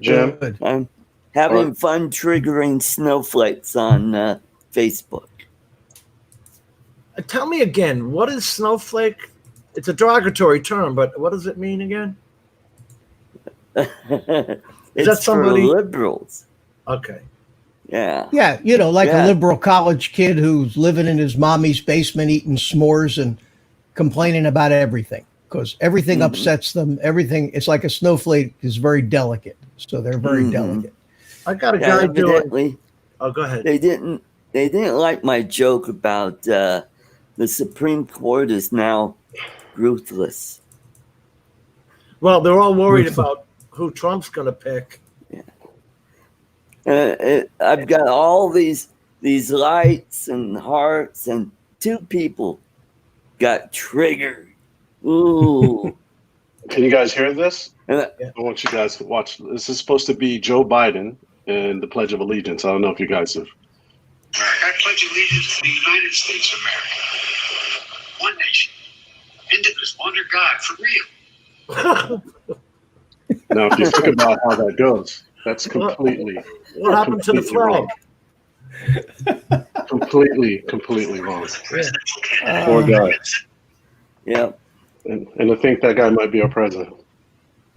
Jim? I'm having fun triggering snowflakes on Facebook. Tell me again, what is snowflake? It's a derogatory term, but what does it mean again? It's that somebody? for liberals. Okay. Yeah. Yeah, you know, like a liberal college kid who's living in his mommy's basement eating s'mores and complaining about everything because everything upsets them. Everything, it's like a snowflake is very delicate. So they're very delicate. I got a guy doing. Oh, go ahead. They didn't like my joke about the Supreme Court is now ruthless. Well, they're all worried about who Trump's going to pick. Yeah. I've got all these lights and hearts, and 2 people got triggered. Ooh. Can you guys hear this? I want you guys to watch. This is supposed to be Joe Biden and the Pledge of Allegiance. I don't know if you guys have. I pledge allegiance to the United States of America, one nation, indivisible, under God, for real. Now, if you think about how that goes, that's completely. What happened to the flag? Completely wrong. Poor guy. Yeah. And to think that guy might be our president.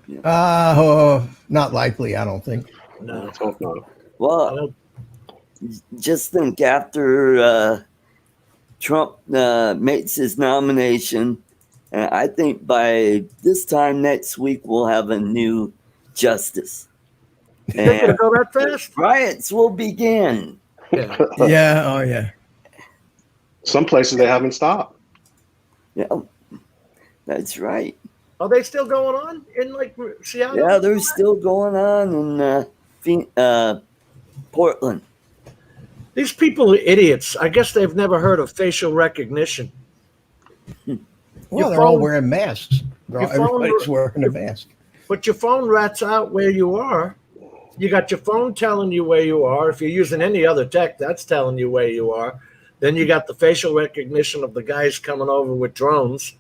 Not likely, I don't think. No. Let's hope not. Well, just think after Trump makes his nomination, I think by this time next week we'll have a new justice. They're going to go that fast? Riots will begin. Yeah. Yeah. Oh, yeah. Some places they haven't stopped. Yeah, that's right. Are they still going on in like Seattle? Yeah, they're still going on in Portland. These people are idiots. I guess they've never heard of facial recognition. Well, they're all wearing masks. Everybody's wearing a mask. But your phone rats out where you are. You got your phone telling you where you are. If you're using any other tech, that's telling you where you are. Then you got the facial recognition of the guys coming over with drones.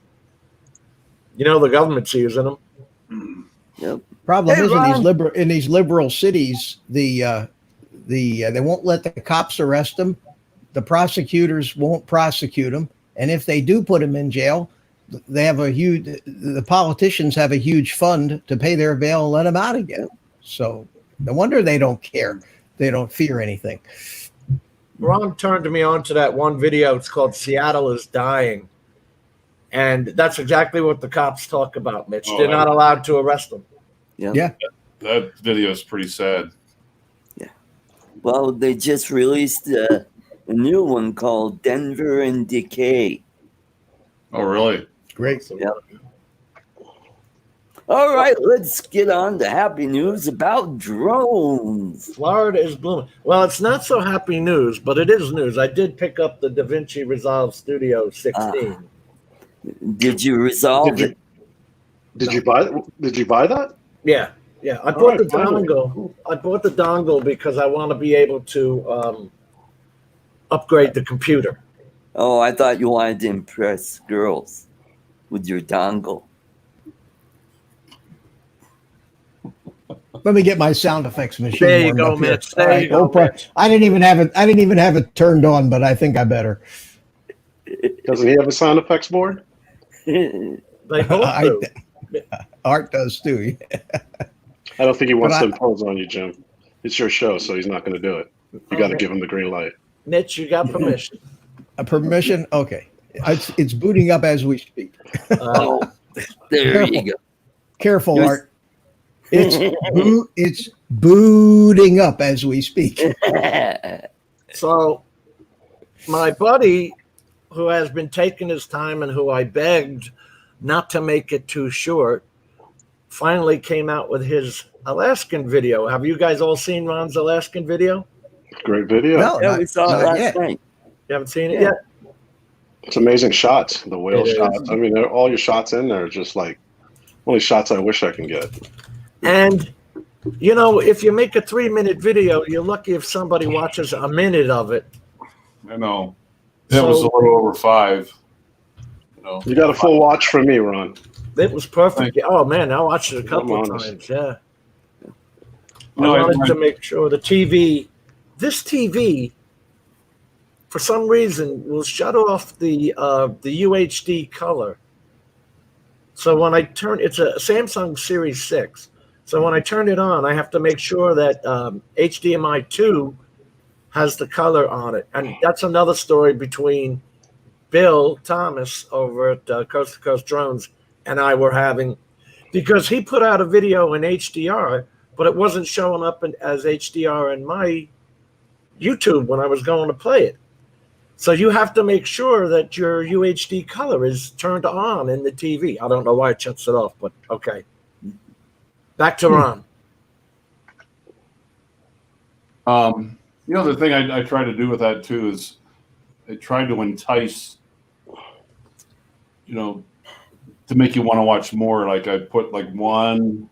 You know the government's using them. Yep. Problem is in these liberal cities, they won't let the cops arrest them. The prosecutors won't prosecute them, and if they do put them in jail, the politicians have a huge fund to pay their bail and let them out again. So no wonder they don't care. They don't fear anything. Ron turned me on to that one video. It's called Seattle is Dying. And that's exactly what the cops talk about, Mitch. They're not allowed to arrest them. Yeah. That video is pretty sad. Yeah. Well, they just released a new one called Denver in Decay. Oh, really? Great. Yeah. All right, let's get on to happy news about drones. Florida is blooming. Well, it's not so happy news, but it is news. I did pick up the Davinci Resolve Studio 16. Did you resolve it? Did you buy that? Yeah. I bought the dongle. I bought the dongle because I want to be able to upgrade the computer. Oh, I thought you wanted to impress girls with your dongle. Let me get my sound effects machine. There you go, Mitch. There you go. Mitch. I didn't even have it turned on, but I think I better. Doesn't he have a sound effects board? They both do. Art does too. Yeah. I don't think he wants to impose on you, Jim. It's your show, so he's not going to do it. You got to give him the green light. Mitch, you got permission. A permission? Okay. It's booting up as we speak. Oh, there you go. Careful, Art. It's booting up as we speak. So my buddy, who has been taking his time and who I begged not to make it too short, finally came out with his Alaskan video. Have you guys all seen Ron's Alaskan video? Great video. No, Yeah, we saw it last night. You haven't seen it yet? It's amazing shots. The whale shots. I mean, all your shots in there are just like only shots I wish I can get. And, you know, if you make a 3-minute video, you're lucky if somebody watches a minute of it. I know. It was a little over 5. You got a full watch from me, Ron. It was perfect. Oh, man, I watched it a couple of times. Yeah. I wanted to make sure this TV, for some reason, will shut off the UHD color. So when I it's a Samsung Series 6. So when I turn it on, I have to make sure that HDMI 2 has the color on it. And that's another story between Bill Thomas over at Coast to Coast Drones and I were having, because he put out a video in HDR, but it wasn't showing up as HDR in my YouTube when I was going to play it. So you have to make sure that your UHD color is turned on in the TV. I don't know why it shuts it off, but okay. Back to Ron. The thing I try to do with that too is I try to entice, to make you want to watch more. Like I put like one,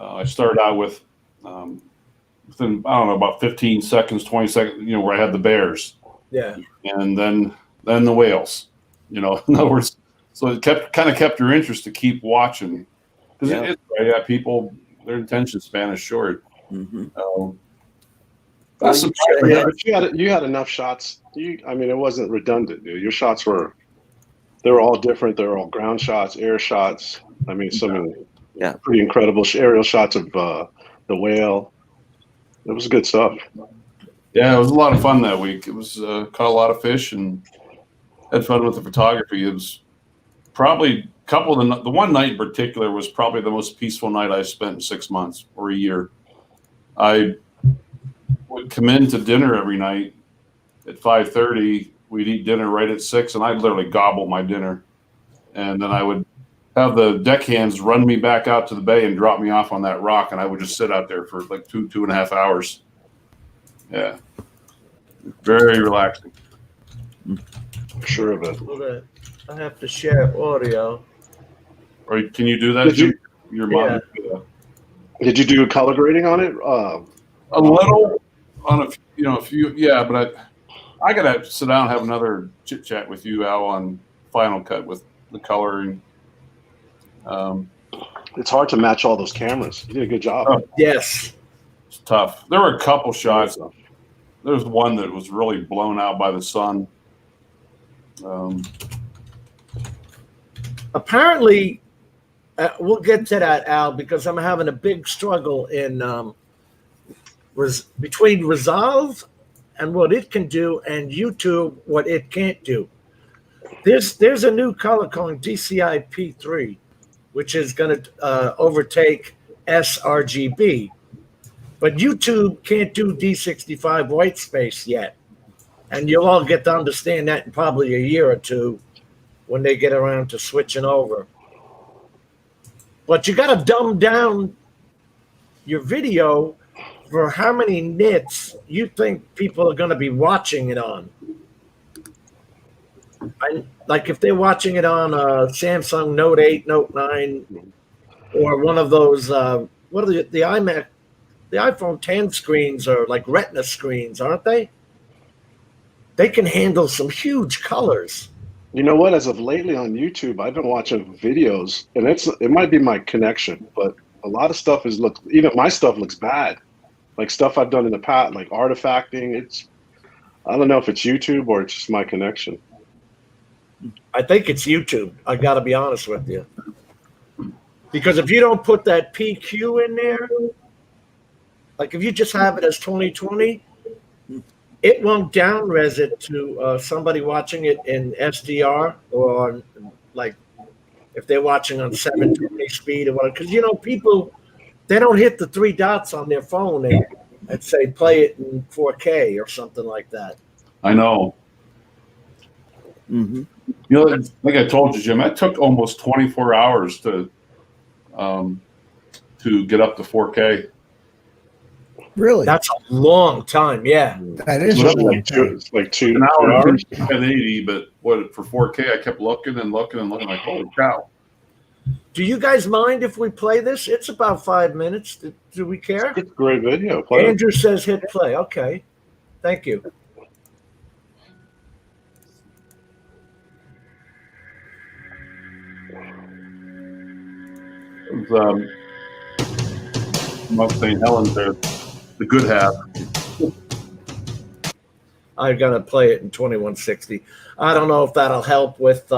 I started out with, within, I don't know, about 15 seconds, 20 seconds, where I had the bears. Yeah. And then the whales, in other words, so it kind of kept your interest to keep watching. Because people, their attention span is short. Mm-hmm. That's but you had enough shots. It wasn't redundant, dude. Your shots they were all different. They were all ground shots, air shots. Some pretty incredible aerial shots of the whale. It was good stuff. Yeah, it was a lot of fun that week. It was caught a lot of fish and had fun with the photography. It was probably the one night in particular was probably the most peaceful night I've spent in 6 months or a year. I would come in to dinner every night at 5:30. We'd eat dinner right at 6, and I'd literally gobble my dinner. And then I would have the deckhands run me back out to the bay and drop me off on that rock, and I would just sit out there for like 2.5 hours. Yeah. Very relaxing. Sure of it. Okay. I have to share audio. Or can you do that? Your mom? Yeah. Did you do color grading on it? A little on a few, yeah, but I gotta sit down and have another chit chat with you, Al, on Final Cut with the coloring. It's hard to match all those cameras. You did a good job. Oh, Yes. it's tough. There were a couple shots. There was one that was really blown out by the sun. Apparently, we'll get to that, Al, because I'm having a big struggle in between Resolve and what it can do and YouTube what it can't do. There's a new color called DCI P3, which is going to overtake sRGB. But YouTube can't do D65 white space yet. And you'll all get to understand that in probably a year or two when they get around to switching over. But you got to dumb down your video for how many nits you think people are going to be watching it on. Like if they're watching it on a Samsung Note 8, Note 9, or one of those, what are the iMac, the iPhone 10 screens are like Retina screens, aren't they? They can handle some huge colors. You know what? As of lately on YouTube, I've been watching videos, and it might be my connection, but a lot of stuff even my stuff looks bad. Like stuff I've done in the past, like artifacting. I don't know if it's YouTube or it's just my connection. I think it's YouTube. I got to be honest with you. Because if you don't put that PQ in there, like if you just have it as 2020, it won't down-res it to somebody watching it in SDR or like if they're watching on 720 speed or whatever. Because, people, they don't hit the 3 dots on their phone and say play it in 4K or something like that. I know. Mm-hmm. Like I told you, Jim, that took almost 24 hours to get up to 4K. Really? That's a long time, yeah. That is a long time. It's like 2 An hour hours. 1080, but for 4K, I kept looking and looking and looking like, holy cow. Do you guys mind if we play this? It's about 5 minutes. Do we care? It's a great video. Play it. Andrew says hit play. Okay. Thank you. It was, from up St. Helens there, the good half. I'm gonna play it in 2160. I don't know if that'll help with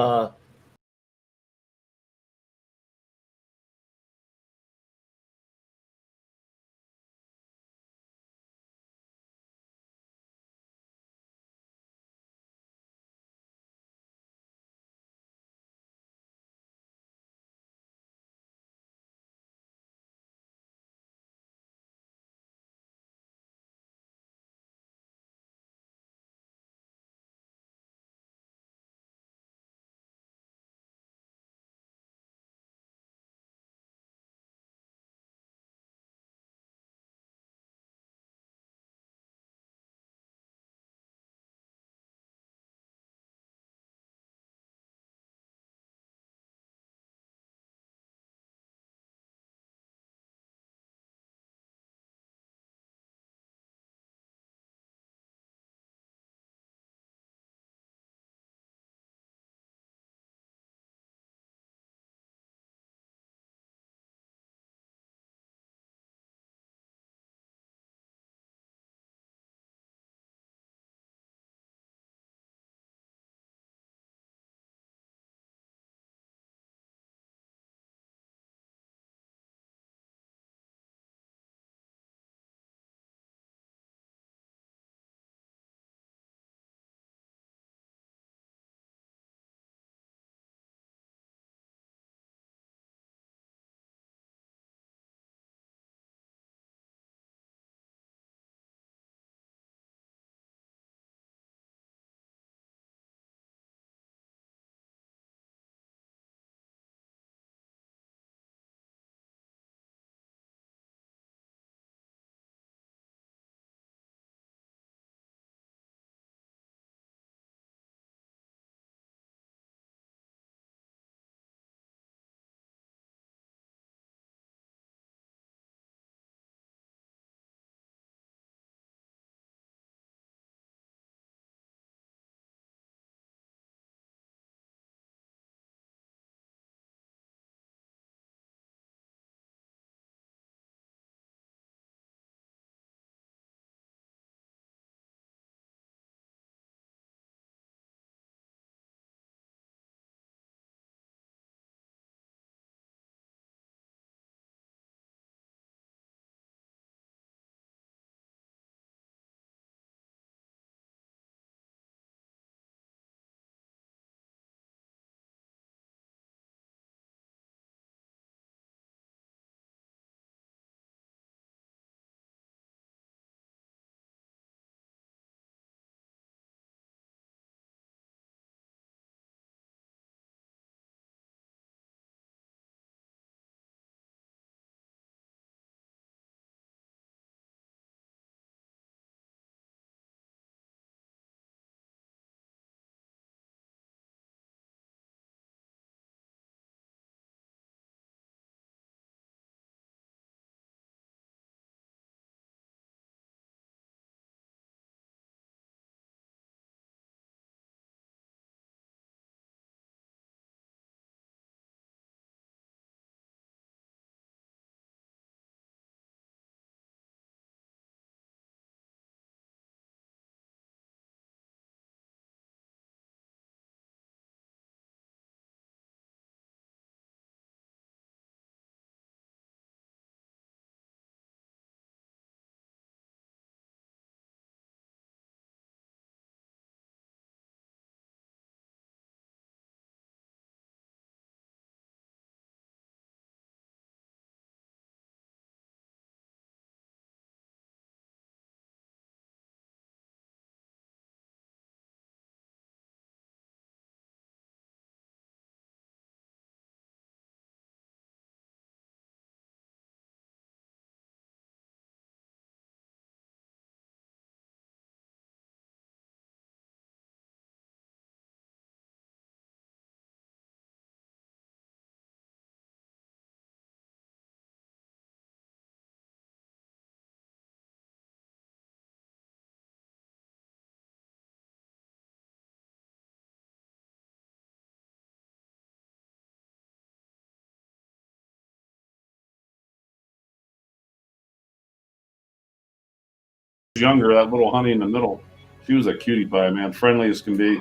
younger, that little honey in the middle, she was a cutie pie, man. Friendly as can be.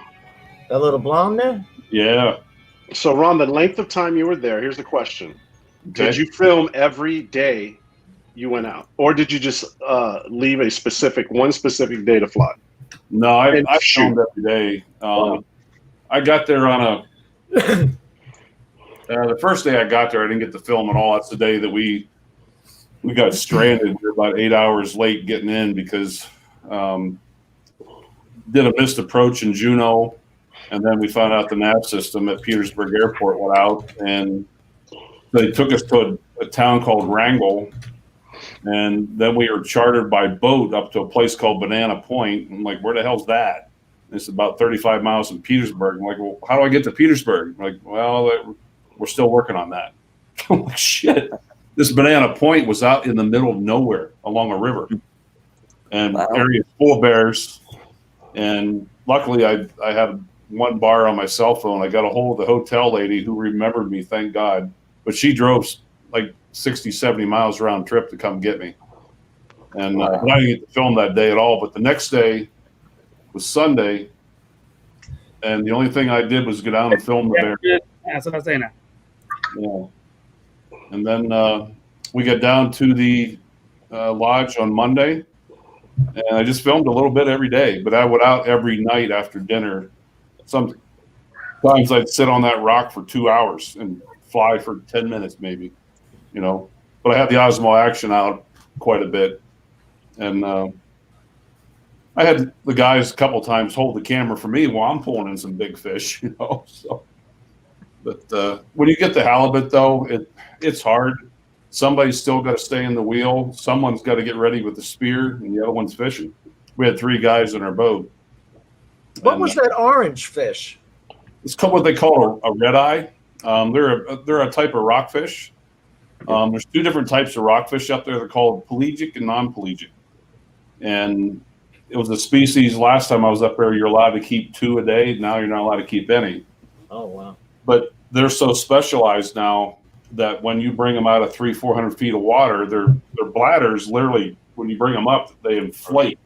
That little blonde there? Yeah. So, Ron, the length of time you were there, here's the question. Okay. Did you film every day you went out? Or did you just leave one specific day to fly? No, I filmed every day. I got there on the first day I got there, I didn't get to film at all. That's the day that we got stranded. We were about 8 hours late getting in because did a missed approach in Juneau, and then we found out the nav system at Petersburg Airport went out, and they took us to a town called Wrangell, and then we were chartered by boat up to a place called Banana Point. I'm like, where the hell's that? It's about 35 miles from Petersburg. I'm like, well, how do I get to Petersburg? I'm like, well, we're still working on that. I'm like, shit. This Banana Point was out in the middle of nowhere along a river, and area full of bears. And luckily, I had one bar on my cell phone. I got a hold of the hotel lady who remembered me, thank God. But she drove like 60, 70 miles round trip to come get me. And I didn't get to film that day at all. But the next day was Sunday, and the only thing I did was go down and film the bear. That's what I'm saying. Yeah. And then we got down to the lodge on Monday, and I just filmed a little bit every day. But I went out every night after dinner. Sometimes I'd sit on that rock for 2 hours and fly for 10 minutes maybe, you know. But I had the Osmo Action out quite a bit. And I had the guys a couple times hold the camera for me while I'm pulling in some big fish, you know. So, but when you get the halibut, though, it's hard. Somebody's still got to stay in the wheel. Someone's got to get ready with the spear, and the other one's fishing. We had 3 guys in our boat. What was that orange fish? It's called what they call a red eye. They're a type of rockfish. There's 2 different types of rockfish up there. They're called pelagic and non-pelagic. And it was a species last time I was up there, you're allowed to keep 2 a day. Now you're not allowed to keep any. Oh, wow. But they're so specialized now that when you bring them out of 300-400 feet of water, their bladders literally, when you bring them up, they inflate.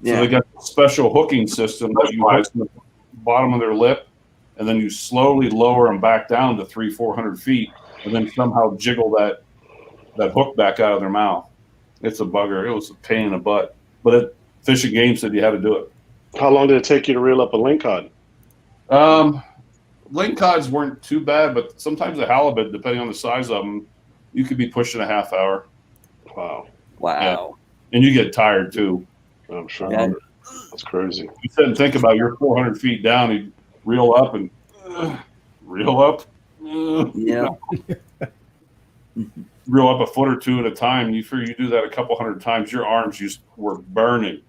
So they got a special hooking system that you use in the bottom of their lip, and then you slowly lower them back down to 300-400 feet, and then somehow jiggle that hook back out of their mouth. It's a bugger. It was a pain in the butt. But Fish and Game said you had to do it. How long did it take you to reel up a lingcod? Lingcods weren't too bad, but sometimes a halibut, depending on the size of them, you could be pushing a half hour. Wow. Yeah. And you get tired too. I'm sure. Yeah. That's crazy. You sit and think about you're 400 feet down, you reel up and reel up. Yeah. Reel up a foot or 2 at a time. You figure you do that a couple hundred times, your arms just were burning.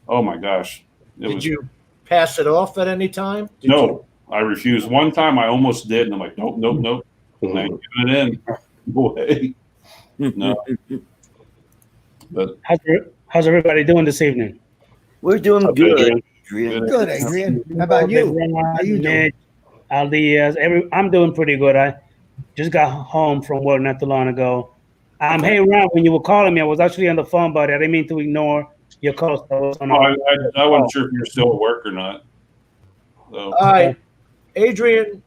Oh my gosh. Did you pass it off at any time? No. I refused. One time I almost did, and I'm like, nope. I ain't giving it in. Boy. No. But how's everybody doing this evening? We're doing good. Good, Adrian. How about you? How you doing? Diaz, I'm doing pretty good. I just got home from work not too long ago. Hey, Ron, when you were calling me, I was actually on the phone, but I didn't mean to ignore your call. I wasn't sure if you're still at work or not. So. All right. Adrian,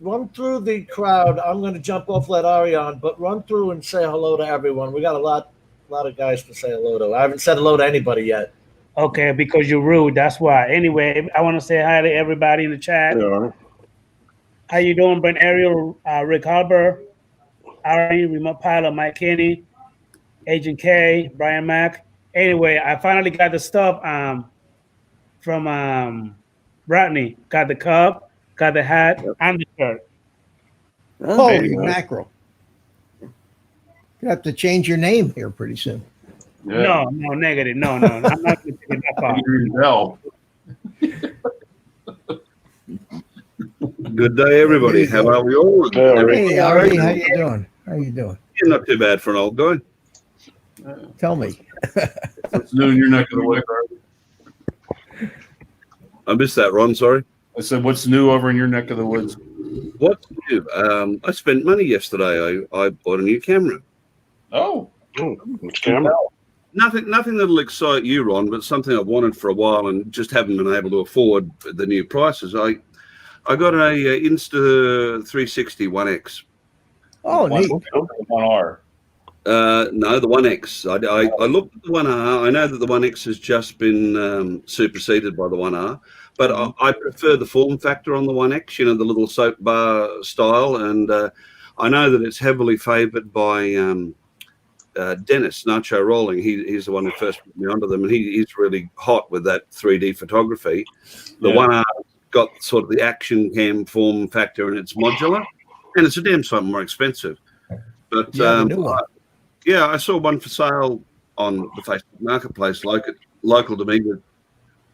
run through the crowd. I'm going to jump off, let Ari on, but run through and say hello to everyone. We got a lot of guys to say hello to. I haven't said hello to anybody yet. Okay, because you're rude. That's why. Anyway, I want to say hi to everybody in the chat. Yeah. How you doing, Brent Ariel, Rick Harber, Ari, Remote Pilot, Mike Kinney, Agent K, Brian Mack. Anyway, I finally got the stuff from Rodney. Got the cup. Got the hat and the shirt. Holy mackerel. You have to change your name here pretty soon. Yeah. No, negative. No. I'm not going to take it that far. Good day, everybody. How are we all? Hey, Ari, how you doing? Yeah, not too bad for an old guy. Tell me. What's new in your neck of the woods? I missed that, Ron. Sorry. I said, what's new over in your neck of the woods? What's new? I spent money yesterday. I bought a new camera. Oh, which camera? Nothing that'll excite you, Ron, but something I've wanted for a while and just haven't been able to afford the new prices. I got a Insta 360 1X. Oh, neat. 1R. No, the 1X. I looked at the 1R. I know that the 1X has just been superseded by the 1R, but I prefer the form factor on the 1X, the little soap bar style. And I know that it's heavily favored by Dennis Nacho Rolling. He's the one who first put me onto them, and he's really hot with that 3D photography. The 1R got sort of the action cam form factor, and it's modular, and it's a damn sight more expensive. But the new one. I saw one for sale on the Facebook Marketplace, local to me, with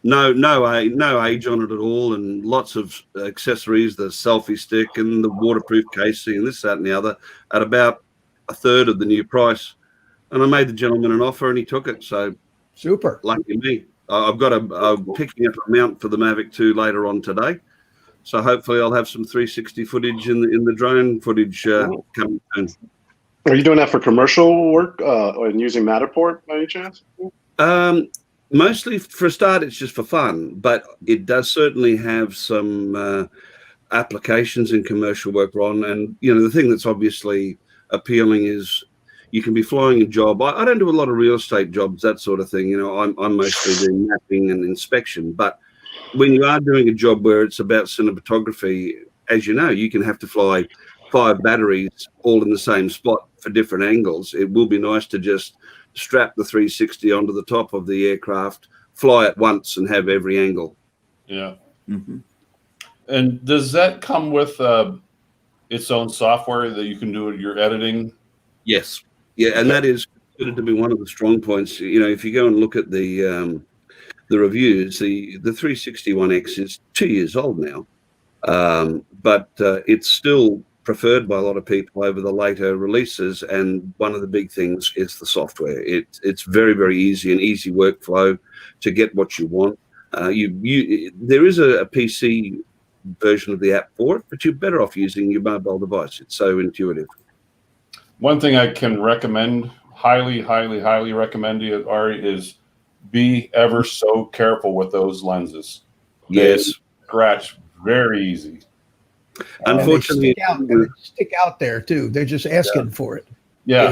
no age on it at all, and lots of accessories, the selfie stick and the waterproof casing and this, that, and the other, at about a third of the new price. And I made the gentleman an offer, and he took it. So Super. Lucky me. I'm picking up a mount for the Mavic 2 later on today. So hopefully I'll have some 360 footage in the drone footage coming soon. Are you doing that for commercial work and using Matterport by any chance? Mostly for a start, it's just for fun, but it does certainly have some applications in commercial work, Ron. And, the thing that's obviously appealing is you can be flying a job. I don't do a lot of real estate jobs, that sort of thing. I'm mostly doing mapping and inspection. But when you are doing a job where it's about cinematography, as you know, you can have to fly 5 batteries all in the same spot for different angles. It will be nice to just strap the 360 onto the top of the aircraft, fly it once, and have every angle. Yeah. And does that come with its own software that you can do your editing? Yes. Yeah, and that is considered to be one of the strong points. If you go and look at the reviews, the 361X is 2 years old now, but it's still preferred by a lot of people over the later releases. And one of the big things is the software. It's very, very easy, an easy workflow to get what you want. There is a PC version of the app for it, but you're better off using your mobile device. It's so intuitive. One thing I can recommend, highly, highly, highly recommend to you, Ari, is be ever so careful with those lenses. Yes. They scratch very easy. Unfortunately, they stick out there too. They're just asking for it. Yeah.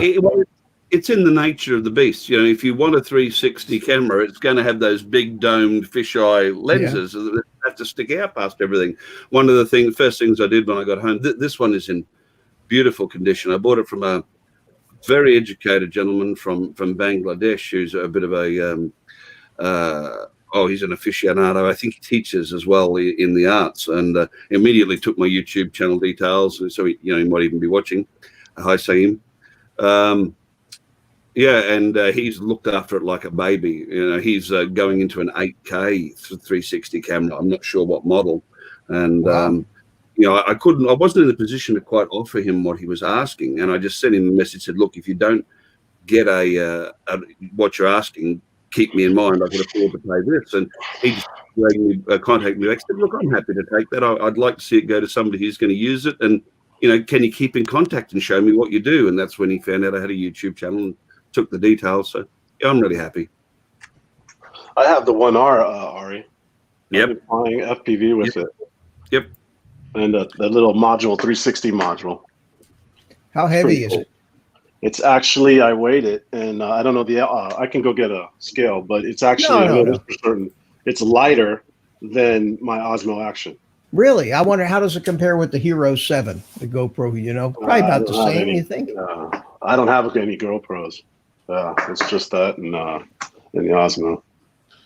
It's in the nature of the beast. If you want a 360 camera, it's going to have those big domed fisheye lenses that have to stick out past everything. One of the first things I did when I got home, this one is in beautiful condition. I bought it from a very educated gentleman from Bangladesh, who's a bit of a he's an aficionado. I think he teaches as well in the arts, and immediately took my YouTube channel details, so he might even be watching. Hi, Saeem. And he's looked after it like a baby. He's going into an 8K 360 camera. I'm not sure what model, and wow. I wasn't in a position to quite offer him what he was asking, and I just sent him a message, said, look, if you don't get what you're asking, keep me in mind. I can afford to pay this. And he just contacted me. I said, look, I'm happy to take that. I'd like to see it go to somebody who's going to use it. And, can you keep in contact and show me what you do? And that's when he found out I had a YouTube channel and took the details. So, yeah, I'm really happy. I have the 1R, Ari. Yep. I've been flying FPV with it. Yep. And the little module, 360 module. How heavy is it? It's actually, I weighed it, and I don't know I can go get a scale, but it's actually, for certain, it's lighter than my Osmo Action. Really? I wonder, how does it compare with the Hero 7, the GoPro, Probably about the same, you think? I don't have any GoPros. It's just that and the Osmo.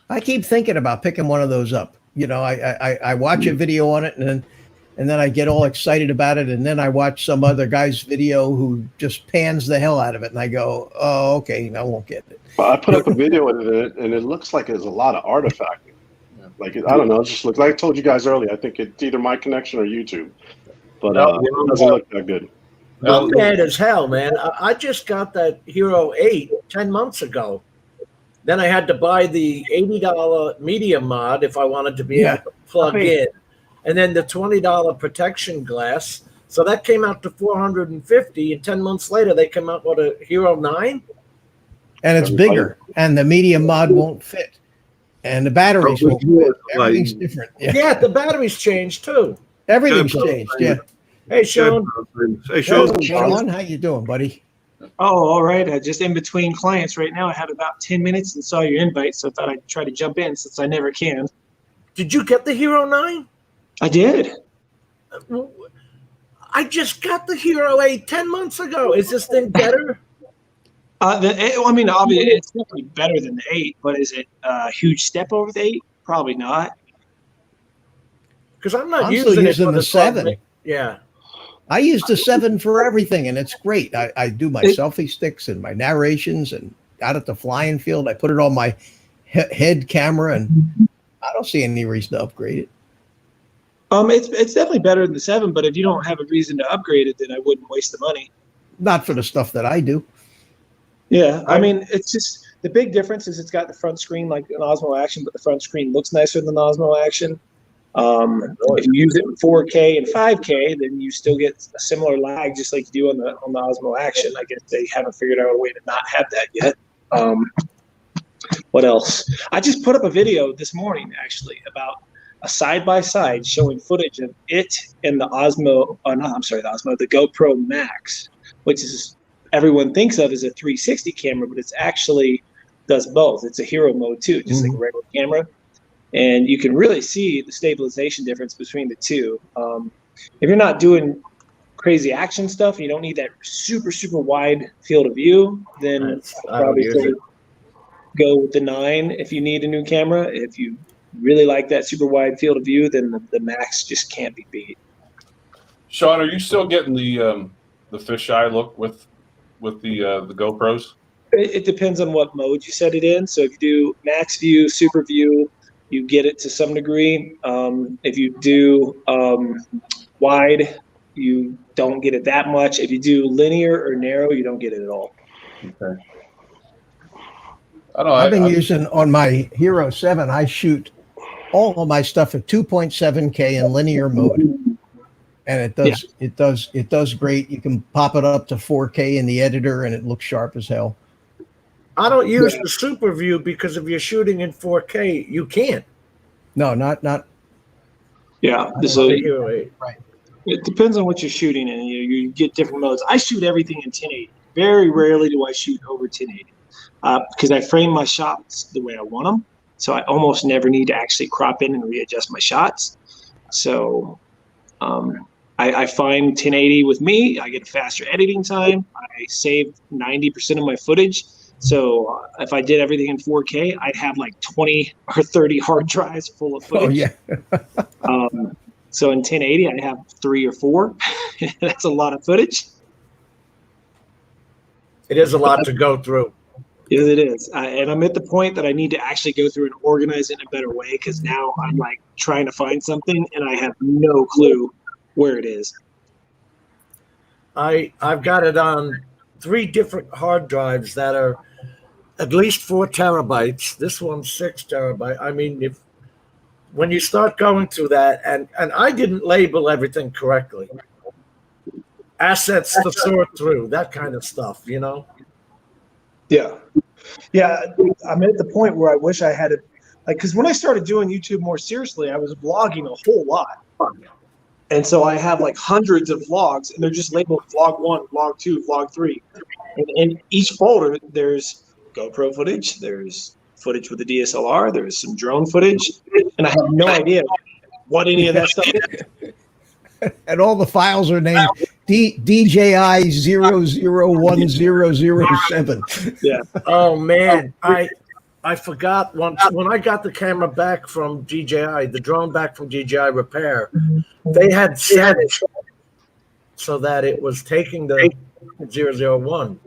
I keep thinking about picking one of those up. I watch a video on it, and then I get all excited about it, and then I watch some other guy's video who just pans the hell out of it, and I go, oh, okay, I won't get it. Well, I put up a video with it, and it looks like there's a lot of artifacting. Like, I don't know, it just looks like I told you guys earlier, I think it's either my connection or YouTube. But it doesn't look that good. I'm mad as hell, man. I just got that Hero 8 10 months ago. Then I had to buy the $80 media mod if I wanted to be able to plug in. And then the $20 protection glass. So that came out to $450, and 10 months later they came out with a Hero 9. and it's bigger, and the medium mod won't fit, and the batteries won't fit. Everything's different. Yeah, the batteries changed too. Everything's changed. Yeah. Hey, Sean. Hey, Sean. Sean, how you doing, buddy? Oh, all right. Just in between clients right now. I had about 10 minutes and saw your invite, so I thought I'd try to jump in since I never can. Did you get the Hero 9? I did. I just got the Hero 8 10 months ago. Is this thing better? I mean, obviously, it's definitely better than the 8, but is it a huge step over the 8? Probably not. Because I'm not still using the 7. Yeah. I use the 7 for everything, and it's great. I do my selfie sticks and my narrations, and out at the flying field, I put it on my head camera, and I don't see any reason to upgrade it. It's definitely better than the 7, but if you don't have a reason to upgrade it, then I wouldn't waste the money. Not for the stuff that I do. Yeah, I mean, it's just the big difference is it's got the front screen like an Osmo Action, but the front screen looks nicer than the Osmo Action. If you use it in 4K and 5K, then you still get a similar lag, just like you do on the Osmo Action. I guess they haven't figured out a way to not have that yet. What else? I just put up a video this morning, actually, about a side-by-side showing footage of it and the the GoPro Max, which is everyone thinks of as a 360 camera, but it's actually does both. It's a hero mode too, just like a regular camera. And you can really see the stabilization difference between the two. If you're not doing crazy action stuff, you don't need that super, super wide field of view, then probably go with the 9 if you need a new camera. If you really like that super wide field of view, then the Max just can't be beat. Sean, are you still getting the fisheye look with the GoPros? It depends on what mode you set it in. So if you do max view, super view, you get it to some degree. If you do wide, you don't get it that much. If you do linear or narrow, you don't get it at all. Okay. I don't know. I've been using on my Hero 7. I shoot all of my stuff at 2.7K in linear mode, and it does great. You can pop it up to 4K in the editor, and it looks sharp as hell. I don't use the super view because if you're shooting in 4K, you can't. No, not. Yeah, so right. It depends on what you're shooting in. You get different modes. I shoot everything in 1080. Very rarely do I shoot over 1080 because I frame my shots the way I want them. So I almost never need to actually crop in and readjust my shots. So I find 1080 with me. I get a faster editing time. I save 90% of my footage. So if I did everything in 4K, I'd have like 20 or 30 hard drives full of footage. Oh, yeah. So in 1080, I have 3 or 4. That's a lot of footage. It is a lot to go through. Yes, it is. And I'm at the point that I need to actually go through and organize it in a better way because now I'm like trying to find something and I have no clue where it is. I've got it on 3 different hard drives that are at least 4 terabytes. This one's 6 terabytes. I mean, when you start going through that, and I didn't label everything correctly. Assets to sort through, that kind of stuff, you know? Yeah. Yeah. I'm at the point where I wish I had it. Like, because when I started doing YouTube more seriously, I was vlogging a whole lot. And so I have like hundreds of vlogs, and they're just labeled vlog 1, vlog 2, vlog 3. And in each folder, there's GoPro footage, there's footage with the DSLR, there's some drone footage, and I have no idea what any of that stuff is. And all the files are named DJI 001007. Yeah. Oh man, I forgot once when I got the camera back from DJI, the drone back from DJI Repair, they had set it so that it was taking the 001.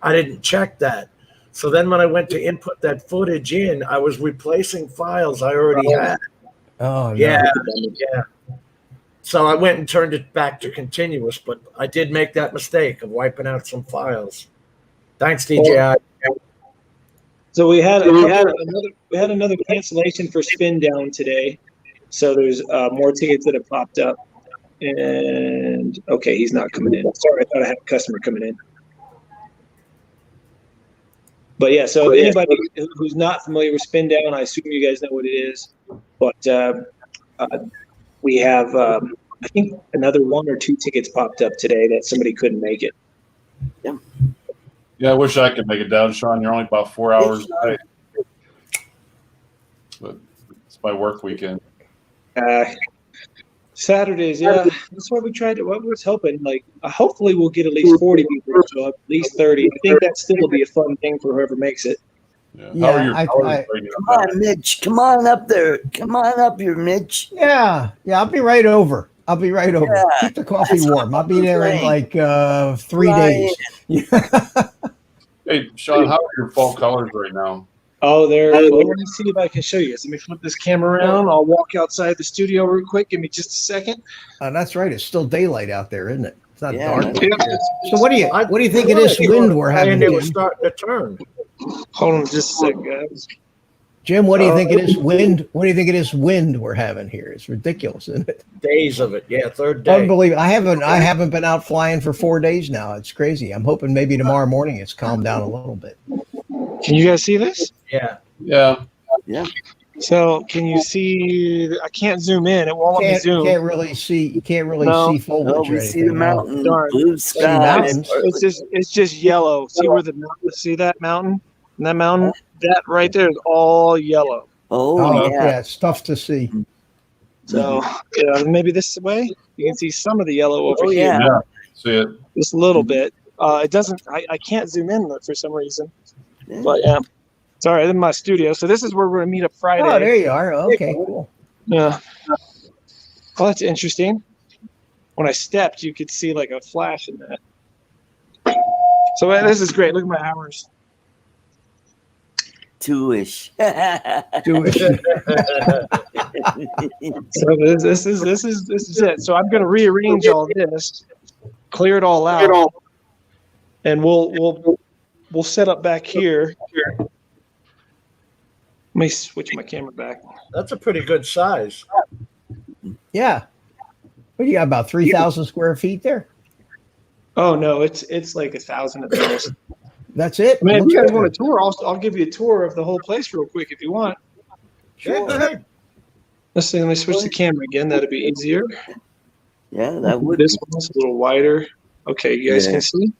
I didn't check that. So then when I went to input that footage in, I was replacing files I already had. Oh, no. Yeah. So I went and turned it back to continuous, but I did make that mistake of wiping out some files. Thanks, DJI. So we had another cancellation for Spin Down today. So there's more tickets that have popped up. And okay, he's not coming in. Sorry, I thought I had a customer coming in. But yeah, so if anybody who's not familiar with Spin Down, I assume you guys know what it is. But we have, I think, another 1 or 2 tickets popped up today that somebody couldn't make it. Yeah, I wish I could make it down, Sean. You're only about 4 hours away. But it's my work weekend. Saturdays, yeah. That's why we tried to. What we was hoping, like, hopefully we'll get at least 40 people, so at least 30. I think that still will be a fun thing for whoever makes it. Yeah. How are your hours right now? Come on, Mitch. Come on up there. Come on up here, Mitch. Yeah. I'll be right over. Yeah, Keep the coffee warm. I'll be there in like 3 days. Hey, Sean, how are your fall colors right now? Oh, well, let me see if I can show you. So let me flip this camera around. I'll walk outside the studio real quick. Give me just a second. That's right. It's still daylight out there, isn't it? It's not dark. Yeah. So what do you think of this wind we're having? It was starting to turn. Hold on just a second, guys. Jim, what do you think of this wind? What do you think of this wind we're having here? It's ridiculous, isn't it? Days of it, yeah, third day. Unbelievable. I haven't been out flying for 4 days now. It's crazy. I'm hoping maybe tomorrow morning it's calmed down a little bit. Can you guys see this? Yeah. Yeah. So can you see? I can't zoom in. It won't let me zoom. You can't really see foliage. Oh, we see the mountain, Darn. blue sky. It's just yellow. See where see that mountain? And that mountain, that right there is all yellow. Oh, yeah. It's tough to see. So maybe this way you can see some of the yellow over here. Yeah, see it. Just a little bit. It doesn't. I can't zoom in for some reason. But sorry, I'm in my studio. So this is where we're gonna meet up Friday. Oh, there you are. Okay, cool. Yeah. Well, that's interesting. When I stepped, you could see like a flash in that. So this is great. Look at my hours. Two-ish. So this is it. So I'm gonna rearrange all this, clear it all out, and we'll set up back here. Let me switch my camera back. That's a pretty good size. Yeah. What do you got, about 3,000 square feet there? Oh no, it's like 1,000 at the most. That's it. I mean, if you guys want a tour, I'll give you a tour of the whole place real quick if you want. Sure. Let's see. Let me switch the camera again. That'd be easier. Yeah, that would. This one's a little wider. Okay, you guys can see.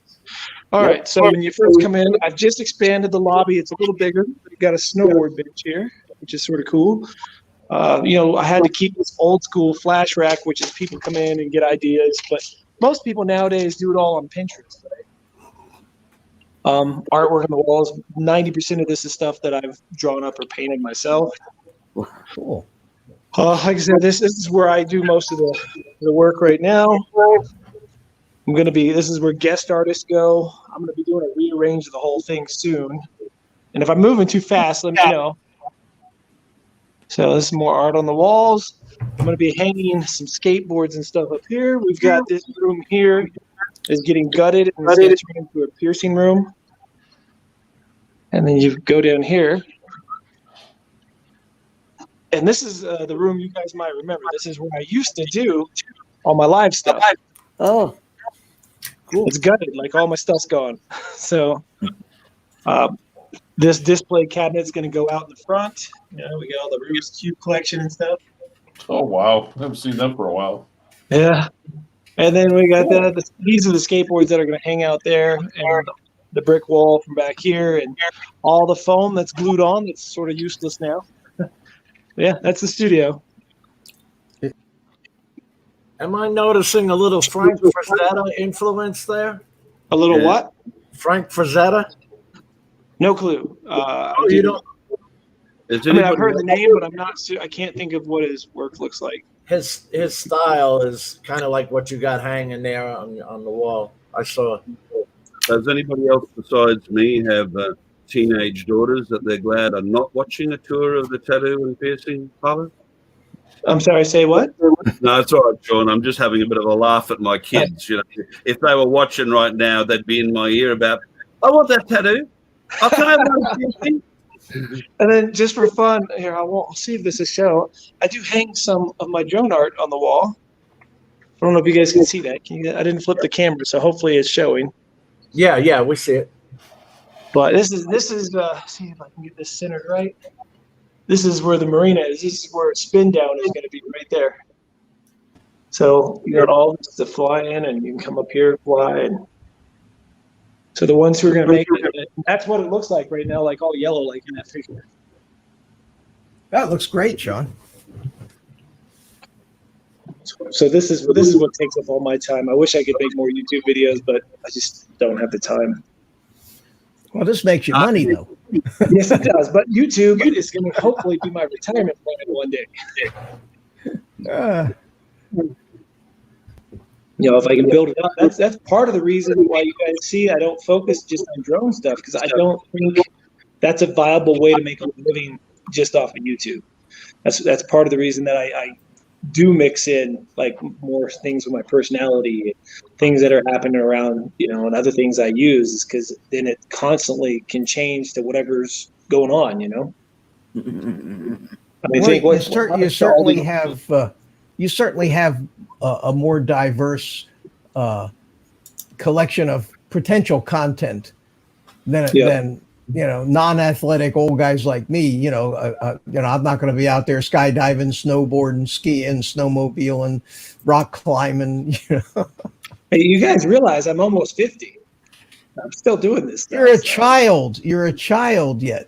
All right. So when you first come in, I've just expanded the lobby. It's a little bigger. We've got a snowboard bench here, which is sort of cool. I had to keep this old school flash rack, which is people come in and get ideas, but most people nowadays do it all on Pinterest. Right? Artwork on the walls. 90% of this is stuff that I've drawn up or painted myself. Cool. Like I said, this is where I do most of the work right now. This is where guest artists go. I'm going to be doing a rearrange of the whole thing soon. And if I'm moving too fast, let me know. So this is more art on the walls. I'm going to be hanging some skateboards and stuff up here. We've got this room here is getting gutted and it's going to turn into a piercing room. And then you go down here. And this is the room you guys might remember. This is where I used to do all my live stuff. Oh, cool. It's gutted, like all my stuff's gone. So this display cabinet's going to go out in the front. We got all the Rubik's Cube collection and stuff. Oh, wow. I haven't seen them for a while. Yeah. And then we got these are the skateboards that are going to hang out there, and the brick wall from back here, and all the foam that's glued on that's sort of useless now. Yeah, that's the studio. Am I noticing a little Frank Frazetta influence there? A little what? Frank Frazetta? No clue. You don't? I've heard the name, but I'm not. I can't think of what his work looks like. His style is kind of like what you got hanging there on the wall. I saw. Does anybody else besides me have teenage daughters that they're glad are not watching a tour of the tattoo and piercing parlor? I'm sorry, say what? No, it's all right, Sean. I'm just having a bit of a laugh at my kids. If they were watching right now, they'd be in my ear about, I want that tattoo. I can't have one piercing. And then just for fun, here, I'll see if this is show. I do hang some of my drone art on the wall. I don't know if you guys can see that. I didn't flip the camera, so hopefully it's showing. Yeah, we see it. But this is see if I can get this centered right. This is where the marina is. This is where spin down is going to be right there. So you got all this to fly in, and you can come up here and fly. And so the ones who are going to make it, that's what it looks like right now, like all yellow, like in that picture. That looks great, Sean. So this is what takes up all my time. I wish I could make more YouTube videos, but I just don't have the time. Well, this makes you money, though. Yes, it does. But YouTube is going to hopefully be my retirement plan one day. You know, if I can build it up, that's part of the reason why you guys see I don't focus just on drone stuff, because I don't think that's a viable way to make a living just off of YouTube. That's part of the reason that I do mix in like more things with my personality, things that are happening around, you know, and other things I use, is because then it constantly can change to whatever's going on, you know. I mean, well, you certainly have a more diverse collection of potential content than you know, non-athletic old guys like me. You know, I'm not going to be out there skydiving, snowboarding, skiing, snowmobiling, rock climbing. You know, hey, you guys realize I'm almost 50. I'm still doing this stuff. You're a child. You're a child yet.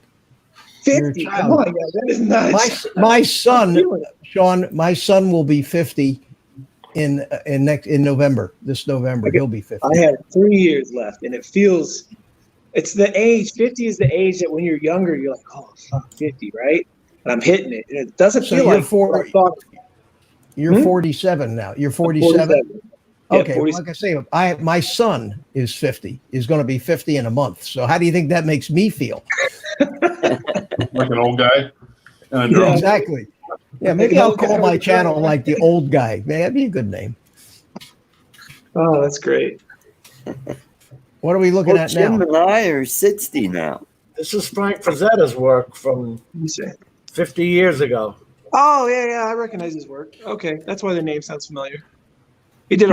50. Oh my God, that is nuts. My son, Sean, my son will be 50 in November. This November, he'll be 50. I have 3 years left, and it feels. It's the age. 50 is the age that when you're younger, you're like, oh, fuck, 50, right? And I'm hitting it. And it doesn't feel like 40. You're 47 now. You're 47? Okay. 47. Well, like I say, my son is 50, is going to be 50 in a month. So how do you think that makes me feel? Like an old guy? Yeah, exactly. Yeah, maybe I'll call my channel like the old guy. Man, that'd be a good name. Oh, that's great. What are we looking at now? Jim and I are 60 now. This is Frank Frazetta's work from 50 years ago. Oh, yeah, I recognize his work. Okay, that's why the name sounds familiar. He did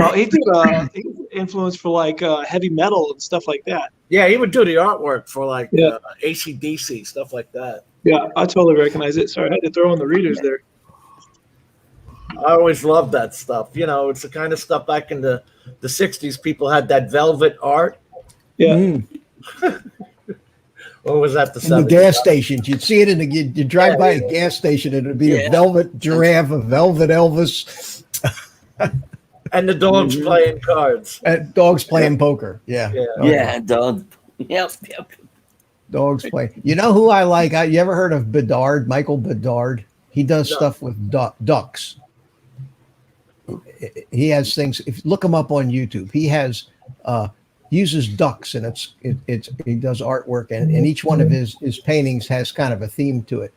influence for like heavy metal and stuff like that. Yeah, he would do the artwork for like AC/DC, stuff like that. Yeah, I totally recognize it. Sorry, I had to throw in the readers there. I always loved that stuff. You know, it's the kind of stuff back in the 60s. People had that velvet art. Yeah. Or was that the 70s? In the gas stations. You'd see it you drive by a gas station and it'd be a velvet giraffe, a velvet Elvis. And the dogs playing cards. And dogs playing poker. Yeah. Yeah, dogs. Yep. Dogs play. You know who I like? You ever heard of Bedard, Michael Bedard? He does stuff with ducks. He has things. If look him up on YouTube, he has uses ducks, and he does artwork, and each one of his paintings has kind of a theme to it.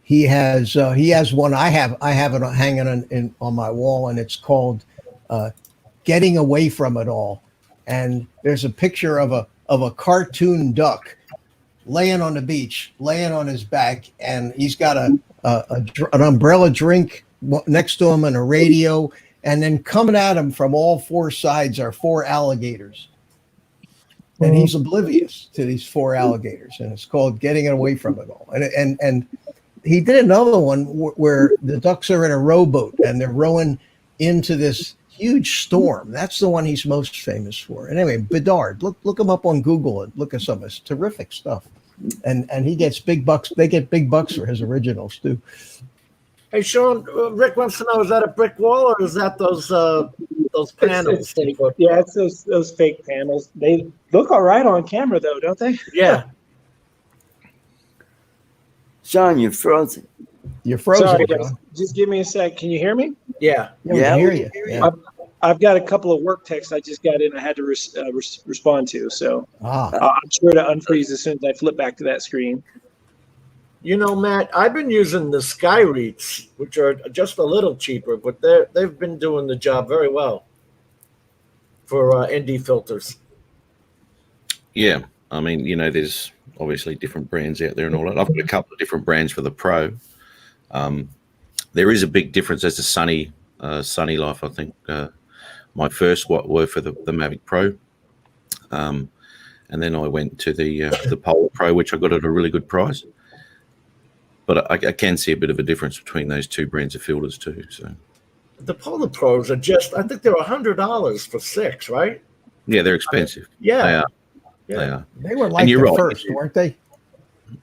He has one. I have it hanging on my wall, and it's called "Getting Away from It All." And there's a picture of a cartoon duck laying on the beach, laying on his back, and he's got an umbrella drink next to him and a radio, and then coming at him from all four sides are four alligators. And he's oblivious to these four alligators, and it's called Getting Away from It All. And he did another one where the ducks are in a rowboat and they're rowing into this huge storm. That's the one he's most famous for. And anyway, Bedard, look him up on Google and look at some of his terrific stuff. And he gets big bucks. They get big bucks for his originals too. Hey, Sean, Rick wants to know, is that a brick wall or is that those panels? It's fake. Yeah, it's those fake panels. They look all right on camera though, don't they? Yeah. Sean, you're frozen. You're frozen. Sorry, guys. Just give me a sec. Can you hear me? Yeah. We can hear you. Yeah. I've got a couple of work texts I just got in. I had to respond to, so I'm sure to unfreeze as soon as I flip back to that screen. You know, Matt, I've been using the Skyreach, which are just a little cheaper, but they've been doing the job very well for ND filters. Yeah, I mean, you know, there's obviously different brands out there and all that. I've got a couple of different brands for the Pro. There is a big difference as a Sunny Life. I think my first were for the Mavic Pro. and then I went to the Polar Pro, which I got at a really good price. But I can see a bit of a difference between those two brands of filters too. So the Polar Pros are just, I think they're $100 for 6, right? yeah, they're expensive. Yeah. They are. Yeah. They are. They were like the right. first, weren't they?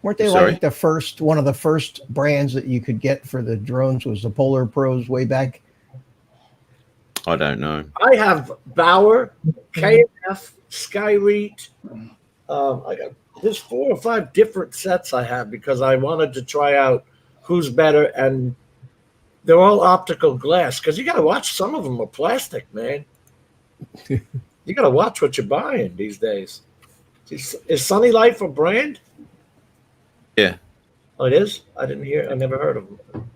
Weren't they Sorry? like the first, one of the first brands that you could get for the drones was the Polar Pros way back? I don't know. I have Bauer, KF, Skyreet. I got there's 4 or 5 different sets I have because I wanted to try out who's better, and they're all optical glass because you got to watch. Some of them are plastic, man. You got to watch what you're buying these days. Is Sunny Life a brand? Yeah. Oh, it is? I didn't hear. I never heard of them.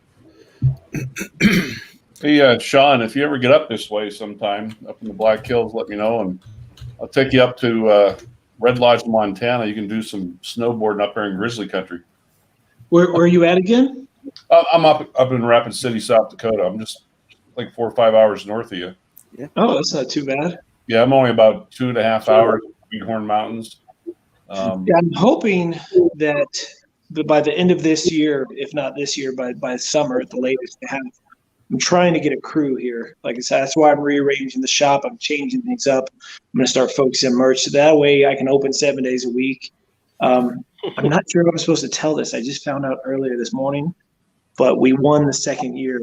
Hey, Sean, if you ever get up this way sometime, up in the Black Hills, let me know, and I'll take you up to Red Lodge, Montana. You can do some snowboarding up there in Grizzly Country. Where are you at again? I'm up in Rapid City, South Dakota. I'm just like 4 or 5 hours north of you. Yeah. Oh, that's not too bad. Yeah, I'm only about 2.5 hours from Horn Mountains. Yeah, I'm hoping that by the end of this year, if not this year, by summer at the latest, I'm trying to get a crew here. Like I said, that's why I'm rearranging the shop. I'm changing things up. I'm going to start focusing merch. So that way I can open 7 days a week. I'm not sure if I'm supposed to tell this. I just found out earlier this morning, but we won the 2nd year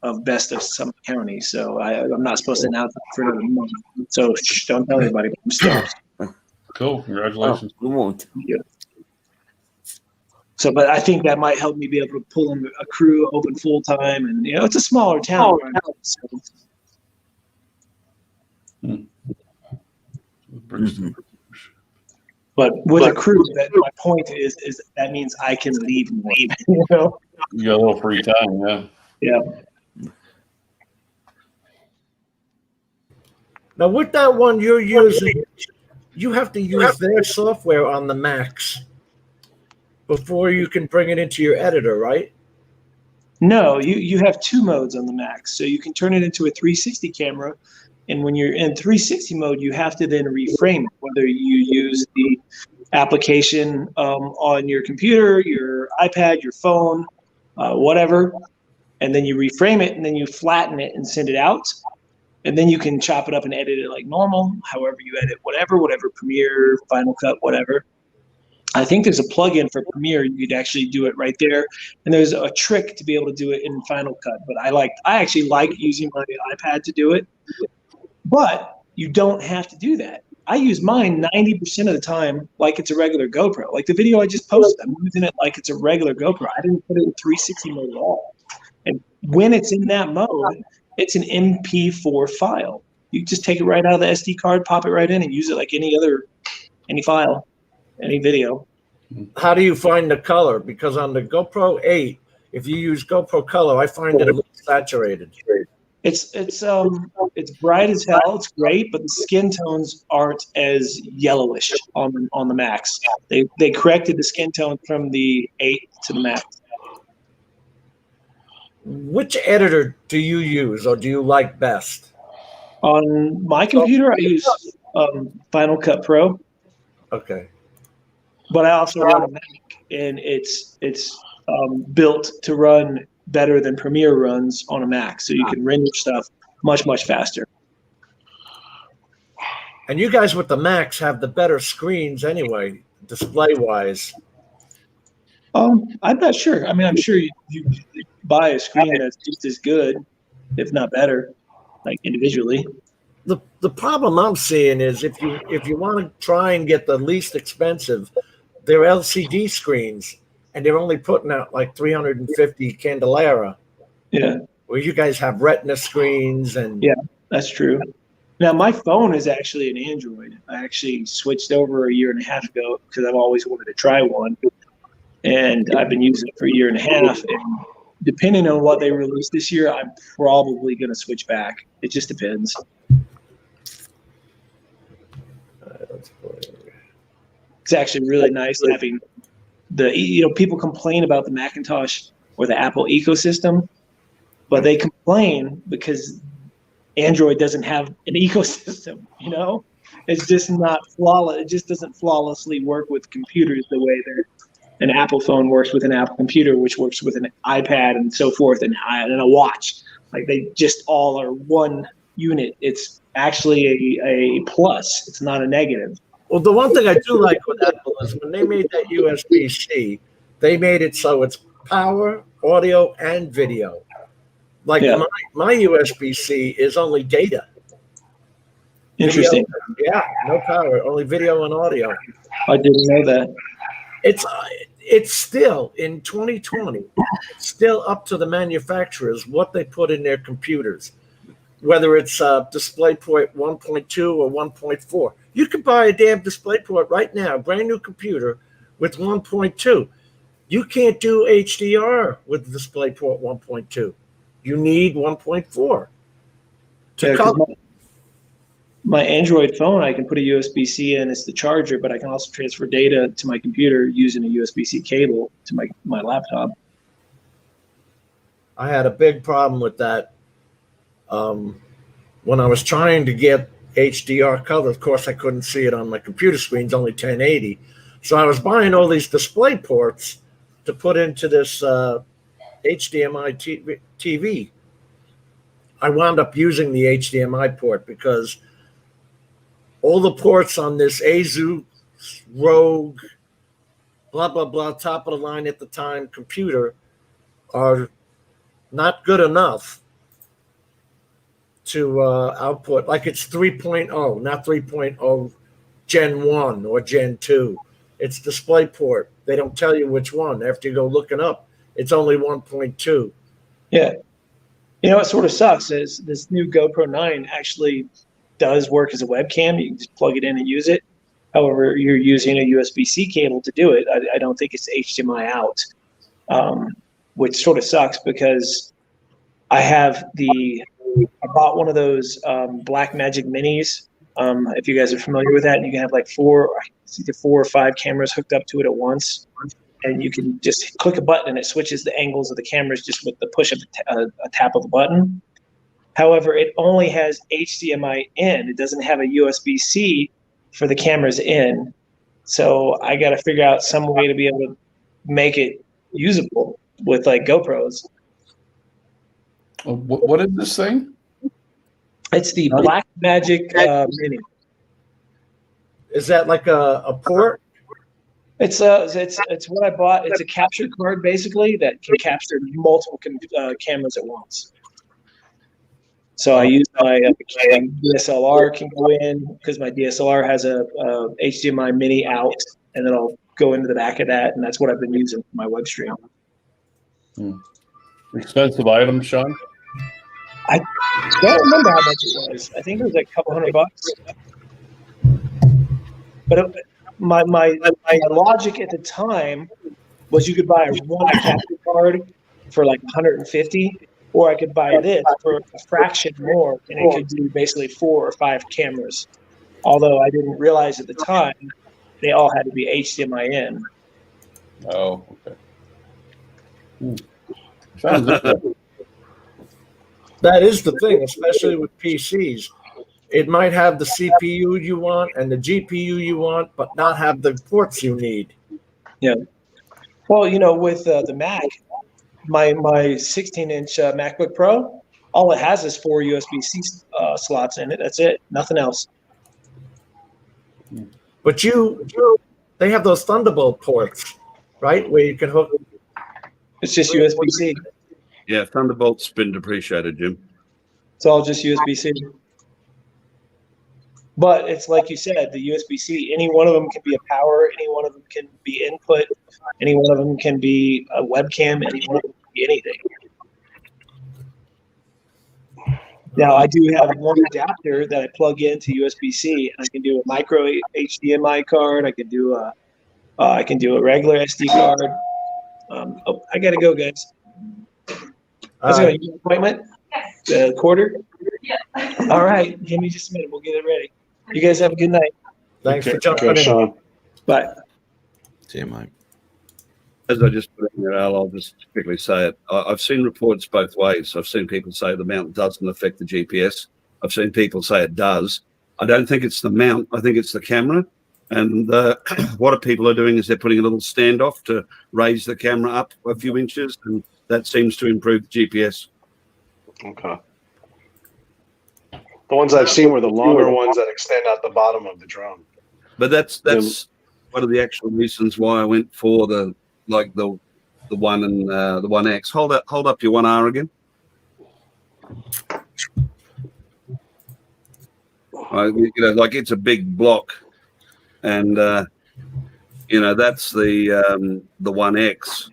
of Best of Summit County. So I'm not supposed to announce it for another month. So don't tell anybody. But I'm stoked. Cool. Congratulations. We won't. Yeah. So, but I think that might help me be able to pull in a crew, open full time, and it's a smaller town. So. But with a crew, my point is that means I can leave. You got a little free time, yeah. Yeah. Now, with that one you're using, you have to use their software on the Max before you can bring it into your editor, right? No, you have 2 modes on the Max. So you can turn it into a 360 camera. And when you're in 360 mode, you have to then reframe it, whether you use the application on your computer, your iPad, your phone, whatever. And then you reframe it, and then you flatten it and send it out. And then you can chop it up and edit it like normal, however you edit whatever Premiere, Final Cut, whatever. I think there's a plugin for Premiere. You could actually do it right there. And there's a trick to be able to do it in Final Cut. But I actually like using my iPad to do it. But you don't have to do that. I use mine 90% of the time like it's a regular GoPro. Like the video I just posted, I'm using it like it's a regular GoPro. I didn't put it in 360 mode at all. And when it's in that mode, it's an MP4 file. You just take it right out of the SD card, pop it right in, and use it like any file, any video. How do you find the color? Because on the GoPro 8, if you use GoPro Color, I find it a little saturated. It's bright as hell. It's great, but the skin tones aren't as yellowish on the Max. They corrected the skin tone from the 8 to the Max. Which editor do you use, or do you like best? On my computer, I use Final Cut Pro. Okay. But I also run a Mac, and it's built to run better than Premiere runs on a Mac, so you can render stuff much, much faster. And you guys with the Max have the better screens anyway, display-wise. I'm not sure. I mean, I'm sure you buy a screen that's just as good, if not better, like individually. The problem I'm seeing is if you want to try and get the least expensive, they're LCD screens, and they're only putting out like 350 Candela. Yeah. Where you guys have Retina screens and yeah, that's true. Now my phone is actually an Android. I actually switched over a year and a half ago because I've always wanted to try one, and I've been using it for a year and a half. And depending on what they release this year, I'm probably going to switch back. It just depends. It's actually really nice having people complain about the Macintosh or the Apple ecosystem, but they complain because Android doesn't have an ecosystem, It's just not flawless. It just doesn't flawlessly work with computers the way that an Apple phone works with an Apple computer, which works with an iPad and so forth, and a watch. Like they just all are one unit. It's actually a plus. It's not a negative. Well, the one thing I do like with Apple is when they made that USB-C, they made it so it's power, audio, and video. Like my USB-C is only data. Interesting. Video, yeah, no power, only video and audio. I didn't know that. It's still in 2020. It's still up to the manufacturers what they put in their computers, whether it's DisplayPort 1.2 or 1.4. You could buy a damn DisplayPort right now, brand new computer with 1.2. You can't do HDR with DisplayPort 1.2. You need 1.4 to cover. My Android phone, I can put a USB-C in. It's the charger, but I can also transfer data to my computer using a USB-C cable to my laptop. I had a big problem with that when I was trying to get HDR color. Of course, I couldn't see it on my computer screen. It's only 1080. So I was buying all these display ports to put into this HDMI TV. I wound up using the HDMI port because all the ports on this Asus Rogue, blah, blah, blah, top of the line at the time computer are not good enough to output. Like it's 3.0, not 3.0 Gen 1 or Gen 2. It's DisplayPort. They don't tell you which one. After you go looking up, it's only 1.2. Yeah. You know what sort of sucks is this new GoPro 9 actually does work as a webcam. You can just plug it in and use it. However, you're using a USB-C cable to do it. I don't think it's HDMI out, which sort of sucks because I bought one of those Blackmagic Minis. If you guys are familiar with that, and you can have like four or five cameras hooked up to it at once, and you can just click a button and it switches the angles of the cameras just with the push of a tap of the button. However, it only has HDMI in. It doesn't have a USB-C for the cameras in. So I got to figure out some way to be able to make it usable with like GoPros. What is this thing? It's the Blackmagic Mini. Is that like a port? It's what I bought. It's a capture card basically that can capture multiple cameras at once. So I use my DSLR can go in because my DSLR has a HDMI mini out, and then I'll go into the back of that, and that's what I've been using for my web stream. Expensive item, Sean? I don't remember how much it was. I think it was like a couple $100. But my logic at the time was you could buy one capture card for like $150. Or I could buy this for a fraction more, and it could do basically 4 or 5 cameras. Although I didn't realize at the time they all had to be HDMI in. Oh, okay. Sounds good. That is the thing, especially with PCs. It might have the CPU you want and the GPU you want, but not have the ports you need. Yeah. Well, with the Mac, my 16-inch MacBook Pro, all it has is 4 USB-C slots in it. That's it. Nothing else. But they have those Thunderbolt ports, right, where you can hook. It's just USB-C. Yeah, Thunderbolt's been depreciated, Jim. It's all just USB-C. But it's like you said, the USB-C, any one of them can be a power, any one of them can be input, any one of them can be a webcam, any one of them can be anything. Now, I do have one adapter that I plug into USB-C, and I can do a micro HDMI card. I can do a regular SD card. I gotta go, guys. I was going to appointment. The quarter. Yeah. All right, give me just a minute. We'll get it ready. You guys have a good night. Thanks for jumping in, Sean. Bye. See you, mate. As I just put in there, Al, I'll just quickly say it. I've seen reports both ways. I've seen people say the mount doesn't affect the GPS. I've seen people say it does. I don't think it's the mount. I think it's the camera. And what people are doing is they're putting a little standoff to raise the camera up a few inches, and that seems to improve the GPS. Okay. The ones I've seen were the longer ones that extend out the bottom of the drone. But that's one of the actual reasons why I went for the one and the 1X. Hold up your 1R again. Like it's a big block, and that's the 1X.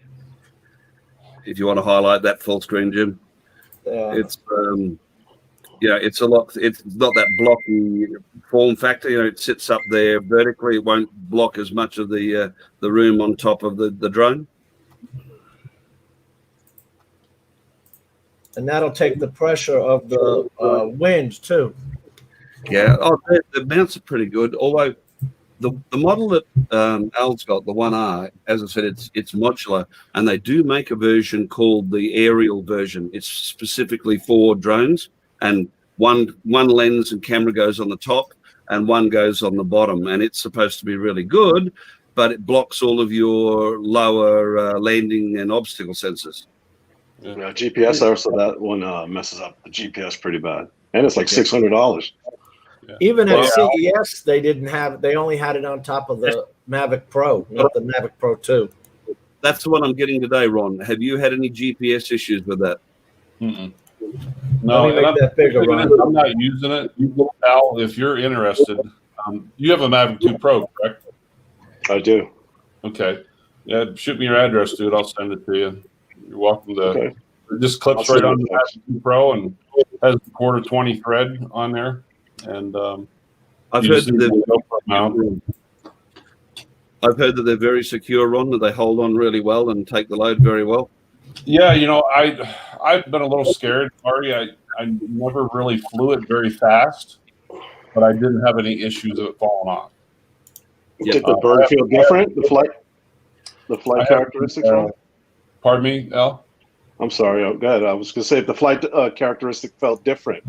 If you want to highlight that full screen, Jim, it's it's a lot. It's not that blocky form factor. It sits up there vertically. It won't block as much of the room on top of the drone. And that'll take the pressure of the wind too. Yeah, the mounts are pretty good. Although the model that Al's got, the 1R, as I said, it's modular, and they do make a version called the aerial version. It's specifically for drones, and one lens and camera goes on the top, and one goes on the bottom, and it's supposed to be really good, but it blocks all of your lower landing and obstacle sensors. Yeah, GPS also, that one messes up the GPS pretty bad, and it's like $600. Yeah. Even at CES, they only had it on top of the Mavic Pro, not the Mavic Pro 2. That's the one I'm getting today, Ron. Have you had any GPS issues with that? Mm-mm. No, I'm not using it. Al, if you're interested, you have a Mavic 2 Pro, correct? I do. Okay. Yeah, shoot me your address, dude. I'll send it to you. You're welcome to. Okay. It just clips right on the Mavic 2 Pro and has the quarter 20 thread on there. And I've heard that they're very secure, Ron, that they hold on really well and take the load very well. Yeah, I've been a little scared, Ari. I never really flew it very fast, but I didn't have any issues of it falling off. Did the bird feel different? The flight characteristics? Pardon me, Al? I'm sorry. Go ahead. I was going to say if the flight characteristic felt different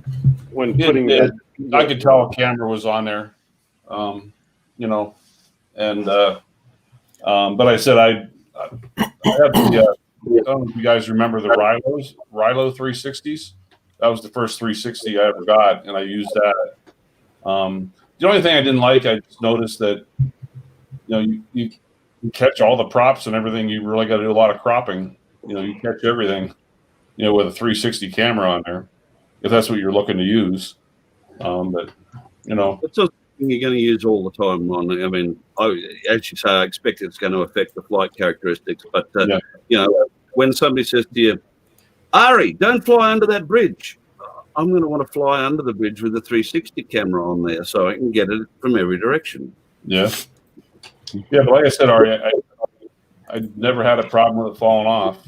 when putting it. I could tell a camera was on there, and but I said I have the. I don't know if you guys remember the Rilo 360s. That was the first 360 I ever got, and I used that. The only thing I didn't like, I just noticed that you catch all the props and everything. You really got to do a lot of cropping. You catch everything, with a 360 camera on there, if that's what you're looking to use. But it's something you're going to use all the time, Ron. I mean, as you say, I expect it's going to affect the flight characteristics. But when somebody says to you, Ari, don't fly under that bridge, I'm going to want to fly under the bridge with a 360 camera on there so I can get it from every direction. Yeah. Yeah, but like I said, Ari, I never had a problem with it falling off.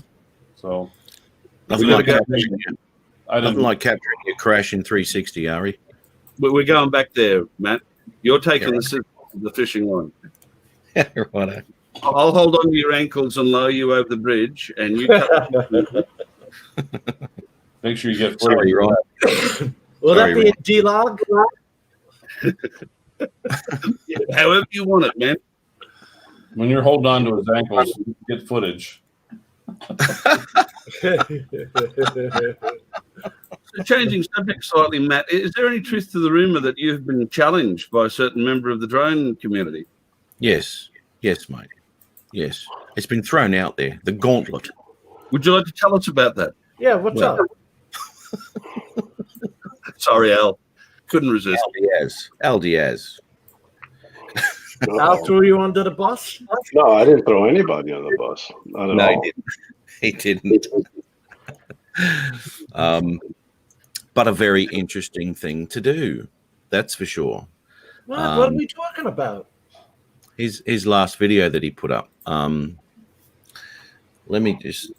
So nothing like capturing your crash in 360, Ari. But we're going back there, Matt. You're taking the fishing line. Yeah, right. I'll hold on to your ankles and lower you over the bridge, and you make sure you get sorry, Ron. Will that be a G-log? However you want it, man. When you're holding on to his ankles, you get footage. So changing subject slightly, Matt, is there any truth to the rumor that you've been challenged by a certain member of the drone community? Yes, mate. Yes, it's been thrown out there. The gauntlet. Would you like to tell us about that? Yeah, what's up? Sorry, Al. Couldn't resist. Al Diaz. Al threw you under the bus? No, I didn't throw anybody under the bus. Not at all. He didn't. But a very interesting thing to do. That's for sure. What are we talking about? His last video that he put up. Let me just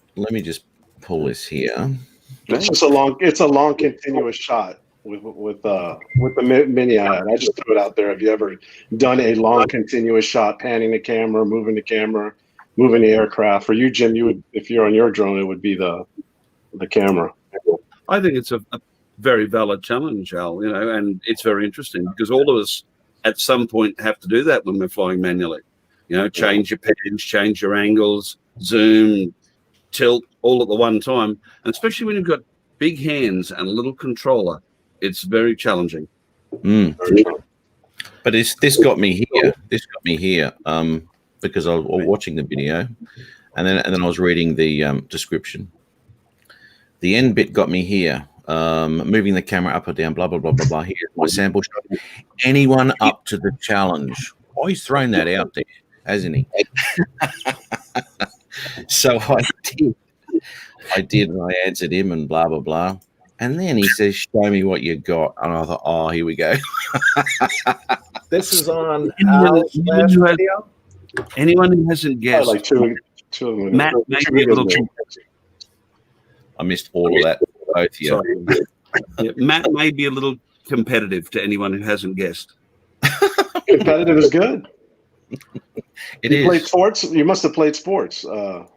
pull this here. It's a long continuous shot with the mini I had. I just threw it out there. Have you ever done a long continuous shot, panning the camera, moving the aircraft? For you, Jim, you would, if you're on your drone, it would be the camera. I think it's a very valid challenge, Al, you know, and it's very interesting because all of us at some point have to do that when we're flying manually. You know, change your pans, change your angles, zoom, tilt, all at the one time. And especially when you've got big hands and a little controller, it's very challenging. But this got me here. This got me here because I was watching the video, and then I was reading the description. The end bit got me here. Moving the camera up or down, blah blah blah blah blah. Here's my sample shot. Anyone up to the challenge? Oh, he's thrown that out there, hasn't he? So I did, and I answered him, and blah blah blah. And then he says, "Show me what you got." And I thought, "Oh, here we go." This is on Al's last video. Anyone who hasn't guessed, like two Matt, maybe a little. I missed all of that. Both you. Yeah, Matt may be a little competitive to anyone who hasn't guessed. Competitive is good. You played sports? You must have played sports, Matt,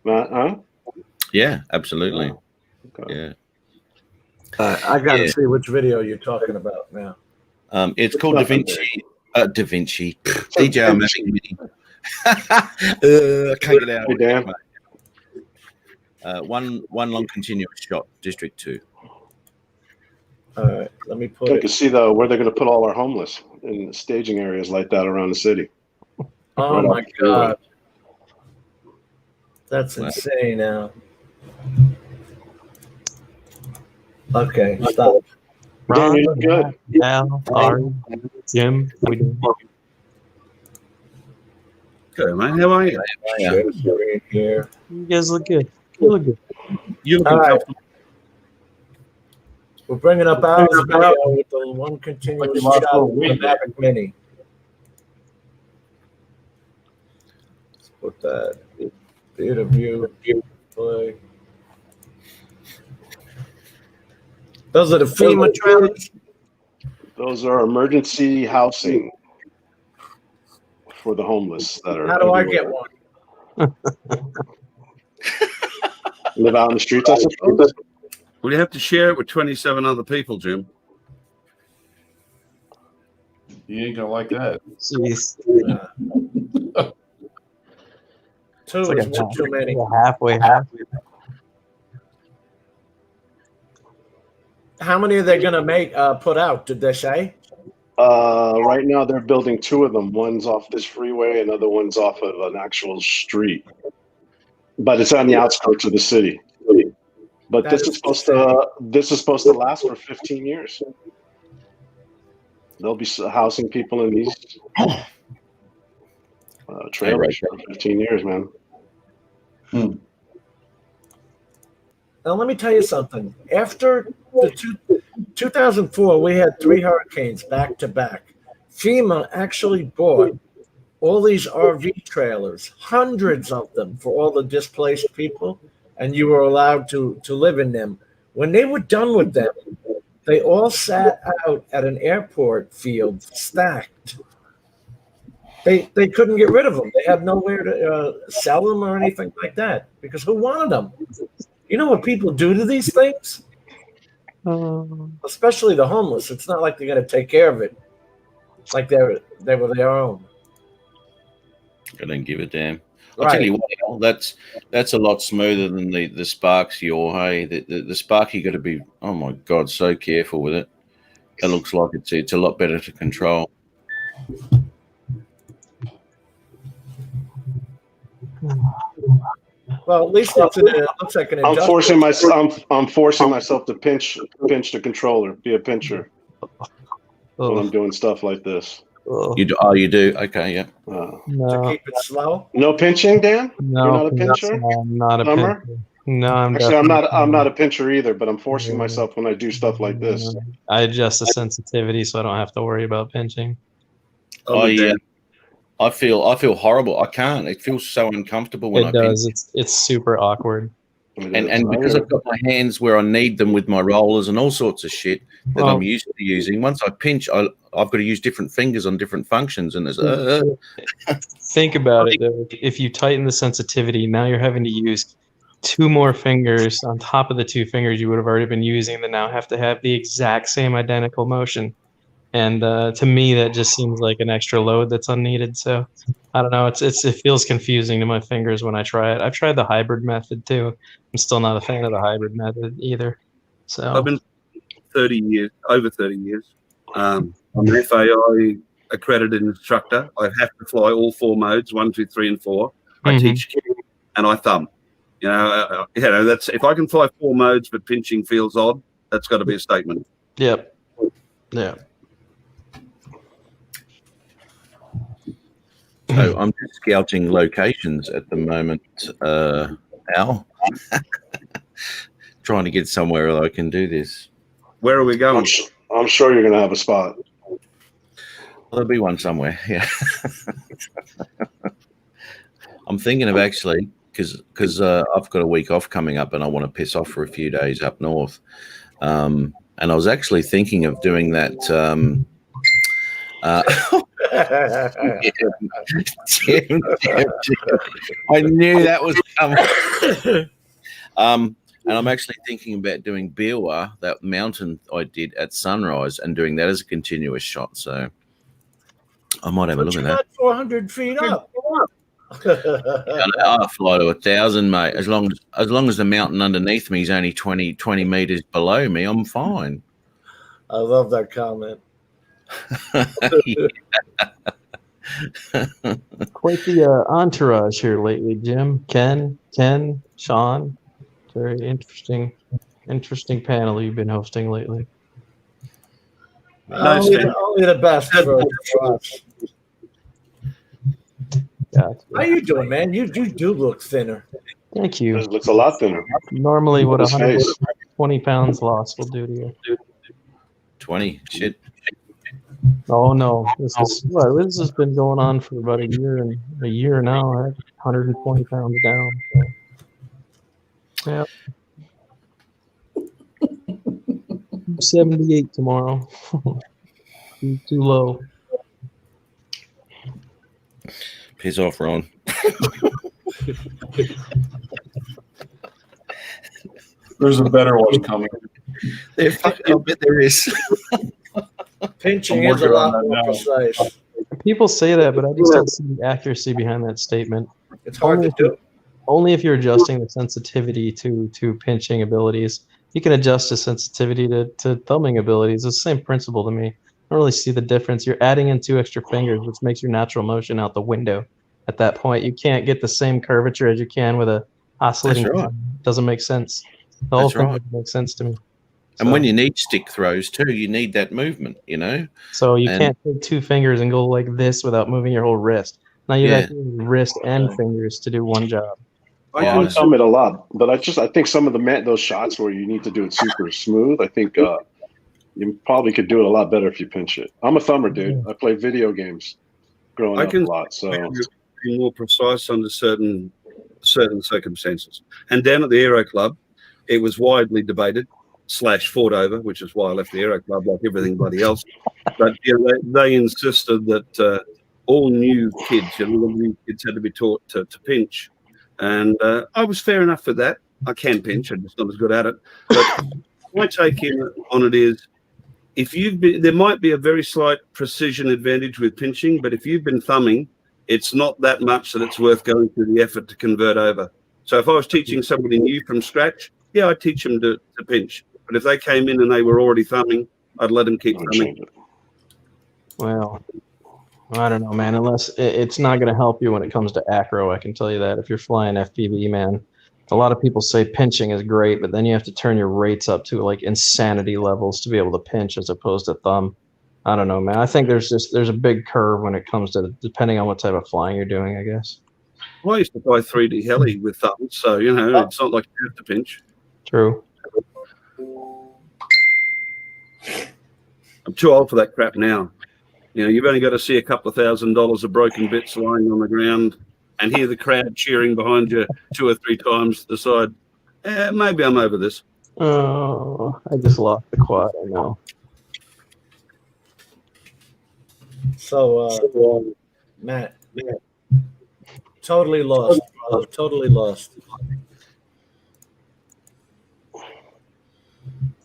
huh? Yeah, absolutely. Okay. Yeah. I got to see which video you're talking about now. It's called Davinci. DJI Mavic Mini. I can't get out. Hey, Dan. One long continuous shot, District 2. All right, let me put You it. can see though where they're going to put all our homeless in staging areas like that around the city. Oh Right my off the freeway. God, that's insane now. Okay, stop. Dan, you look good. Al, Ari, Jim, we do. Good, man. How are you? Share screen here. You guys look good. You look good. You look All right. comfortable. We're bringing up Al's video with the one continuous shot of the Mavic Mini. Let's put that theater view. Play. Those are the FEMA trailers. Those are emergency housing for the homeless that are. How do I get one? Live out in the streets, I suppose. Well, you have to share it with 27 other people, Jim. You ain't gonna like that. Jeez. Two It's like is one too many. halfway. How many are they going to make put out? Did they say? Right now, they're building two of them. One's off this freeway, another one's off of an actual street. But it's on the outskirts of the city. But this is supposed to last for 15 years. They'll be housing people in these trailers for 15 years, man. Now, let me tell you something. After the 2004, we had 3 hurricanes back to back. FEMA actually bought all these RV trailers, hundreds of them for all the displaced people, and you were allowed to live in them. When they were done with them, they all sat out at an airport field stacked. They couldn't get rid of them. They had nowhere to sell them or anything like that because who wanted them? You know what people do to these things? Especially the homeless. It's not like they're going to take care of it. It's like they were their own. I don't give a damn. I'll tell you what, Al, that's a lot smoother than the Sparks hey. The Spark, you got to be, oh my God, so careful with it. It looks like it's a lot better to control. Well, at least it looks like an. I'm forcing myself to pinch the controller, be a pincher when I'm doing stuff like this. You do? Oh, you do? Okay, yeah. To keep it slow. No pinching, Dan? No, you're not a pincher. I'm not a Summer? pincher. No, I'm not a pincher either. But I'm forcing myself when I do stuff like this. I adjust the sensitivity so I don't have to worry about pinching. I feel horrible. I can't. It feels so uncomfortable when it I does. pinch. It's super awkward. And because I've got my hands where I need them with my rollers and all sorts of shit that I'm used to using, once I pinch, I've got to use different fingers on different functions. And there's think about it though. If you tighten the sensitivity, now you're having to use 2 more fingers on top of the 2 fingers you would have already been using that now have to have the exact same identical motion. And to me, that just seems like an extra load that's unneeded. So I don't know. It feels confusing to my fingers when I try it. I've tried the hybrid method too. I'm still not a fan of the hybrid method either. So I've been 30 years, over 30 years. I'm an FAI accredited instructor. I have to fly all 4 modes, 1, 2, 3, and 4. I teach and I thumb. That's if I can fly 4 modes, but pinching feels odd. That's got to be a statement. Yep. Yeah. So I'm just scouting locations at the moment, Al. Trying to get somewhere that I can do this. Where are we going? I'm sure you're going to have a spot. There'll be one somewhere, yeah. I'm thinking of actually, because I've got a week off coming up and I want to piss off for a few days up north. And I was actually thinking of doing that. Jim. I knew that was coming. And I'm actually thinking about doing Biwa, that mountain I did at sunrise, and doing that as a continuous shot. So I might have a look at that. 400 feet up. I'll fly to 1,000, mate. As long as the mountain underneath me is only 20 meters below me, I'm fine. I love that comment. Quite the entourage here lately, Jim. Ken, Sean. Very interesting panel you've been hosting lately. Only the best for us. How you doing, man? You do look thinner. Thank you. It looks a lot thinner. Normally, what 120 pounds lost will do to you. 20. Shit. Oh no, this has been going on for about a year now. 120 pounds down. Yeah. 78 tomorrow. Too low. Piss off, Ron. There's a better one coming. I bet there is. Pinching is a lot more precise. People say that, but I just don't see the accuracy behind that statement. It's hard to do. Only if you're adjusting the sensitivity to pinching abilities. You can adjust the sensitivity to thumbing abilities. It's the same principle to me. I don't really see the difference. You're adding in 2 extra fingers, which makes your natural motion out the window. At that point, you can't get the same curvature as you can with a oscillating. That's right. Doesn't make sense. The whole thing doesn't make sense to me. And when you need stick throws too, you need that movement, So you can't take 2 fingers and go like this without moving your whole wrist. Now you have wrist and fingers to do one job. I consume it a lot, but I think some of those shots where you need to do it super smooth, I think you probably could do it a lot better if you pinch it. I'm a thumber, dude. I play video games growing up a lot, so be more precise under certain circumstances. And down at the Aero Club, it was widely debated / fought over, which is why I left the Aero Club, like everything bloody else. But they insisted that all new kids, new kids had to be taught to pinch. And I was fair enough with that. I can pinch, I'm just not as good at it. But my take on it is, there might be a very slight precision advantage with pinching, but if you've been thumbing, it's not that much that it's worth going through the effort to convert over. So if I was teaching somebody new from scratch, I'd teach them to pinch. But if they came in and they were already thumbing, I'd let them keep thumbing. Well, I don't know, man. Unless it's not going to help you when it comes to acro, I can tell you that. If you're flying FPV, man, a lot of people say pinching is great, but then you have to turn your rates up to like insanity levels to be able to pinch as opposed to thumb. I don't know, man. I think there's a big curve when it comes to depending on what type of flying you're doing, I guess. Well, I used to fly 3D heli with thumbs, so it's not like you have to pinch. True. I'm too old for that crap now. You've only got to see a couple of $1,000 of broken bits lying on the ground and hear the crowd cheering behind you 2 or 3 times to decide, maybe I'm over this. Oh, I just lost the quad, I know. So, Matt, totally lost, brother. Totally lost.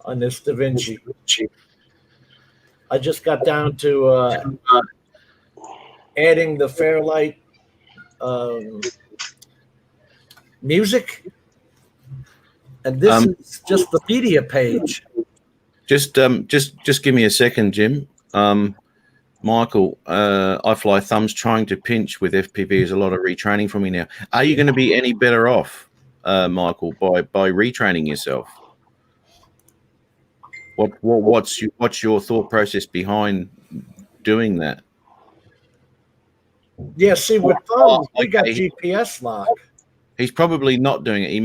on this Davinci. I just got down to adding the Fairlight music, and this is just the media page. Just give me a second, Jim. Michael, I fly thumbs trying to pinch with FPV is a lot of retraining for me now. Are you going to be any better off, Michael, by retraining yourself? What's your thought process behind doing that? Yeah, see, with thumbs, we got GPS lock. He's probably not doing it. He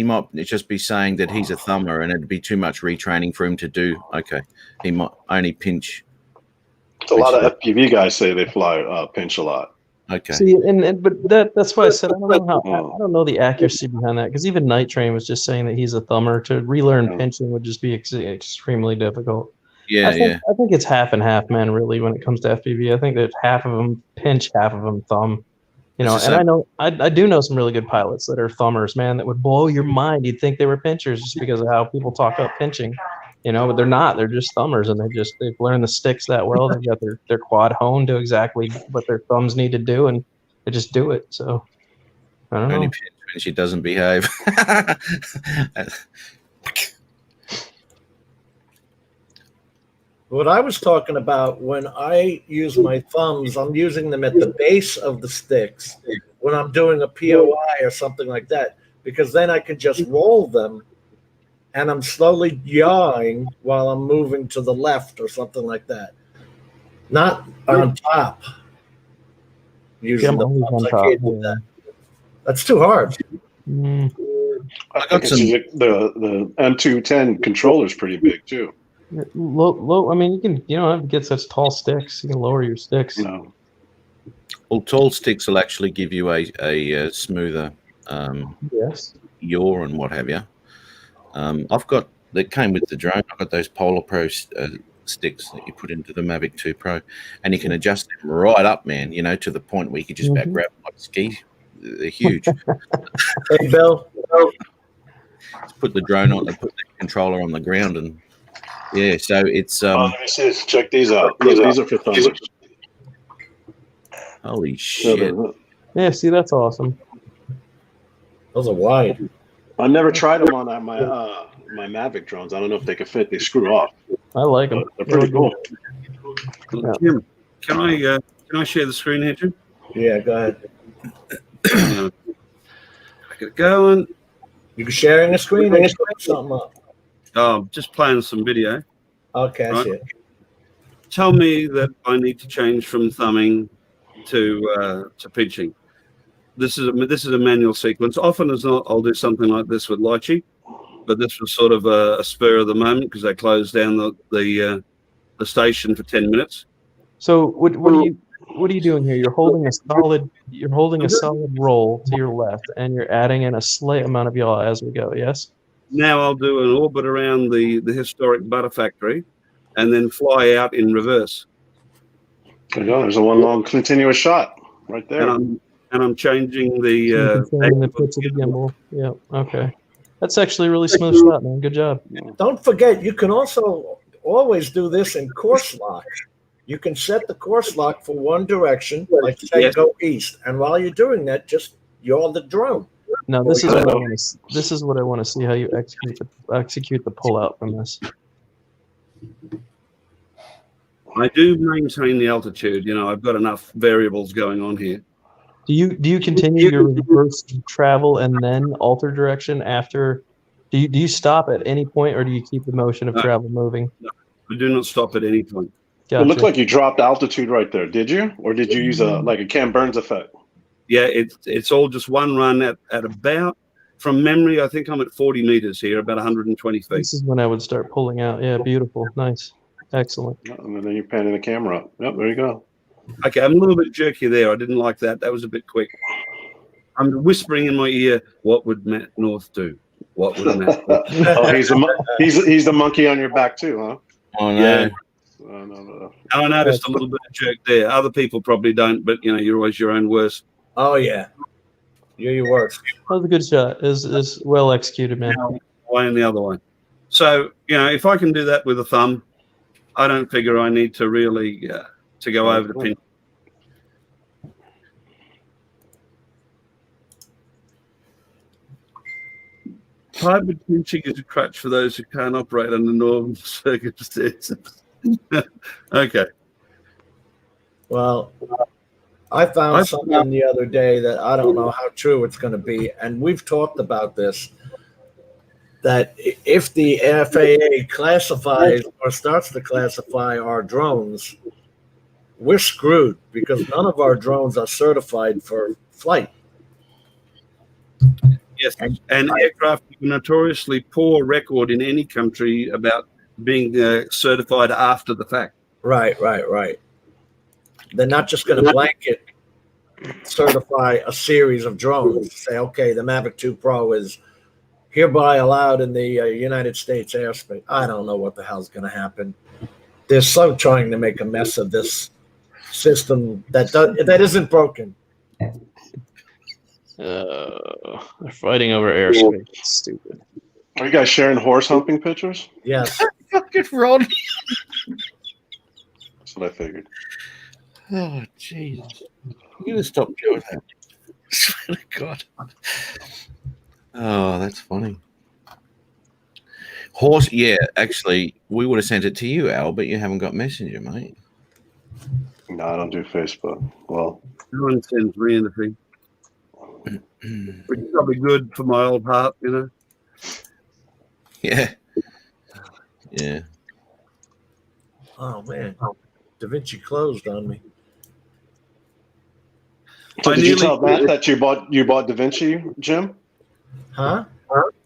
might just be saying that he's a thumber and it'd be too much retraining for him to do. Okay, he might only pinch. A lot of FPV guys say they fly pinch a lot. Okay. See, but that's why I said I don't know the accuracy behind that, because even Night Train was just saying that he's a thumber. To relearn pinching would just be extremely difficult. Yeah, I think it's half and half, man. Really, when it comes to FPV, I think that half of them pinch, half of them thumb. You know, and I do know some really good pilots that are thumbers, man, that would blow your mind. You'd think they were pinchers just because of how people talk up pinching, you know, but they're not. They're just thumbers, and they've learned the sticks that well. They've got their quad honed to exactly what their thumbs need to do, and they just do it. So I don't know. Only pinch when she doesn't behave. What I was talking about, when I use my thumbs, I'm using them at the base of the sticks when I'm doing a POI or something like that, because then I can just roll them and I'm slowly yawing while I'm moving to the left or something like that. Not on top. Using the thumbs. I can't do that. That's too hard. I think the M210 controller is pretty big too. Low. I mean, you don't have to get such tall sticks. You can lower your sticks. No. Well, tall sticks will actually give you a smoother yaw and what have you. I've got that came with the drone. I've got those Polar Pro sticks that you put into the Mavic 2 Pro, and you can adjust them right up, man. You know, to the point where you can just back grab like skis. They're huge. Hey, Bill. Just put the drone on, put the controller on the ground, and yeah. So it's let me see. Check these out. These are for thumbers. Holy shit! Yeah, see, that's awesome. Those are wide. I never tried them on my my Mavic drones. I don't know if they can fit. They screw off. I like them. They're pretty cool. Jim, can I share the screen here, Jim? Yeah, go ahead. I get it going. You can sharing the screen and something up. Oh, just playing some video. Okay, I see it. Tell me that I need to change from thumbing to pinching. This is a manual sequence. Often as not, I'll do something like this with Litchi, but this was sort of a spur of the moment because they closed down the station for 10 minutes. So what are you doing here? You're holding a solid roll to your left, and you're adding in a slight amount of yaw as we go. Yes. Now I'll do an orbit around the historic butter factory, and then fly out in reverse. There you go. There's a one long continuous shot right there. And I'm changing the pitch of the gimbal. Yeah. Okay. That's actually a really smooth shot, man. Good job. Don't forget, you can also always do this in course lock. You can set the course lock for one direction, like say go east, and while you're doing that, just yaw the drone. Now this is what I want to. This is what I want to see how you execute the pullout from this. I do maintain the altitude. You know, I've got enough variables going on here. Do you continue your reverse travel and then alter direction after? Do you stop at any point, or do you keep the motion of travel moving? No, I do not stop at any point. Gotcha. It looked like you dropped altitude right there. Did you, or did you use a Cam Burns effect? Yeah, it's all just one run at about, from memory, I think I'm at 40 meters here, about 120 feet. This is when I would start pulling out. Yeah, beautiful, nice, excellent. And then you're panning the camera up. Yep, there you go. Okay, I'm a little bit jerky there. I didn't like that. That was a bit quick. I'm whispering in my ear, what would Matt North do? What would Matt North do? Oh, he's the monkey on your back too, huh? Oh, no. Yeah. I noticed a little bit of jerk there. Other people probably don't, but you know, you're always your own worst. Oh yeah, you're your worst. That was a good shot. Is well executed, man. One and the other one. So So, if I can do that with a thumb, I don't figure I need to really to go over to pinch. Hybrid pinching is a crutch for those who can't operate under normal circumstances. Okay. Well, I found something the other day that I don't know how true it's going to be, and we've talked about this, that if the FAA classifies or starts to classify our drones, we're screwed because none of our drones are certified for flight. Yes, and aircraft have a notoriously poor record in any country about being certified after the fact. Right. They're not just going to blanket certify a series of drones. Say, okay, the Mavic 2 Pro is hereby allowed in the United States airspace. I don't know what the hell's going to happen. They're so trying to make a mess of this system that isn't broken. They're fighting over airspace. It's stupid. Are you guys sharing horse humping pictures? Yes. Fucking Ron. That's what I figured. Oh, Jesus. I'm going to stop doing that. I swear to God. Oh, that's funny. Horse, yeah, actually, we would have sent it to you, Al, but you haven't got Messenger, mate. No, I don't do Facebook. Well, no one sends me anything. Which is probably good for my old heart, Yeah. Yeah. Oh, man. Davinci closed on me. So did you tell Matt that you bought Davinci, Jim? Huh?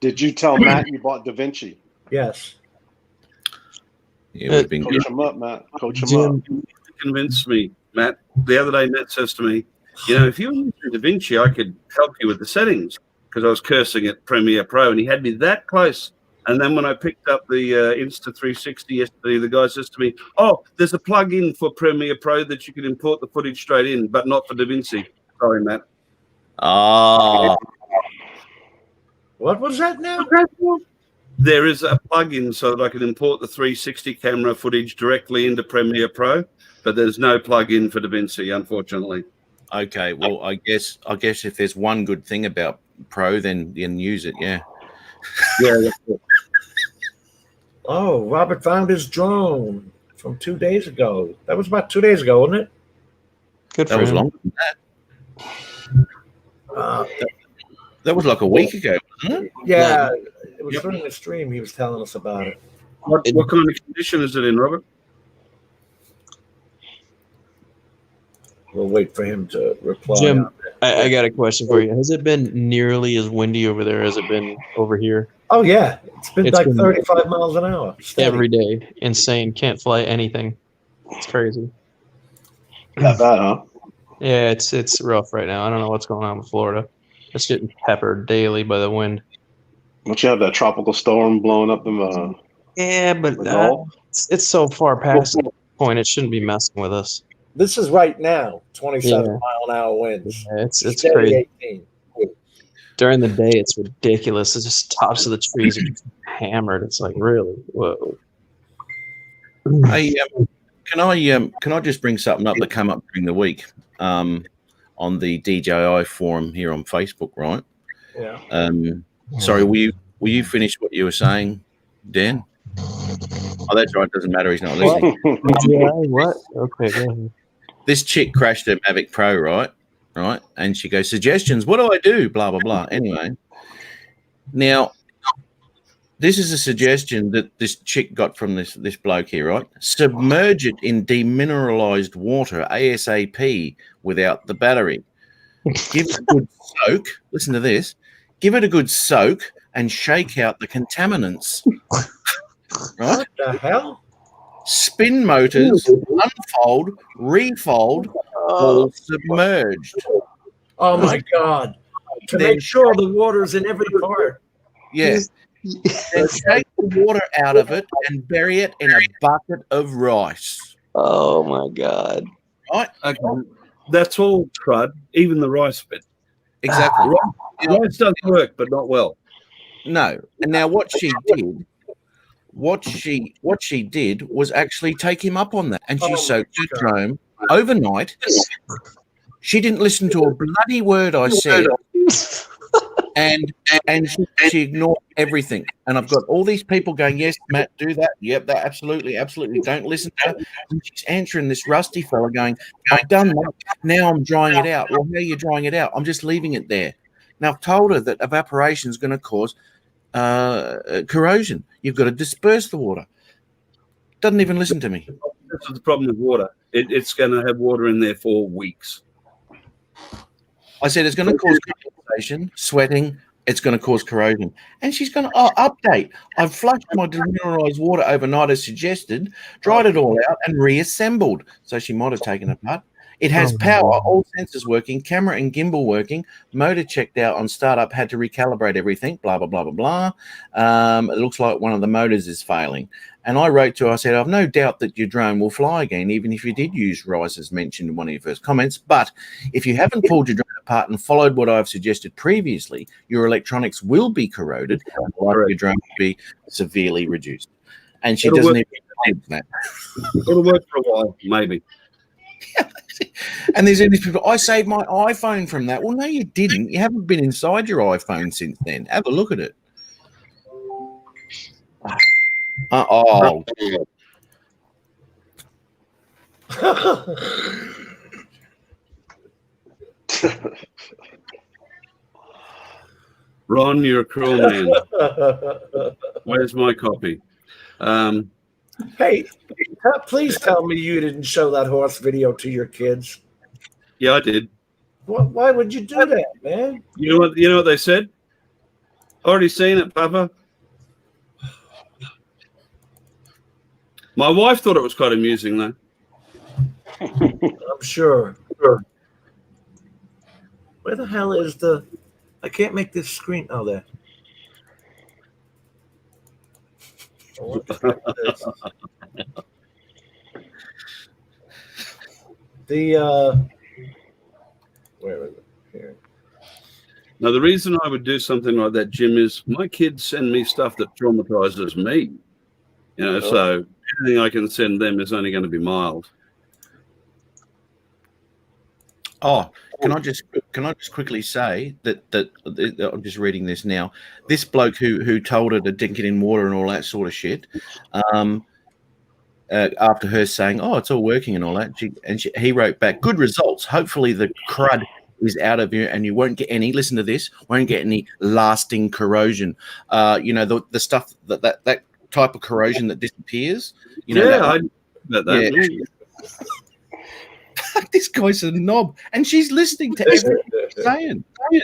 Did you tell Matt you bought Davinci? Yes. Yeah, we've been Coach him up, Matt. Coach him up. Convinced me, Matt. The other day, Matt says to me, if you were using Davinci, I could help you with the settings because I was cursing at Premiere Pro, and he had me that close. And then when I picked up the Insta360 yesterday, the guy says to me, "Oh, there's a plug-in for Premiere Pro that you can import the footage straight in, but not for Davinci." Sorry, Matt. Oh. What was that now? There is a plug-in so that I can import the 360 camera footage directly into Premiere Pro, but there's no plug-in for Davinci, unfortunately. Okay, well, I guess if there's one good thing about Pro, then use it, yeah. Yeah, that's it. Oh, Robert found his drone from 2 days ago. That was about 2 days ago, wasn't it? Good for That was him. longer than that. That was like a week ago, wasn't it? Yeah, it was during the stream. He was telling us about it. What kind of condition is it in, Robert? We'll wait for him to reply. Jim, I got a question for you. Has it been nearly as windy over there as it been over here? Oh, yeah. It's been 35 miles an hour. Steady. Every day. Insane. Can't fly anything. It's crazy. Not bad, huh? Yeah, it's rough right now. I don't know what's going on with Florida. It's getting peppered daily by the wind. Don't you have that tropical storm blowing up them? Yeah, but it's so far past the point. It shouldn't be messing with us. This is right now, 27-mile-an-hour winds. Yeah, it's Steady crazy. 18. During the day, it's ridiculous. It's just tops of the trees are just hammered. It's like, really? Whoa. Hey, can I just bring something up that came up during the week on the DJI forum here on Facebook, right? Yeah. Sorry, will you finish what you were saying, Dan? Oh, that's right. Doesn't matter. He's not listening. DJI, what? Okay, go ahead. This chick crashed her Mavic Pro, right? And she goes, suggestions. What do I do? Blah, blah, blah. Anyway, now, this is a suggestion that this chick got from this bloke here, right? Submerge it in demineralized water ASAP without the battery. Give it a good soak. Listen to this. Give it a good soak and shake out the contaminants. Right? What the hell? Spin motors, unfold, refold, all submerged. Oh, my God. To make sure the water's in every part. Yeah. Then take the water out of it and bury it in a bucket of rice. Oh, my God. Right? Okay. That's all crud, even the rice bit. Exactly. Rice does work, but not well. No. And now what she did what she did was actually take him up on that, and she Oh soaked my her drone overnight. She didn't listen to a bloody word I said, and she ignored everything. And I've got all these people going, "Yes, Matt, do that. Yep, that absolutely. Don't listen to her." And she's answering this rusty fella going, "I've done that. Now I'm drying it out." Well, how are you drying it out? I'm just leaving it there. Now I've told her that evaporation is going to cause corrosion. You've got to disperse the water. Doesn't even listen to me. This is the problem with water. It's going to have water in there for weeks. I said it's going to cause condensation, sweating. It's going to cause corrosion. And she's going to update. I've flushed my demineralized water overnight as suggested, dried it all out, and reassembled. So she might have taken it apart. It has power, all sensors working, camera and gimbal working, motor checked out on startup, had to recalibrate everything, blah, blah, blah, blah, blah. It looks like one of the motors is failing. And I wrote to her, I said, I've no doubt that your drone will fly again, even if you did use RISE as mentioned in one of your first comments. But if you haven't pulled your drone apart and followed what I've suggested previously, your electronics will be corroded and the life of your drone will be severely reduced. And she doesn't even think that. It'll work for a while, maybe. And there's these people, I saved my iPhone from that. Well, no, you didn't. You haven't been inside your iPhone since then. Have a look at it. Oh. Ron, you're a cruel man. Where's my copy? Hey, please tell me you didn't show that horse video to your kids. Yeah, I did. Why would you do that, man? You know what they said? Already seen it, Papa. My wife thought it was quite amusing, though. I'm sure. Where the hell is the... I can't make this screen... Oh, there. Where is it? Here. Now, the reason I would do something like that, Jim, is my kids send me stuff that traumatizes me. You know, so anything I can send them is only going to be mild. Oh, can I just quickly say that I'm just reading this now. This bloke who told her to dink it in water and all that sort of shit, after her saying, "Oh, it's all working and all that," he wrote back, "Good results. Hopefully the crud is out of you and you won't get any. Listen to this. Won't get any lasting corrosion. You know the stuff that type of corrosion that disappears. You know, I know that. Yeah. This guy's a knob, and she's listening to everything he's saying. I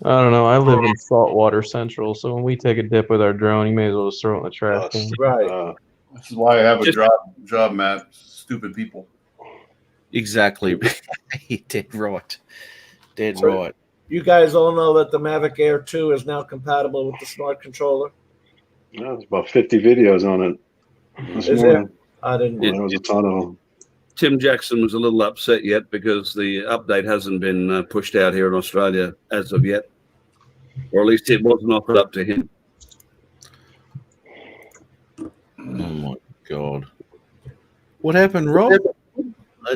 don't know. I live in saltwater central, so when we take a dip with our drone, you may as well just throw it in the trash can. Right. This is why I have a job, Matt. Stupid people. Exactly. Dead right. Right. You guys all know that the Mavic Air 2 is now compatible with the smart controller? Yeah, there's about 50 videos on it. Is there? I didn't know. There was a ton of them. Tim Jackson was a little upset yet because the update hasn't been pushed out here in Australia as of yet, or at least it wasn't offered up to him. Oh my God! What happened, Rob?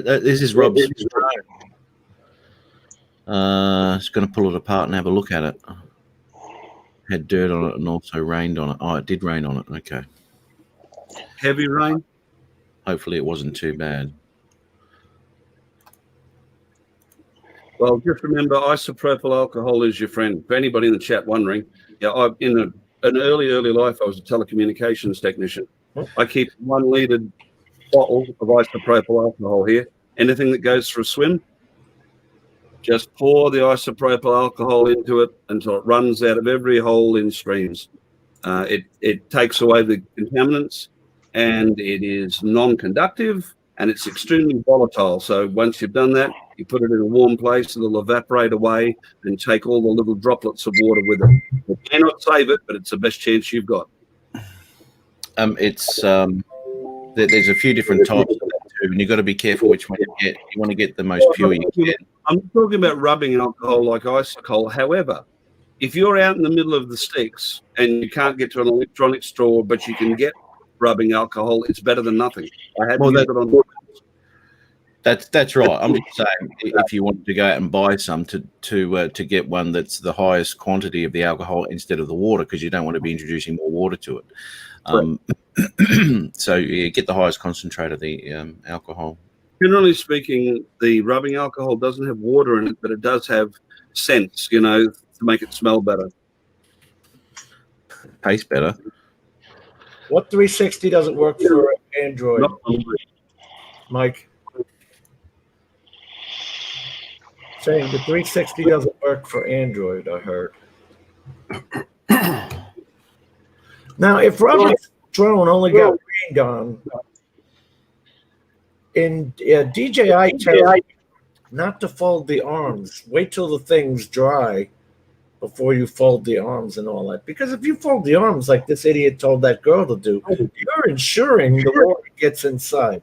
This is Rob's. It's going to pull it apart and have a look at it. Had dirt on it and also rained on it. Oh, it did rain on it. Okay. Heavy rain? Hopefully it wasn't too bad. Well, just remember, isopropyl alcohol is your friend. For anybody in the chat wondering, yeah, in an early life, I was a telecommunications technician. I keep 1 litre bottle of isopropyl alcohol here. Anything that goes for a swim, just pour the isopropyl alcohol into it until it runs out of every hole in streams. It takes away the contaminants, and it is non-conductive, and it's extremely volatile. So once you've done that, you put it in a warm place, it'll evaporate away and take all the little droplets of water with it. You cannot save it, but it's the best chance you've got. There's a few different types of that too, and you've got to be careful which one you get. You want to get the most pure you can. I'm talking about rubbing alcohol like isocol. However, if you're out in the middle of the sticks and you can't get to an electronic store, but you can get rubbing alcohol. It's better than nothing. I had Well, used it on. That's right. I'm just saying, if you want to go out and buy some, to get one that's the highest quantity of the alcohol instead of the water, because you don't want to be introducing more water to it. So you get the highest concentrate of the alcohol. Generally speaking, the rubbing alcohol doesn't have water in it, but it does have scents, you know, to make it smell better. Tastes better. What 360 doesn't work for Android, Mike? Saying the 360 doesn't work for Android, I heard. Now, if Robert's drone only got rained on, in DJI tells you not to fold the arms. Wait till the thing's dry before you fold the arms and all that. Because if you fold the arms like this idiot told that girl to do, you're ensuring the water gets inside.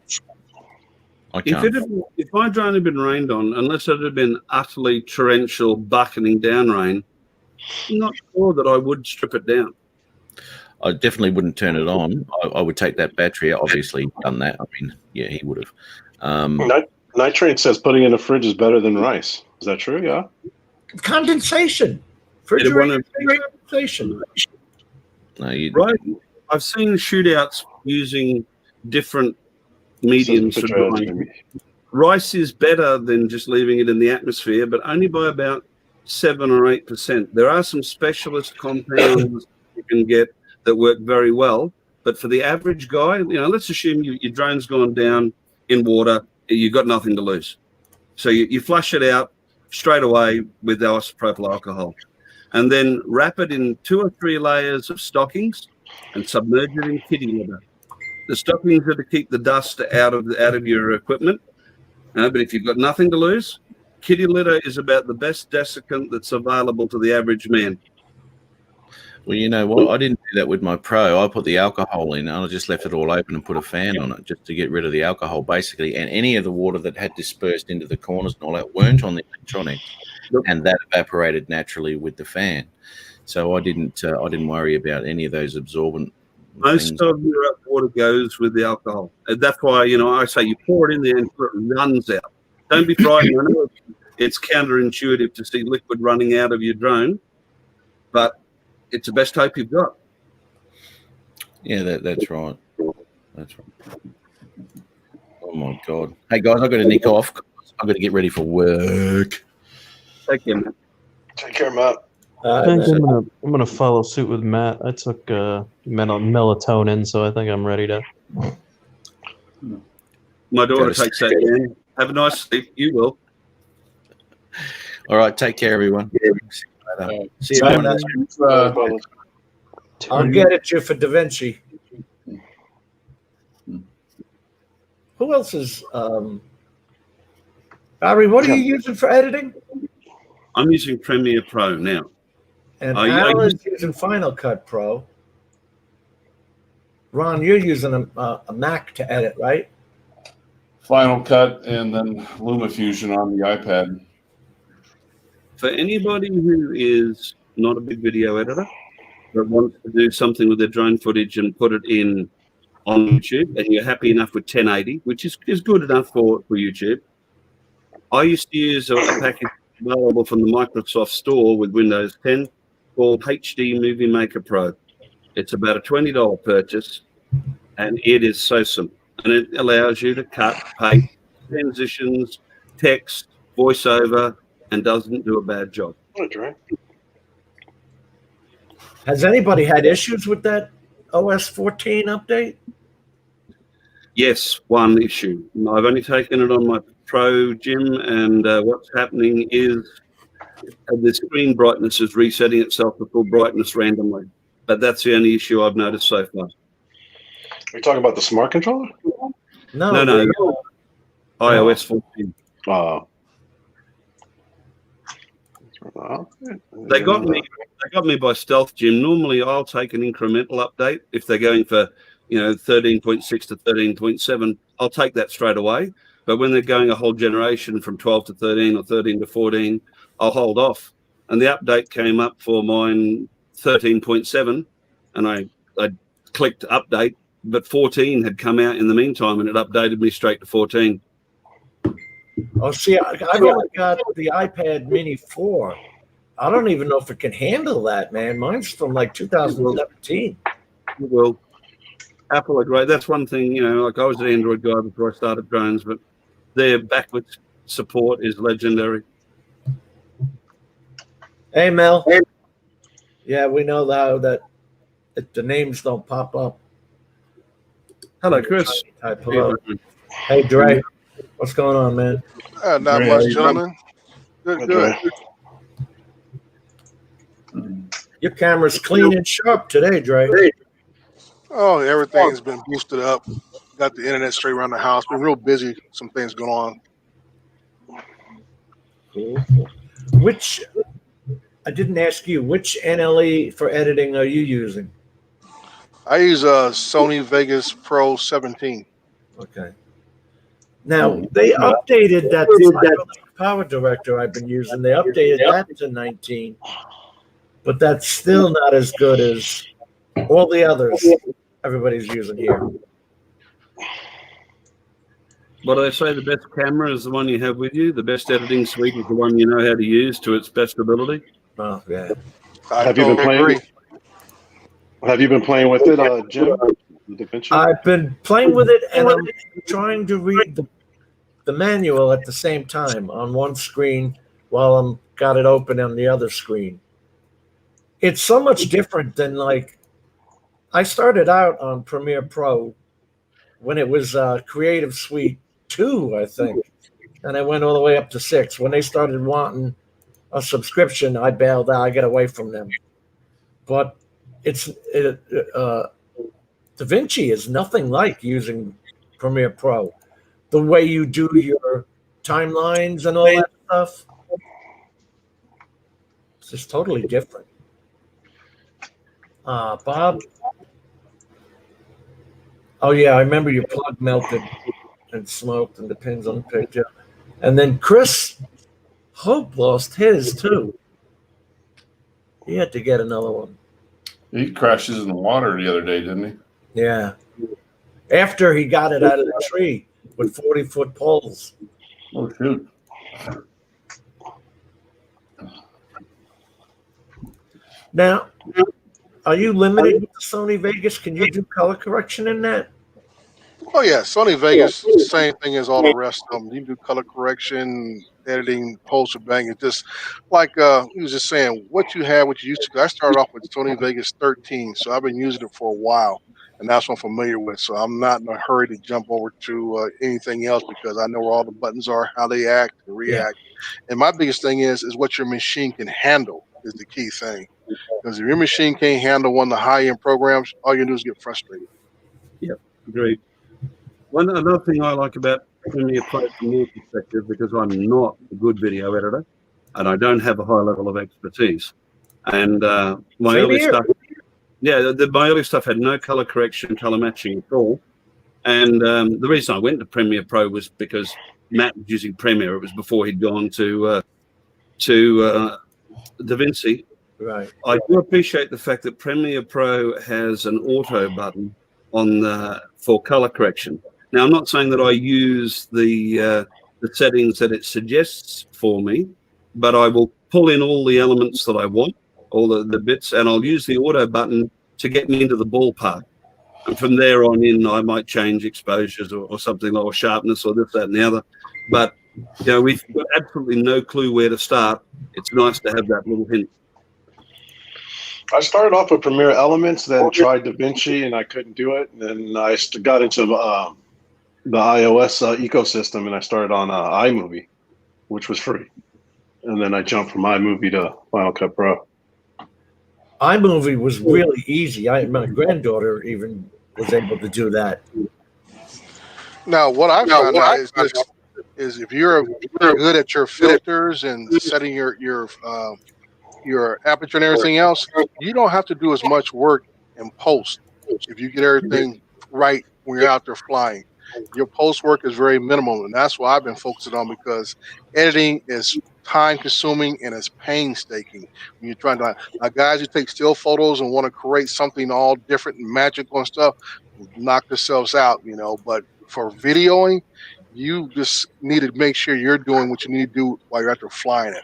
If my drone had been rained on, unless it had been utterly torrential, bucketing down rain, I'm not sure that I would strip it down. I definitely wouldn't turn it on. I would take that battery out. Obviously, done that. I mean, yeah, he would have. Nitrate says putting in the fridge is better than rice. Is that true? Yeah. Condensation. Refrigerated condensation. No, right. I've seen shootouts using different mediums for drying. Rice is better than just leaving it in the atmosphere, but only by about 7 or 8%. There are some specialist compounds you can get that work very well, but for the average guy, you know, let's assume your drone's gone down in water, you've got nothing to lose. So you flush it out straight away with isopropyl alcohol, and then wrap it in 2 or 3 layers of stockings and submerge it in kitty litter. The stockings are to keep the dust out of your equipment, but if you've got nothing to lose, kitty litter is about the best desiccant that's available to the average man. Well, you know what? I didn't do that with my Pro. I put the alcohol in and I just left it all open and put a fan on it just to get rid of the alcohol, basically. And any of the water that had dispersed into the corners and all that weren't on the electronics, and that evaporated naturally with the fan. So I didn't worry about any of those absorbent. Most of your water goes with the alcohol. And that's why, you know, I say you pour it in there until it runs out. Don't be frightened. I know it's counterintuitive to see liquid running out of your drone, but it's the best hope you've got. Yeah, that's right. That's right. Oh my God! Hey guys, I've got to nick off. I've got to get ready for work. Take care, Matt. Take care, Matt. I think I'm gonna follow suit with Matt. I took melatonin, so I think I'm ready to. My daughter takes that in. Have a nice sleep. You will. All right, take care, everyone. See you later. I'll get at you for Davinci. Who else is Barry? What are you using for editing? I'm using Premiere Pro now. And Al is using Final Cut Pro. Ron, you're using a Mac to edit, right? Final Cut and then LumaFusion on the iPad. For anybody who is not a big video editor but wants to do something with their drone footage and put it in on YouTube, and you're happy enough with 1080, which is good enough for YouTube, I used to use a package available from the Microsoft Store with Windows 10 called HD Movie Maker Pro. It's about a $20 purchase, and it is so simple. And it allows you to cut, paste, transitions, text, voiceover, and doesn't do a bad job. Has anybody had issues with that OS 14 update? Yes, one issue. I've only taken it on my Pro, Jim, and what's happening is the screen brightness is resetting itself to full brightness randomly. But that's the only issue I've noticed so far. Are you talking about the smart controller? No. iOS 14. They got me by stealth, Jim. Normally I'll take an incremental update if they're going for 13.6 to 13.7. I'll take that straight away. But when they're going a whole generation from 12 to 13 or 13 to 14, I'll hold off. And the update came up for mine 13.7, and I clicked update, but 14 had come out in the meantime, and it updated me straight to 14. Oh, see, I've only got the iPad Mini 4. I don't even know if it can handle that, man. Mine's from like 2017. Well, Apple are great. That's one thing, like I was an Android guy before I started drones, but their backwards support is legendary. Hey, Mel. Yeah, we know that the names don't pop up. Hello, Chris. Hello. Hey, Dre. What's going on, man? Not much, gentlemen. Good. Your camera's clean and sharp today, Dre. Oh, everything's been boosted up. Got the internet straight around the house. Been real busy. Some things going on. Cool. I didn't ask you, which NLE for editing are you using? I use a Sony Vegas Pro 17. Okay. Now, they updated that power director I've been using. They updated that to 19. But that's still not as good as all the others everybody's using here. What do they say? The best camera is the one you have with you. The best editing suite is the one you know how to use to its best ability. Oh, yeah. Have you been playing with it, Jim? Davinci? I've been playing with it, and I'm trying to read the manual at the same time on one screen while I'm got it open on the other screen. It's so much different than, like, I started out on Premiere Pro when it was Creative Suite 2, I think, and I went all the way up to 6. When they started wanting a subscription, I bailed out. I got away from them. But Davinci is nothing like using Premiere Pro. The way you do your timelines and all that stuff, it's just totally different. Bob? Oh, yeah, I remember your plug melted and smoked and the pins on the picture. And then Chris Hope lost his, too. He had to get another one. He crashes in the water the other day, didn't he? Yeah. After he got it out of the tree with 40-foot poles. Oh, shoot. Now, are you limited with the Sony Vegas? Can you do color correction in that? Oh, yeah. Sony Vegas, same thing as all the rest of them. You can do color correction, editing, post, bang. It's just like he was just saying, what you had, what you used to. I started off with Sony Vegas 13, so I've been using it for a while, and that's what I'm familiar with. So I'm not in a hurry to jump over to anything else because I know where all the buttons are, how they act and react. Yeah. And my biggest thing is what your machine can handle is the key thing. Because if your machine can't handle one of the high-end programs, all you can do is get frustrated. Yep, agreed. Another thing I like about Premiere Pro from your perspective, because I'm not a good video editor and I don't have a high level of expertise. And my early stuff, my early stuff had no color correction, color matching at all. And the reason I went to Premiere Pro was because Matt was using Premiere. It was before he'd gone to Davinci. Right. I do appreciate the fact that Premiere Pro has an auto button on for color correction. Now, I'm not saying that I use the settings that it suggests for me, but I will pull in all the elements that I want, all the bits, and I'll use the auto button to get me into the ballpark. And from there on in, I might change exposures or something, or sharpness or this, that, and the other. But, we've got absolutely no clue where to start. It's nice to have that little hint. I started off with Premiere Elements, then tried Davinci, and I couldn't do it. And then I got into the iOS ecosystem, and I started on iMovie, which was free. And then I jumped from iMovie to Final Cut Pro. iMovie was really easy. My granddaughter even was able to do that. Now, what I found out is if you're good at your filters and setting your aperture and everything else, you don't have to do as much work in post if you get everything right when you're out there flying. Your post work is very minimal, and that's what I've been focusing on, because editing is time consuming and it's painstaking when you're trying to guys who take still photos and want to create something all different and magical and stuff. knock themselves out, but for videoing, you just need to make sure you're doing what you need to do while you're out there flying it.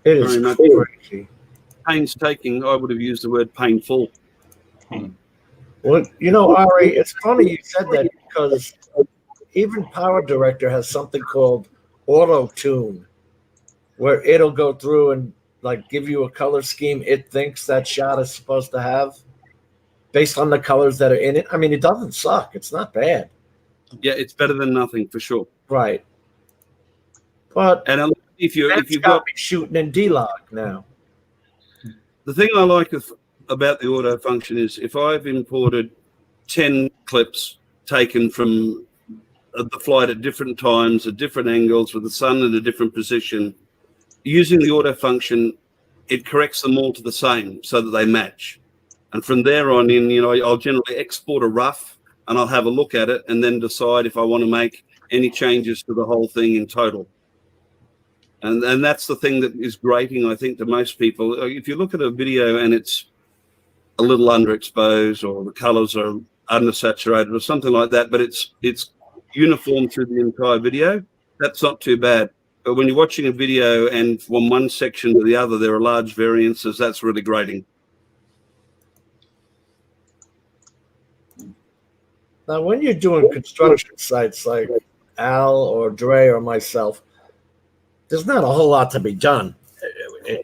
It is crazy. Painstaking, I would have used the word painful. Well, Ari, it's funny you said that because even Power Director has something called Auto Tune, where it'll go through and like give you a color scheme it thinks that shot is supposed to have based on the colors that are in it. I mean, it doesn't suck. It's not bad. Yeah, it's better than nothing for sure. Right. But if you've got me shooting in D-Log now. The thing I like about the auto function is if I've imported 10 clips taken from the flight at different times, at different angles, with the sun in a different position, using the auto function, it corrects them all to the same so that they match. And from there on in, I'll generally export a rough and I'll have a look at it and then decide if I want to make any changes to the whole thing in total. And that's the thing that is grating, I think, to most people. If you look at a video and it's a little underexposed or the colors are undersaturated or something like that, but it's uniform through the entire video, that's not too bad. But when you're watching a video and from one section to the other, there are large variances, that's really grating. Now, when you're doing construction sites like Al or Dre or myself, there's not a whole lot to be done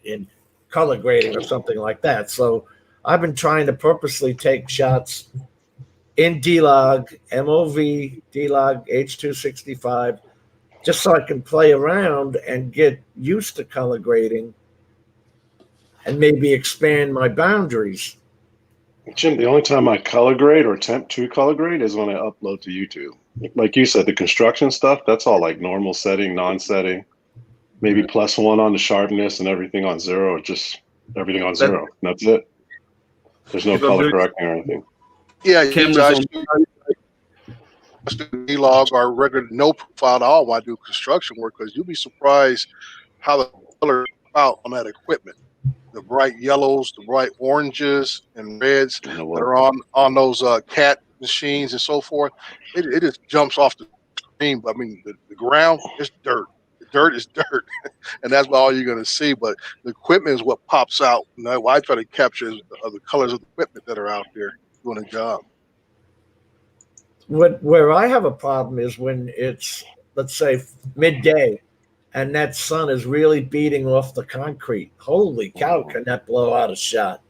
in color grading or something like that. So I've been trying to purposely take shots in D-Log, MOV, D-Log, H.265, just so I can play around and get used to color grading and maybe expand my boundaries. Jim, the only time I color grade or attempt to color grade is when I upload to YouTube. Like you said, the construction stuff, that's all like normal setting, non-setting, maybe +1 on the sharpness and everything on 0, or just everything on 0. That's it. There's no color correcting or anything. Yeah, D-Log or regular no profile at all when I do construction work, because you'll be surprised how the color out on that equipment. The bright yellows, the bright oranges and reds that are on those CAT machines and so forth. It just jumps off the screen. But I mean, the ground is dirt. The dirt is dirt, and that's all you're going to see. But the equipment is what pops out. And what I try to capture is the colors of the equipment that are out there doing a job. Where I have a problem is when it's, let's say, midday, and that sun is really beating off the concrete. Holy cow, can that blow out a shot?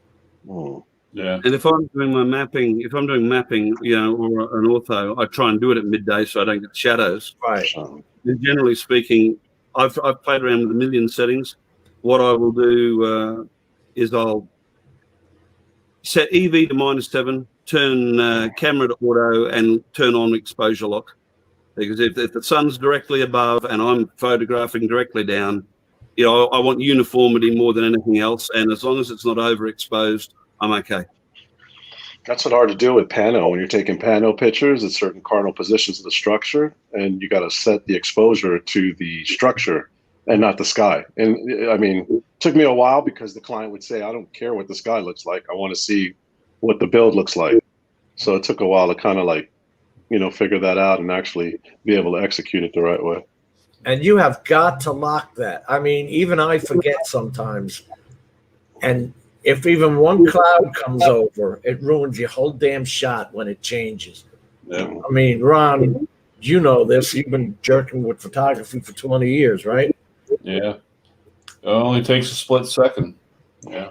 Yeah. And if I'm doing my mapping, or an ortho, I try and do it at midday so I don't get shadows. Right. And generally speaking, I've played around with a million settings. What I will do is I'll set EV to -7, turn camera to auto, and turn on exposure lock. Because if the sun's directly above and I'm photographing directly down, I want uniformity more than anything else. And as long as it's not overexposed, I'm okay. That's what hard to do with pano. When you're taking pano pictures at certain cardinal positions of the structure, and you got to set the exposure to the structure and not the sky. And I mean, it took me a while because the client would say, I don't care what the sky looks like. I want to see what the build looks like. So it took a while to kind of figure that out and actually be able to execute it the right way. And you have got to lock that. I mean, even I forget sometimes. And if even one cloud comes over, it ruins your whole damn shot when it changes. Yeah. I mean, Ron, you know this. You've been jerking with photography for 20 years, right? Yeah. It only takes a split second. Yeah.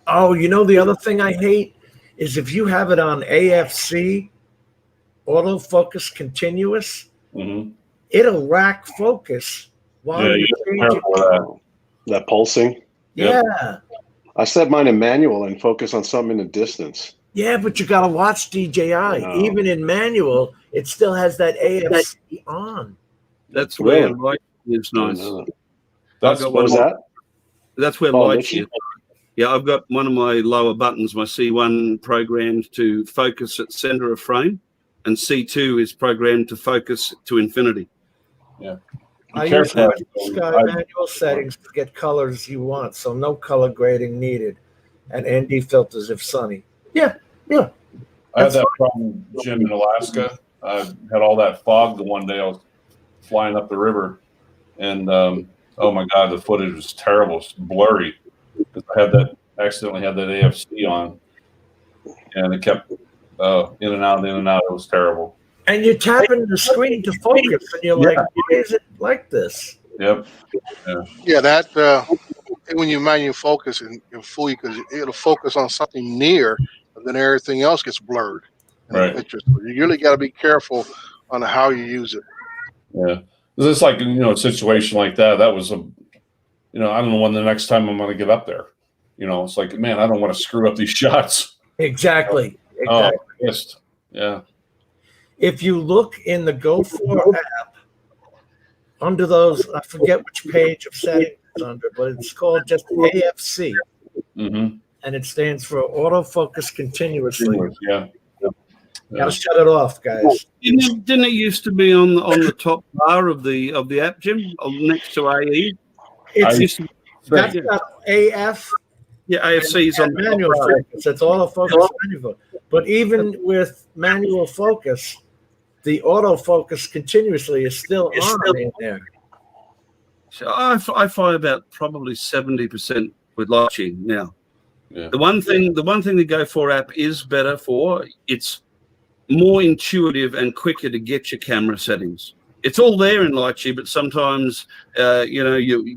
Oh, the other thing I hate is if you have it on AFC, autofocus continuous, it'll rack focus while you're changing. That pulsing. Yeah. Yep. I set mine in manual and focus on something in the distance. Yeah, but you got to watch DJI. No. Even in manual, it still has that AFC on. That's where light is nice. That's what was that? That's where light is. Yeah, I've got one of my lower buttons, my C1, programmed to focus at center of frame, and C2 is programmed to focus to infinity. Yeah. I use Sky manual settings to get colors you want, so no color grading needed, and ND filters if sunny. Yeah. I had that problem, Jim, in Alaska. I had all that fog the one day I was flying up the river, and oh my God, the footage was terrible. It's blurry because accidentally had that AFC on, and it kept in and out, in and out. It was terrible. And you're tapping the screen to focus, and you're like, why is it like this? Yep. Yeah, that when you manual focus and fool you because it'll focus on something near, and then everything else gets blurred in the picture. So you really got to be careful on how you use it. Yeah, it's like a situation like that. That was I don't know when the next time I'm going to get up there. It's like, man, I don't want to screw up these shots. Exactly. Oh, just yeah. If you look in the GoPro app, under those, I forget which page of settings it's under, but it's called just AFC, and it stands for autofocus continuously. Yeah. Now shut it off, guys. Didn't it used to be on the top bar of the app, Jim, next to AE? That's got AF. Yeah, AFC is on manual focus. It's autofocus manual. But even with manual focus, the autofocus continuously is still on in there. So I find about probably 70% with Litchi now. Yeah. The one thing the GoPro app is better for, it's more intuitive and quicker to get your camera settings. It's all there in Litchi, but sometimes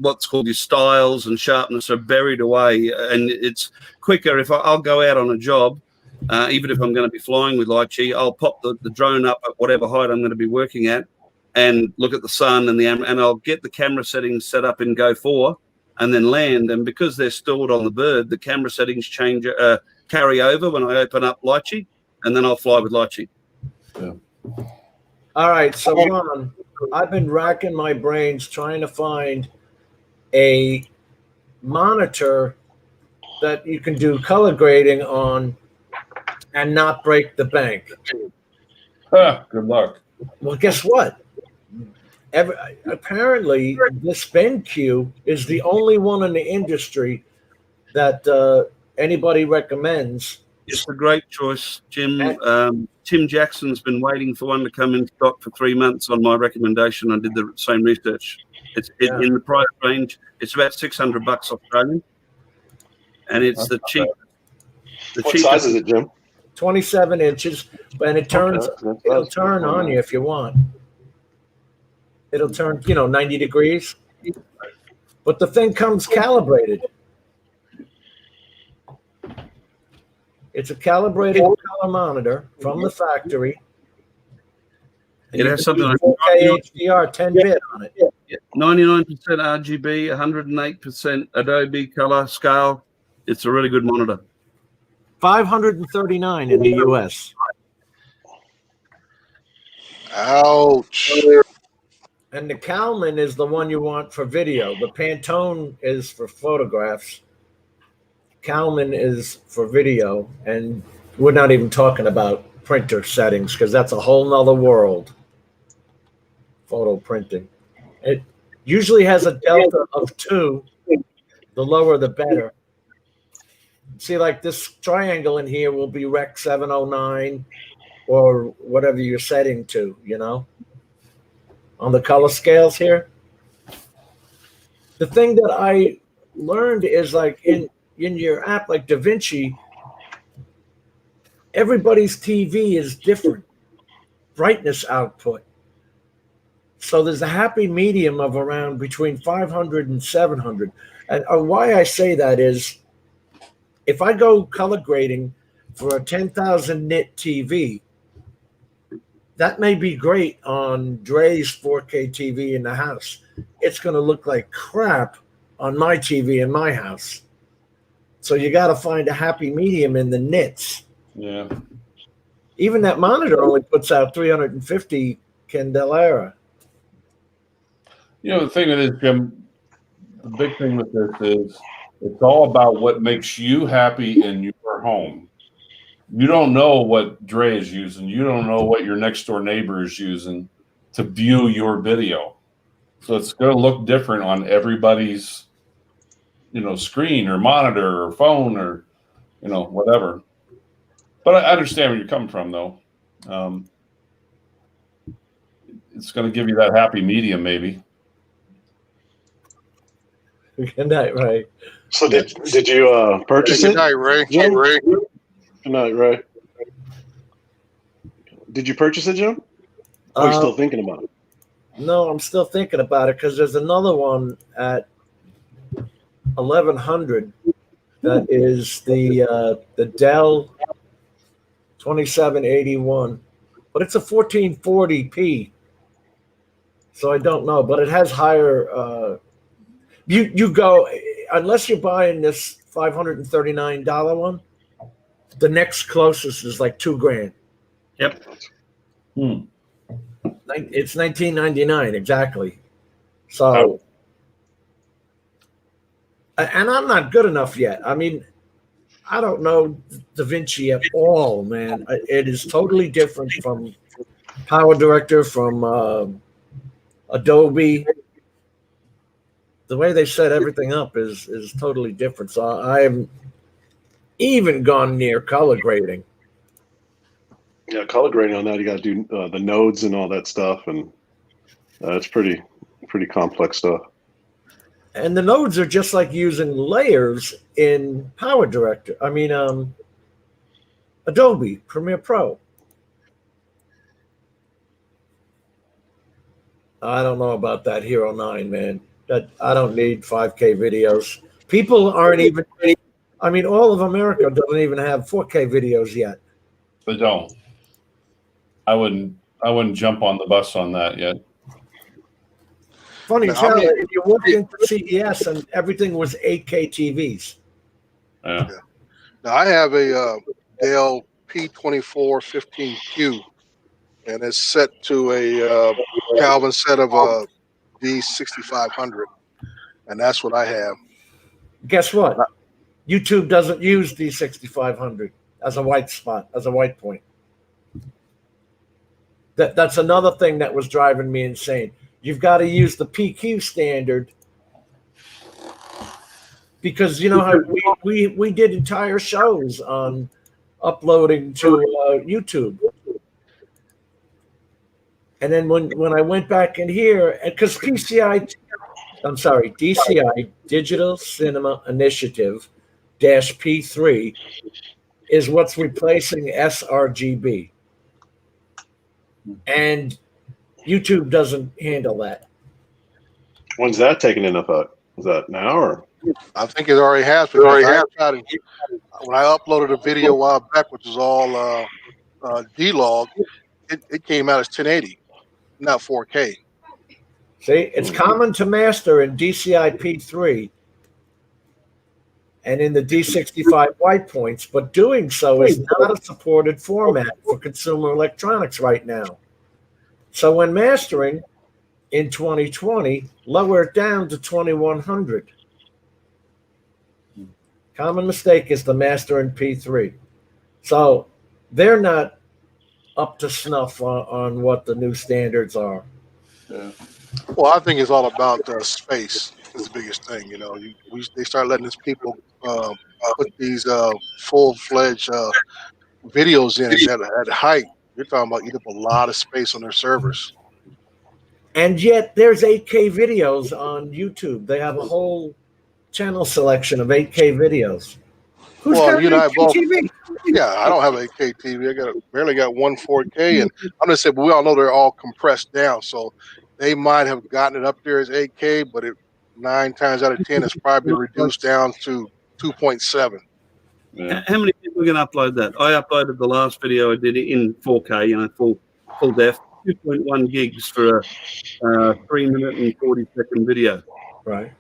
what's called your styles and sharpness are buried away, and it's quicker. If I'll go out on a job, even if I'm going to be flying with Litchi, I'll pop the drone up at whatever height I'm going to be working at, and look at the sun and I'll get the camera settings set up in GoPro, and then land. And because they're stored on the bird, the camera settings carry over when I open up Litchi, and then I'll fly with Litchi. Yeah. All right, so Ron, I've been racking my brains trying to find a monitor that you can do color grading on and not break the bank. Good luck. Well, guess what? Apparently, this BenQ is the only one in the industry that anybody recommends. It's a great choice, Jim. Tim Jackson's been waiting for one to come in stock for 3 months on my recommendation. I did the same research. It's in the price range. It's about $600 Australian, and it's the cheapest. What size is it, Jim? 27 inches, and it turns. It'll turn on you if you want. It'll turn, 90 degrees. But the thing comes calibrated. It's a calibrated color monitor from the factory. It has something like 4K HDR 10-bit on it. 99% RGB, 108% Adobe color scale. It's a really good monitor. $539 in the US. Ouch. And the Kalman is the one you want for video. The Pantone is for photographs. Kalman is for video, and we're not even talking about printer settings because that's a whole nother world. Photo printing. It usually has a delta of 2. The lower, the better. See, like this triangle in here will be Rec 709 or whatever you're setting to, on the color scales here. The thing that I learned is like in your app, like Davinci, everybody's TV is different, brightness output. So there's a happy medium of around between 500 and 700. And why I say that is, if I go color grading for a 10,000 nit TV, that may be great on Dre's 4K TV in the house. It's going to look like crap on my TV in my house. So you got to find a happy medium in the nits. Yeah. Even that monitor only puts out 350 Candelera. The thing with this, Jim, the big thing with this is it's all about what makes you happy in your home. You don't know what Dre is using. You don't know what your next door neighbor is using to view your video. So it's going to look different on everybody's, screen or monitor or phone or, whatever. But I understand where you're coming from, though. It's going to give you that happy medium, maybe. Good night, Ray. So did you purchase Good it? night, Ray. Jim? Good night, Ray. Did you purchase it, Jim? Or are you still thinking about it? No, I'm still thinking about it because there's another one at 1100 that is the Dell 2781, but it's a 1440p. So I don't know, but it has higher. You go unless you're buying this $539 one. The next closest is like $2,000. Yep. It's 1999 exactly. So, and I'm not good enough yet. I mean, I don't know Davinci at all, man. It is totally different from Power Director, from Adobe. The way they set everything up is totally different. So I haven't even gone near color grading. Yeah, color grading on that, you got to do the nodes and all that stuff, and it's pretty complex stuff. And the nodes are just like using layers in Power Director. I mean, Adobe Premiere Pro. I don't know about that Hero 9, man. That I don't need 5K videos. People aren't even. I mean, all of America doesn't even have 4K videos yet. They don't. I wouldn't jump on the bus on that yet. Funny Now, tell you, you walked into CES and everything was 8K TVs. Yeah. Now I have a Dell P2415Q, and it's set to a Calvin set of a D6500, and that's what I have. Guess what? YouTube doesn't use D6500 as a white spot, as a white point. That's another thing that was driving me insane. You've got to use the PQ standard because you know how we did entire shows on uploading to YouTube. And then when I went back in here, because DCI Digital Cinema Initiative -P3 is what's replacing sRGB. And YouTube doesn't handle that. When's that taken into effect? Is that now or? I think it already has. Because when I uploaded a video a while back, which was all D-log, it came out as 1080, not 4K. See, it's common to master in DCI P3 and in the D65 white points, but doing so is not a supported format for consumer electronics right now. So when mastering in 2020, lower it down to 2100. Common mistake is to master in P3. So they're not up to snuff on what the new standards are. Yeah. Well, I think it's all about space is the biggest thing. You know, they start letting these people put these full-fledged videos in at height. You're talking about eat up a lot of space on their servers. And yet there's 8K videos on YouTube. They have a whole channel selection of 8K videos. Who's got you know, I both, TV? Yeah, I don't have an 8K TV. I barely got one 4K, and I'm gonna say, but we all know they're all compressed down, so they might have gotten it up there as 8K, but 9 times out of 10 it's probably reduced down to 2.7. Yeah. How many people are going to upload that? I uploaded the last video I did it in 4K, you know, full def, 2.1 gigs for a 3-minute and 40-second video. Right.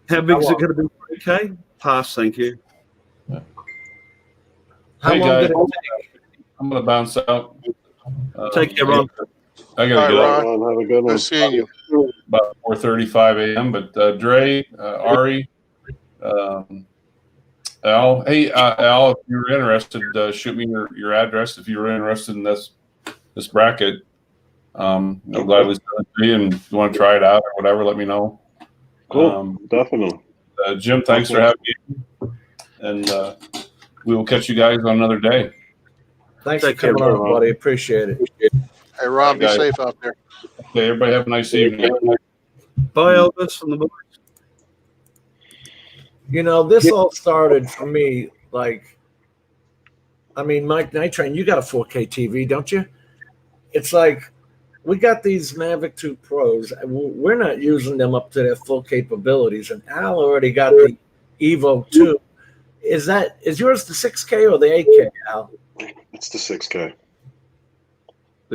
How big is it going to be? 4K? Pass, thank you. Hey guys, I'm going to bounce out. Take care, Ron. I got to get up. Have a good one. Good seeing you. About 4:35 a.m. But Dre, Ari, Al, hey Al, if you're interested, shoot me your address if you're interested in this bracket. I'll gladly send it to you, and if you want to try it out or whatever, let me know. Cool, definitely. Jim, thanks for having me, and we will catch you guys on another day. Thanks Take for care, coming on, buddy. Appreciate it. Hey, Ron, be guys. safe out there. Okay, everybody have a nice evening. Bye, Elvis, from the boys. You know, this all started for me like, I mean, Mike Night Train, you got a 4K TV, don't you? It's like we got these Mavic 2 Pros. We're not using them up to their full capabilities, and Al already got the Evo 2. Is yours the 6K or the 8K, Al? It's the 6K.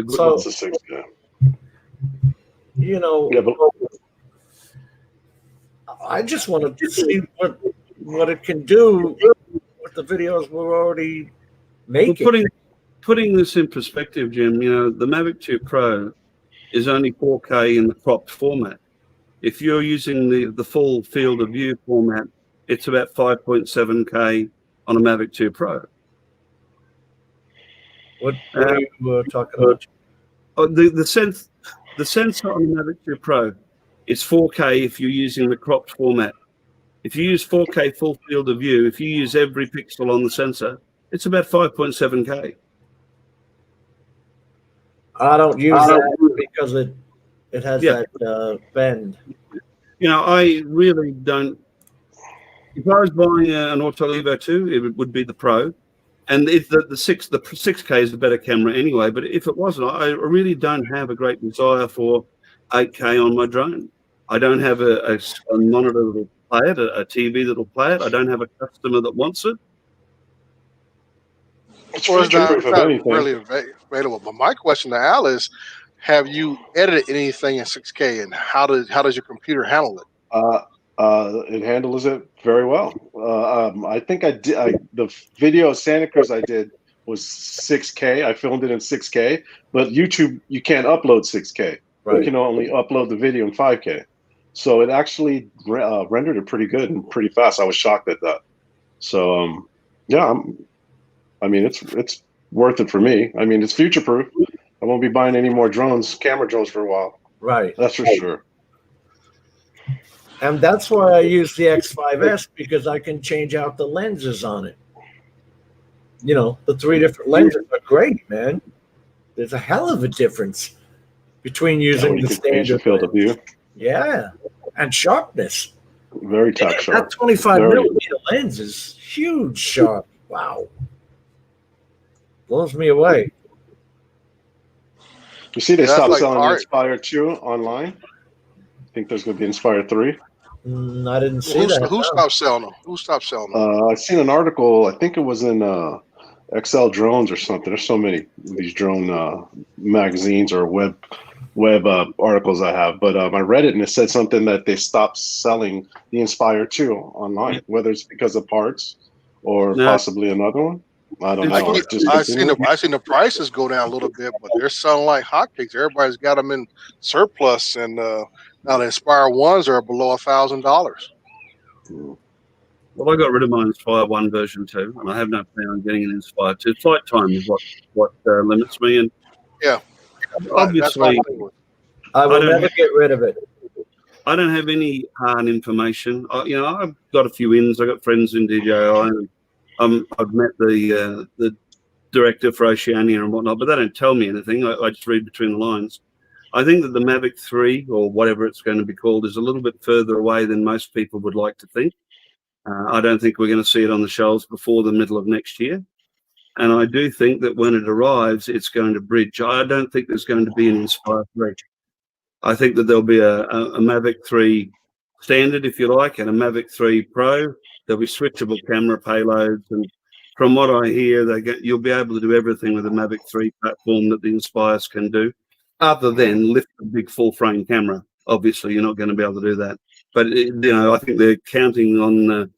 So it's the 6K. You know, Yeah, but I just wanted to see what it can do with the videos we're already making. Well, putting this in perspective, Jim, you know, the Mavic 2 Pro is only 4K in the cropped format. If you're using the full field of view format, it's about 5.7K on a Mavic 2 Pro. What are you talking about? The sensor on the Mavic 2 Pro is 4K if you're using the cropped format. If you use 4K full field of view, if you use every pixel on the sensor, it's about 5.7K. I don't use that because it has that bend. You know, I really don't. If I was buying an Auto Evo 2, it would be the Pro, and if the 6K is a better camera anyway. But if it wasn't, I really don't have a great desire for 8K on my drone. I don't have a monitor that'll play it, a TV that'll play it. I don't have a customer that wants it. It's Well, it's not anything. really available. But my question to Al is, have you edited anything in 6K, and how does your computer handle it? It handles it very well. I think I did. The video of Santa Cruz I did was 6K. I filmed it in 6K, but YouTube, you can't upload 6K. Right. You can only upload the video in 5K. So it actually rendered it pretty good and pretty fast. I was shocked at that. So yeah, I mean, it's worth it for me. I mean, it's future proof. I won't be buying any more camera drones for a while. Right. That's for sure. And that's why I use the X5S, because I can change out the lenses on it. You know, the 3 different lenses are great, man. There's a hell of a difference between using the standard field of view. Yeah, and sharpness. Very tack sharp. That 25 millimeter lens is huge sharp. Wow. Blows me away. You see, they stopped selling the Inspire 2 online. I think there's going to be Inspire 3. I didn't see that. Who stopped selling them? Who stopped selling them? I seen an article. I think it was in XL Drones or something. There's so many of these drone magazines or web articles I have. But I read it and it said something that they stopped selling the Inspire 2 online, whether it's because of parts or possibly another one. I don't know. I seen the prices go down a little bit, but they're selling like hotcakes. Everybody's got them in surplus, and now the Inspire 1s are below $1,000. Well, I got rid of my Inspire 1 version 2, and I have no plan on getting an Inspire 2. Flight time is what limits me, and yeah, obviously, I will never get rid of it. I don't have any hard information. You know, I've got a few ins. I got friends in DJI, and I've met the director for Oceania and whatnot, but they don't tell me anything. I just read between the lines. I think that the Mavic 3, or whatever it's going to be called, is a little bit further away than most people would like to think. I don't think we're going to see it on the shelves before the middle of next year. And I do think that when it arrives, it's going to bridge. I don't think there's going to be an Inspire 3. I think that there'll be a Mavic 3 standard, if you like, and a Mavic 3 Pro. There'll be switchable camera payloads. And from what I hear, you'll be able to do everything with a Mavic 3 platform that the Inspires can do, other than lift a big full-frame camera. Obviously, you're not going to be able to do that. But, you know, I think they're counting on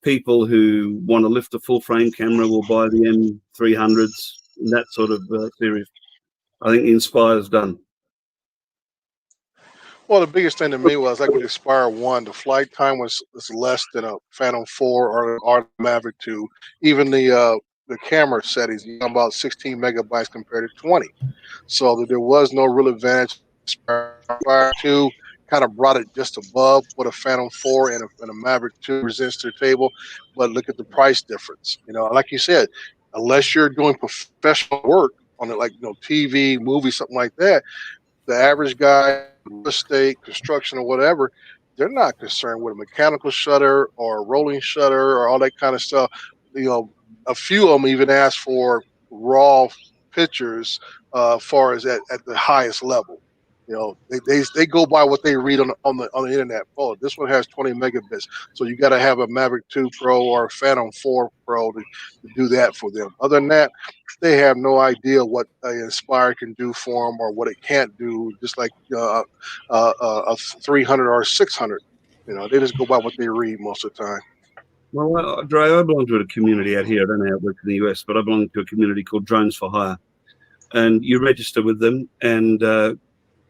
people who want to lift a full-frame camera will buy the M300s, that sort of series. I think the Inspire's done. Well, the biggest thing to me was like with Inspire 1, the flight time was less than a Phantom 4 or the Mavic 2. Even the camera settings, you know, about 16 megabytes compared to 20. So there was no real advantage. Inspire 2 kind of brought it just above what a Phantom 4 and a Mavic 2 presents to the table. But look at the price difference. You know, like you said, unless you're doing professional work on it, like TV, movie, something like that, the average guy, real estate, construction, or whatever, they're not concerned with a mechanical shutter or a rolling shutter or all that kind of stuff. A few of them even ask for raw pictures, far as at the highest level. They go by what they read on the internet. Oh, this one has 20 megabits, so you got to have a Mavic 2 Pro or a Phantom 4 Pro to do that for them. Other than that, they have no idea what Inspire can do for them or what it can't do. Just like a 300 or a 600, they just go by what they read most of the time. Well, Dre, I belong to a community out here. I don't know how it works in the US, but I belong to a community called Drones for Hire, and you register with them, and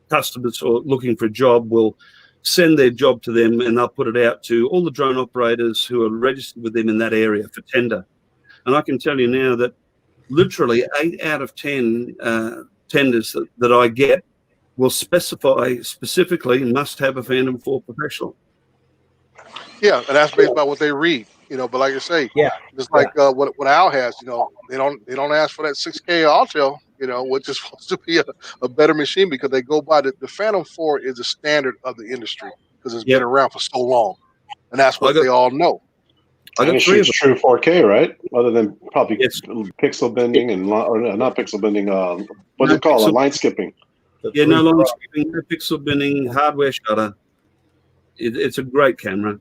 customers or looking for a job will send their job to them, and they'll put it out to all the drone operators who are registered with them in that area for tender. And I can tell you now that literally 8 out of 10 tenders that I get will specify specifically must have a Phantom 4 professional. Yeah, and that's based on what they read, But like I say, just like what Al has, they don't ask for that 6K Altel, which is supposed to be a better machine, because they go by the Phantom 4 is the standard of the industry because it's been around for so long, and that's what they all know. I think it's true 4K, right? Other than probably pixel bending and not pixel bending. What's it called? Line skipping. Yeah, no line skipping, no pixel bending, hardware shutter. It's a great camera.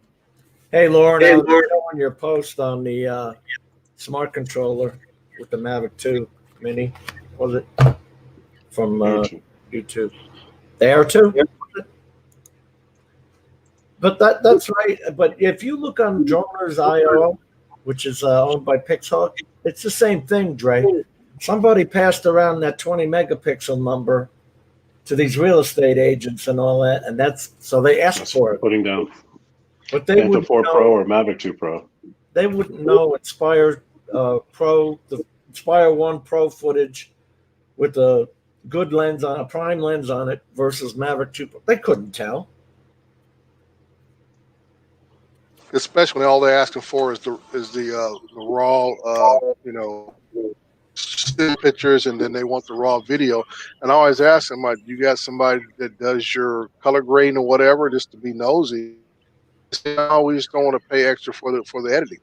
Hey, Lauren, I was showing your post on the smart controller with the Mavic 2 Mini. Was it from YouTube? The Air 2? But that's right. But if you look on Droners.io, which is owned by Pixhawk, it's the same thing, Dre. Somebody passed around that 20 megapixel number to these real estate agents and all that, and so they asked for it. Putting down. But they Phantom 4 Pro or Mavic 2 Pro. They wouldn't know Inspire Pro, the Inspire 1 Pro footage with a good lens on a prime lens on it versus Mavic 2 Pro. They couldn't tell. Especially when all they're asking for is the raw, still pictures, and then they want the raw video. And I always ask them, like, you got somebody that does your color grading or whatever, just to be nosy? No, we just don't want to pay extra for the editing.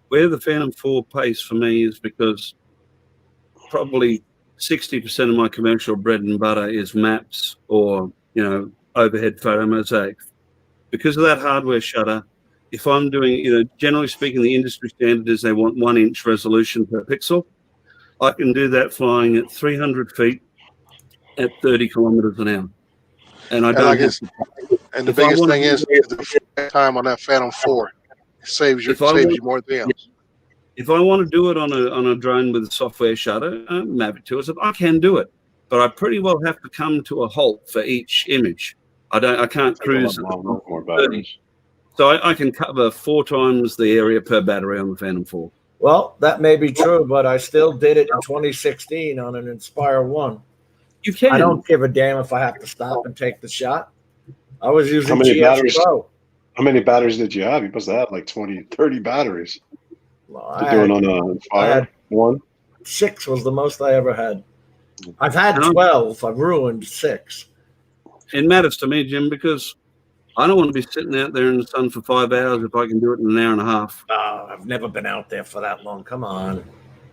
Where the Phantom 4 pays for me is because probably 60% of my commercial bread and butter is maps or overhead photo mosaic. Because of that hardware shutter, if I'm doing, generally speaking, the industry standard is they want 1 inch resolution per pixel. I can do that flying at 300 feet at 30 kilometers an hour. And I don't have to. And the biggest thing is the time on that Phantom 4. It saves you more than else. If I want to do it on a drone with a software shutter, Mavic 2, I can do it. But I pretty well have to come to a halt for each image. I can't cruise. More batteries. So I can cover 4 times the area per battery on the Phantom 4. Well, that may be true, but I still did it in 2016 on an Inspire 1. You can. I don't give a damn if I have to stop and take the shot. I was using GSpro. How many batteries did you have? You must have had like 20, 30 batteries. Well, doing on an Inspire 1? 6 was the most I ever had. I've had 12. I've ruined 6. It matters to me, Jim, because I don't want to be sitting out there in the sun for 5 hours if I can do it in an hour and a half. I've never been out there for that long. Come on.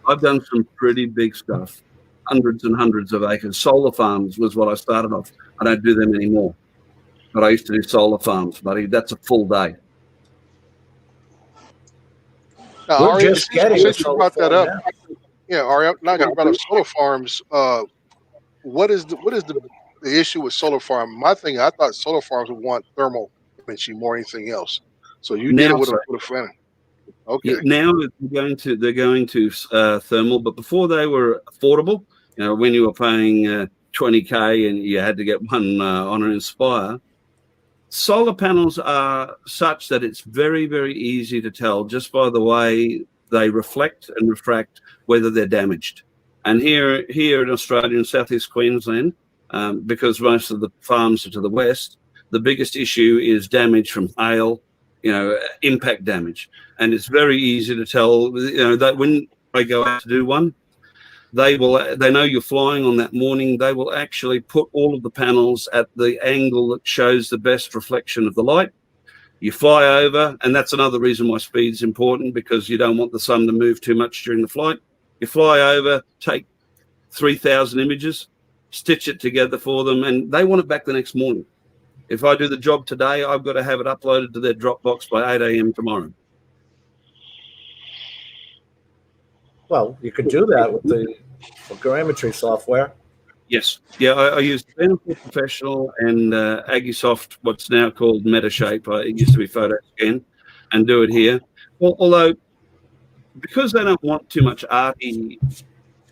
I've done some pretty big stuff. Hundreds and hundreds of acres. Solar farms was what I started off. I don't do them anymore. But I used to do solar farms, buddy. That's a full day. We're just getting since you brought that up. Yeah, Ari, now you brought up solar farms. What is the issue with solar farm? My thing, I thought solar farms would want thermal imaging more than anything else. So you did it with a fan. Okay. Yeah, now they're going to thermal, but before they were affordable, when you were paying $20K and you had to get one on an Inspire, solar panels are such that it's very, very easy to tell just by the way they reflect and refract whether they're damaged. And here in Australia and Southeast Queensland, because most of the farms are to the west, the biggest issue is damage from hail, impact damage. And it's very easy to tell, that when I go out to do one, they know you're flying on that morning. They will actually put all of the panels at the angle that shows the best reflection of the light. You fly over, and that's another reason why speed is important, because you don't want the sun to move too much during the flight. You fly over, take 3,000 images, stitch it together for them, and they want it back the next morning. If I do the job today, I've got to have it uploaded to their Dropbox by 8 a.m. tomorrow. Well, you could do that with the photogrammetry software. Yes. Yeah, I use BenQPD Professional and Agisoft, what's now called Metashape. It used to be PhotoScan, and do it here. Well, although, because they don't want too much arty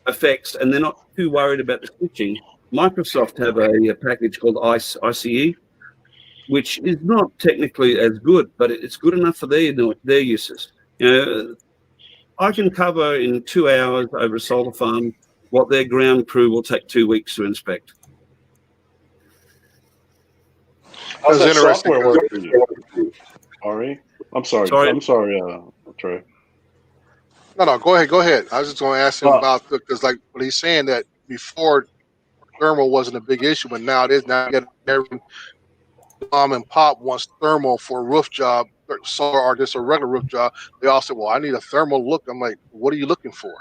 effects and they're not too worried about the stitching, Microsoft have a package called ICE, which is not technically as good, but it's good enough for their uses. You know, I can cover in 2 hours over a solar farm what their ground crew will take 2 weeks to inspect. How's that software work for you, Ari? I'm sorry, Trey. No, go ahead. I was just going to ask him about, because like what he's saying, that before thermal wasn't a big issue, but now it is. Now you get every mom and pop wants thermal for a roof job, or just a regular roof job. They all say, well, I need a thermal look. I'm like, what are you looking for?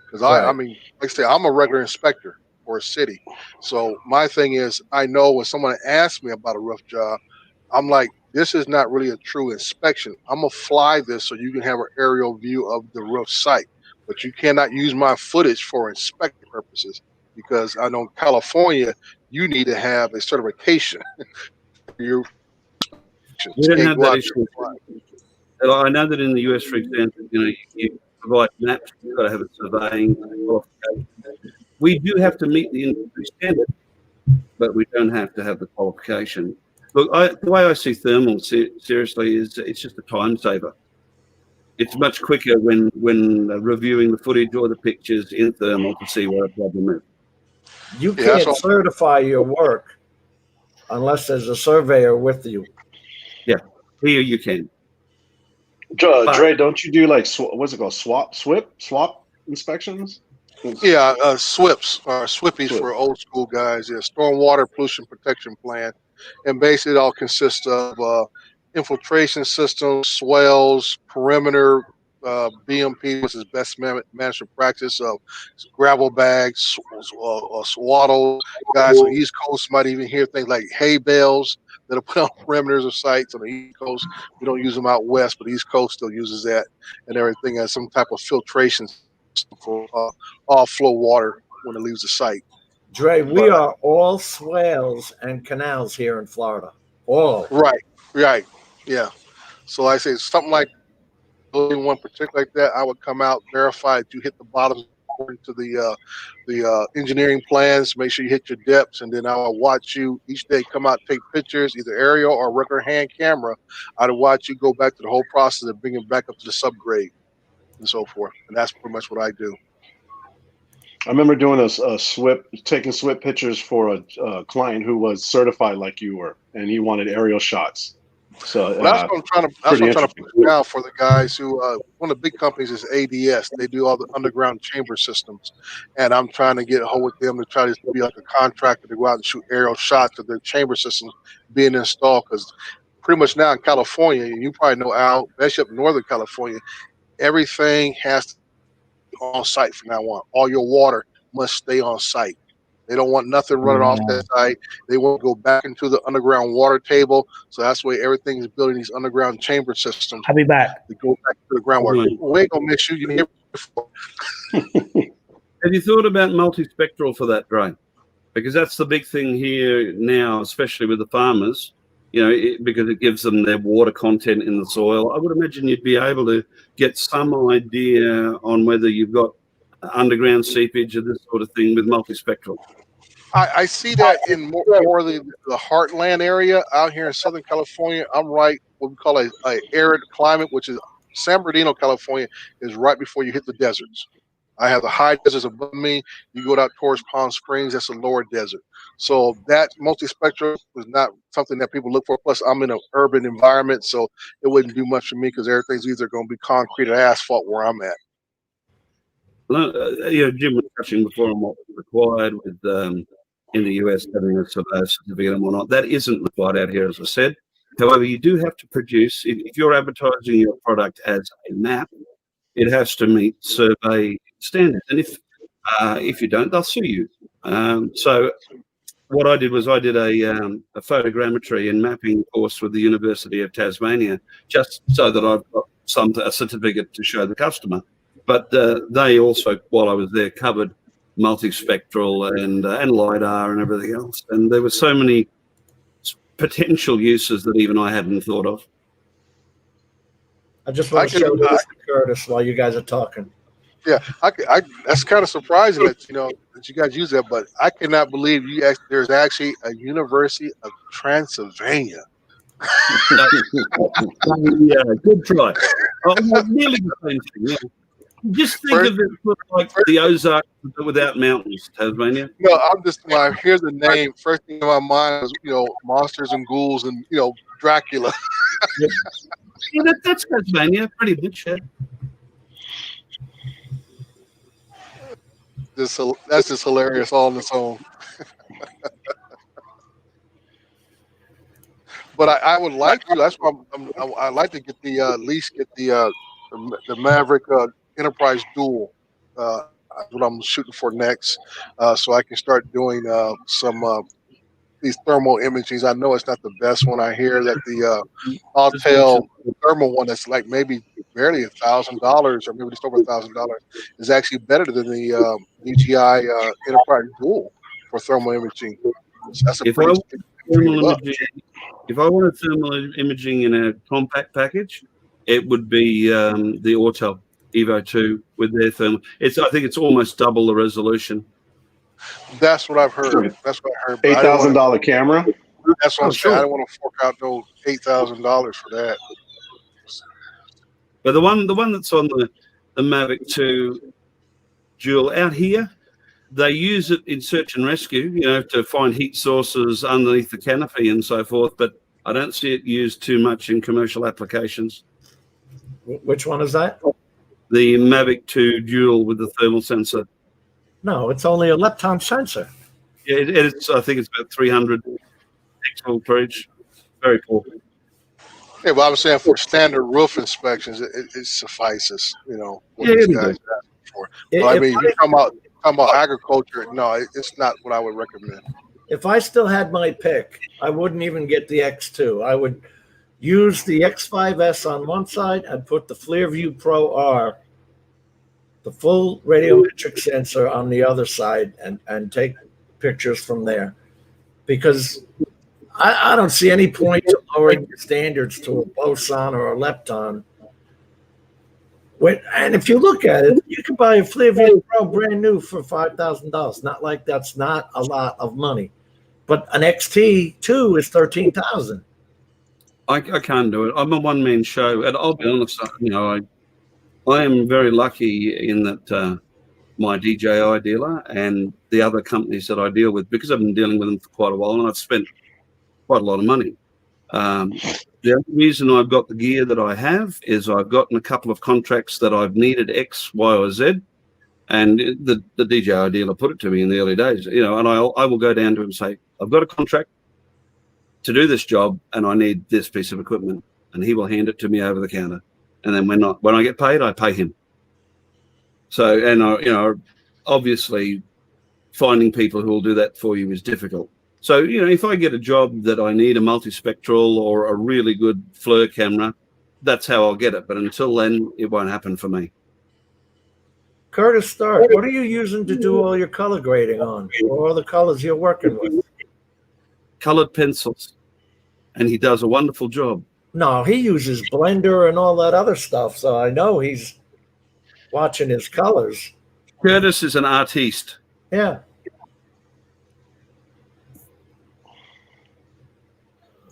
Because I mean, like I say, I'm a regular inspector for a city. So my thing is, I know when someone asks me about a roof job, I'm like, this is not really a true inspection. I'm going to fly this so you can have an aerial view of the roof site. But you cannot use my footage for inspection purposes, because I know in California, you need to have a certification. You don't have that issue. I know that in the US, for example, you provide maps, you've got to have a surveying qualification. We do have to meet the industry standard, but we don't have to have the qualification. Look, the way I see thermal seriously is it's just a time saver. It's much quicker when reviewing the footage or the pictures in thermal to see where a problem is. You can't certify your work unless there's a surveyor with you. Yeah, here you can. Dre, don't you do like what's it called? Swap inspections? Yeah, SWIPs or SWIPpies for old school guys. Yeah, stormwater pollution protection plan, and basically it all consists of infiltration systems, swells, perimeter, BMP, which is best management practice of gravel bags, swaddle. Guys on the East Coast might even hear things like hay bales that are put on perimeters of sites on the East Coast. We don't use them out west, but the East Coast still uses that, and everything as some type of filtration for all flow water when it leaves the site. Dre, we are all swales and canals here in Florida. All. Right. Yeah. So I say something like one particular like that, I would come out, verify that you hit the bottom according to the engineering plans, make sure you hit your depths, and then I will watch you each day come out, take pictures, either aerial or regular hand camera. I'd watch you go back to the whole process and bring it back up to the subgrade and so forth. And that's pretty much what I do. I remember doing taking SWIP pictures for a client who was certified like you were, and he wanted aerial shots. So that's what I'm trying to put now for the guys who one of the big companies is ADS. They do all the underground chamber systems, and I'm trying to get a hold with them to try to be like a contractor to go out and shoot aerial shots of their chamber systems being installed. Because pretty much now in California, and you probably know Al, especially up in Northern California, everything has to be on site from now on. All your water must stay on site. They don't want nothing running off that site. They want to go back into the underground water table. So that's why everything is building these underground chamber systems. I'll be back. To go back to the groundwater. We ain't gonna miss you. You hear before. Have you thought about multispectral for that, Dre? Because that's the big thing here now, especially with the farmers. Because it gives them their water content in the soil. I would imagine you'd be able to get some idea on whether you've got underground seepage or this sort of thing with multispectral. I see that in more of the heartland area out here in Southern California. I'm right what we call a arid climate, which is San Bernardino, California, is right before you hit the deserts. I have the high deserts above me. You go out towards Palm Springs, that's a lower desert. So that multispectral is not something that people look for. Plus, I'm in an urban environment, so it wouldn't do much for me because everything's either going to be concrete or asphalt where I'm at. Jim was touching before on what was required with in the US having a surveyor certificate and whatnot. That isn't required out here, as I said. However, you do have to produce, if you're advertising your product as a map, it has to meet survey standards. And if you don't, they'll sue you. So what I did was I did a photogrammetry and mapping course with the University of Tasmania, just so that I've got a certificate to show the customer. But they also, while I was there, covered multispectral and LiDAR and everything else. And there were so many potential uses that even I hadn't thought of. I just want to show this to Curtis while you guys are talking. Yeah, that's kind of surprising that that you guys use that, but I cannot believe there's actually a University of Transylvania. Yeah, good try. Nearly the same thing. Yeah. Just think of it like the Ozarks without mountains, Tasmania. No, I'm just when I hear the name, first thing in my mind is monsters and ghouls and Dracula. Yeah, that's Tasmania, pretty much. Yeah. That's just hilarious all on its own. But I would like to. That's why I'd like to get at least get the Mavic Enterprise Dual. That's what I'm shooting for next, so I can start doing some these thermal imagings. I know it's not the best one. I hear that the Autel thermal one that's like maybe barely $1,000 or maybe just over $1,000 is actually better than the DJI Enterprise Dual for thermal imaging. That's a if I wanted thermal imaging in a compact package, it would be the Autel Evo 2 with their thermal. I think it's almost double the resolution. That's what I've heard. That's what I heard. $8,000 camera. That's what I'm saying. I don't want to fork out those $8,000 for that. But the one that's on the Mavic 2 Dual out here, they use it in search and rescue, to find heat sources underneath the canopy and so forth. But I don't see it used too much in commercial applications. Which one is that? The Mavic 2 Dual with the thermal sensor. No, it's only a lepton sensor. Yeah, I think it's about 300 pixel per inch. Very poor. Yeah, but I was saying for standard roof inspections, it suffices. What these guys ask for. But I mean, you're talking about agriculture. No, it's not what I would recommend. If I still had my pick, I wouldn't even get the X2. I would use the X5S on one side and put the FlearView Pro R, the full radiometric sensor, on the other side and take pictures from there. Because I don't see any point to lowering the standards to a boson or a lepton. And if you look at it, you can buy a FlearView Pro brand new for $5,000. Not like that's not a lot of money. But an XT2 is $13,000. I can't do it. I'm a one-man show. And I'll be honest, I am very lucky in that my DJI dealer and the other companies that I deal with, because I've been dealing with them for quite a while and I've spent quite a lot of money. The only reason I've got the gear that I have is I've gotten a couple of contracts that I've needed X, Y, or Z, and the DJI dealer put it to me in the early days, and I will go down to him and say, I've got a contract to do this job and I need this piece of equipment, and he will hand it to me over the counter. And then when I get paid, I pay him. So, and obviously finding people who will do that for you is difficult. So, if I get a job that I need a multispectral or a really good FLIR camera, that's how I'll get it. But until then, it won't happen for me. Curtis Stark, what are you using to do all your color grading on, or all the colors you're working with? Colored pencils. And he does a wonderful job. No, he uses Blender and all that other stuff, so I know he's watching his colors. Curtis is an artiste. Yeah.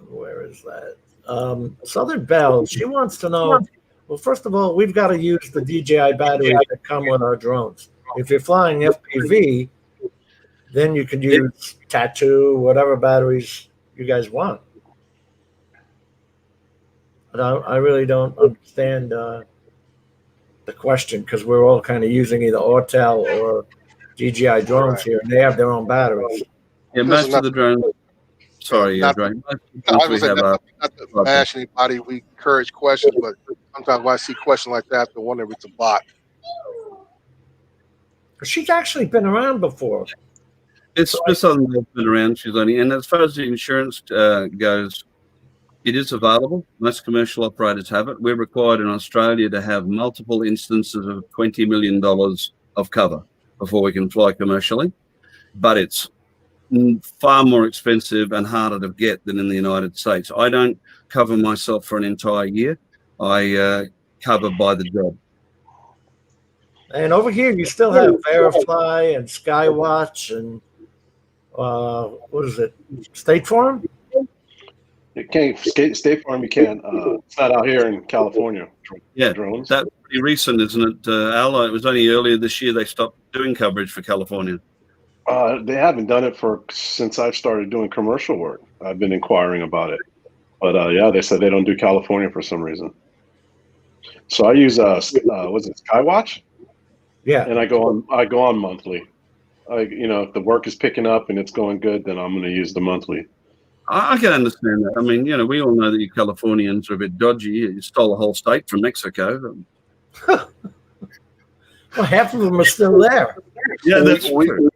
Where is that? Southern Belle, she wants to know, well, first of all, we've got to use the DJI batteries that come with our drones. If you're flying FPV, then you can use Tattoo, whatever batteries you guys want. But I really don't understand that the question, because we're all kind of using either Autel or DJI drones here, and they have their own batteries. Yeah, most of the drones. Sorry, not, Dre. I was gonna say, not to bash anybody. We encourage questions, but sometimes when I see questions like that, I wonder if it's a bot. She's actually been around before. It's just something that's been around. She's only, and as far as the insurance goes, it is available. Most commercial operators have it. We're required in Australia to have multiple instances of $20 million of cover before we can fly commercially. But it's far more expensive and harder to get than in the United States. I don't cover myself for an entire year. I cover by the job. And over here, you still have Verifly and Skywatch and what is it? State Farm? It can't State Farm. You can't. It's not out here in California. Yeah, drones. That's pretty recent, isn't it, Al? It was only earlier this year they stopped doing coverage for California. They haven't done it since I've started doing commercial work. I've been inquiring about it, but yeah, they said they don't do California for some reason. So I use was it Skywatch? Yeah, and I go on monthly. If the work is picking up and it's going good, then I'm going to use the monthly. I can understand that. I mean, we all know that you Californians are a bit dodgy. You stole a whole state from Mexico. Well, half of them are still there. Yeah, that's true.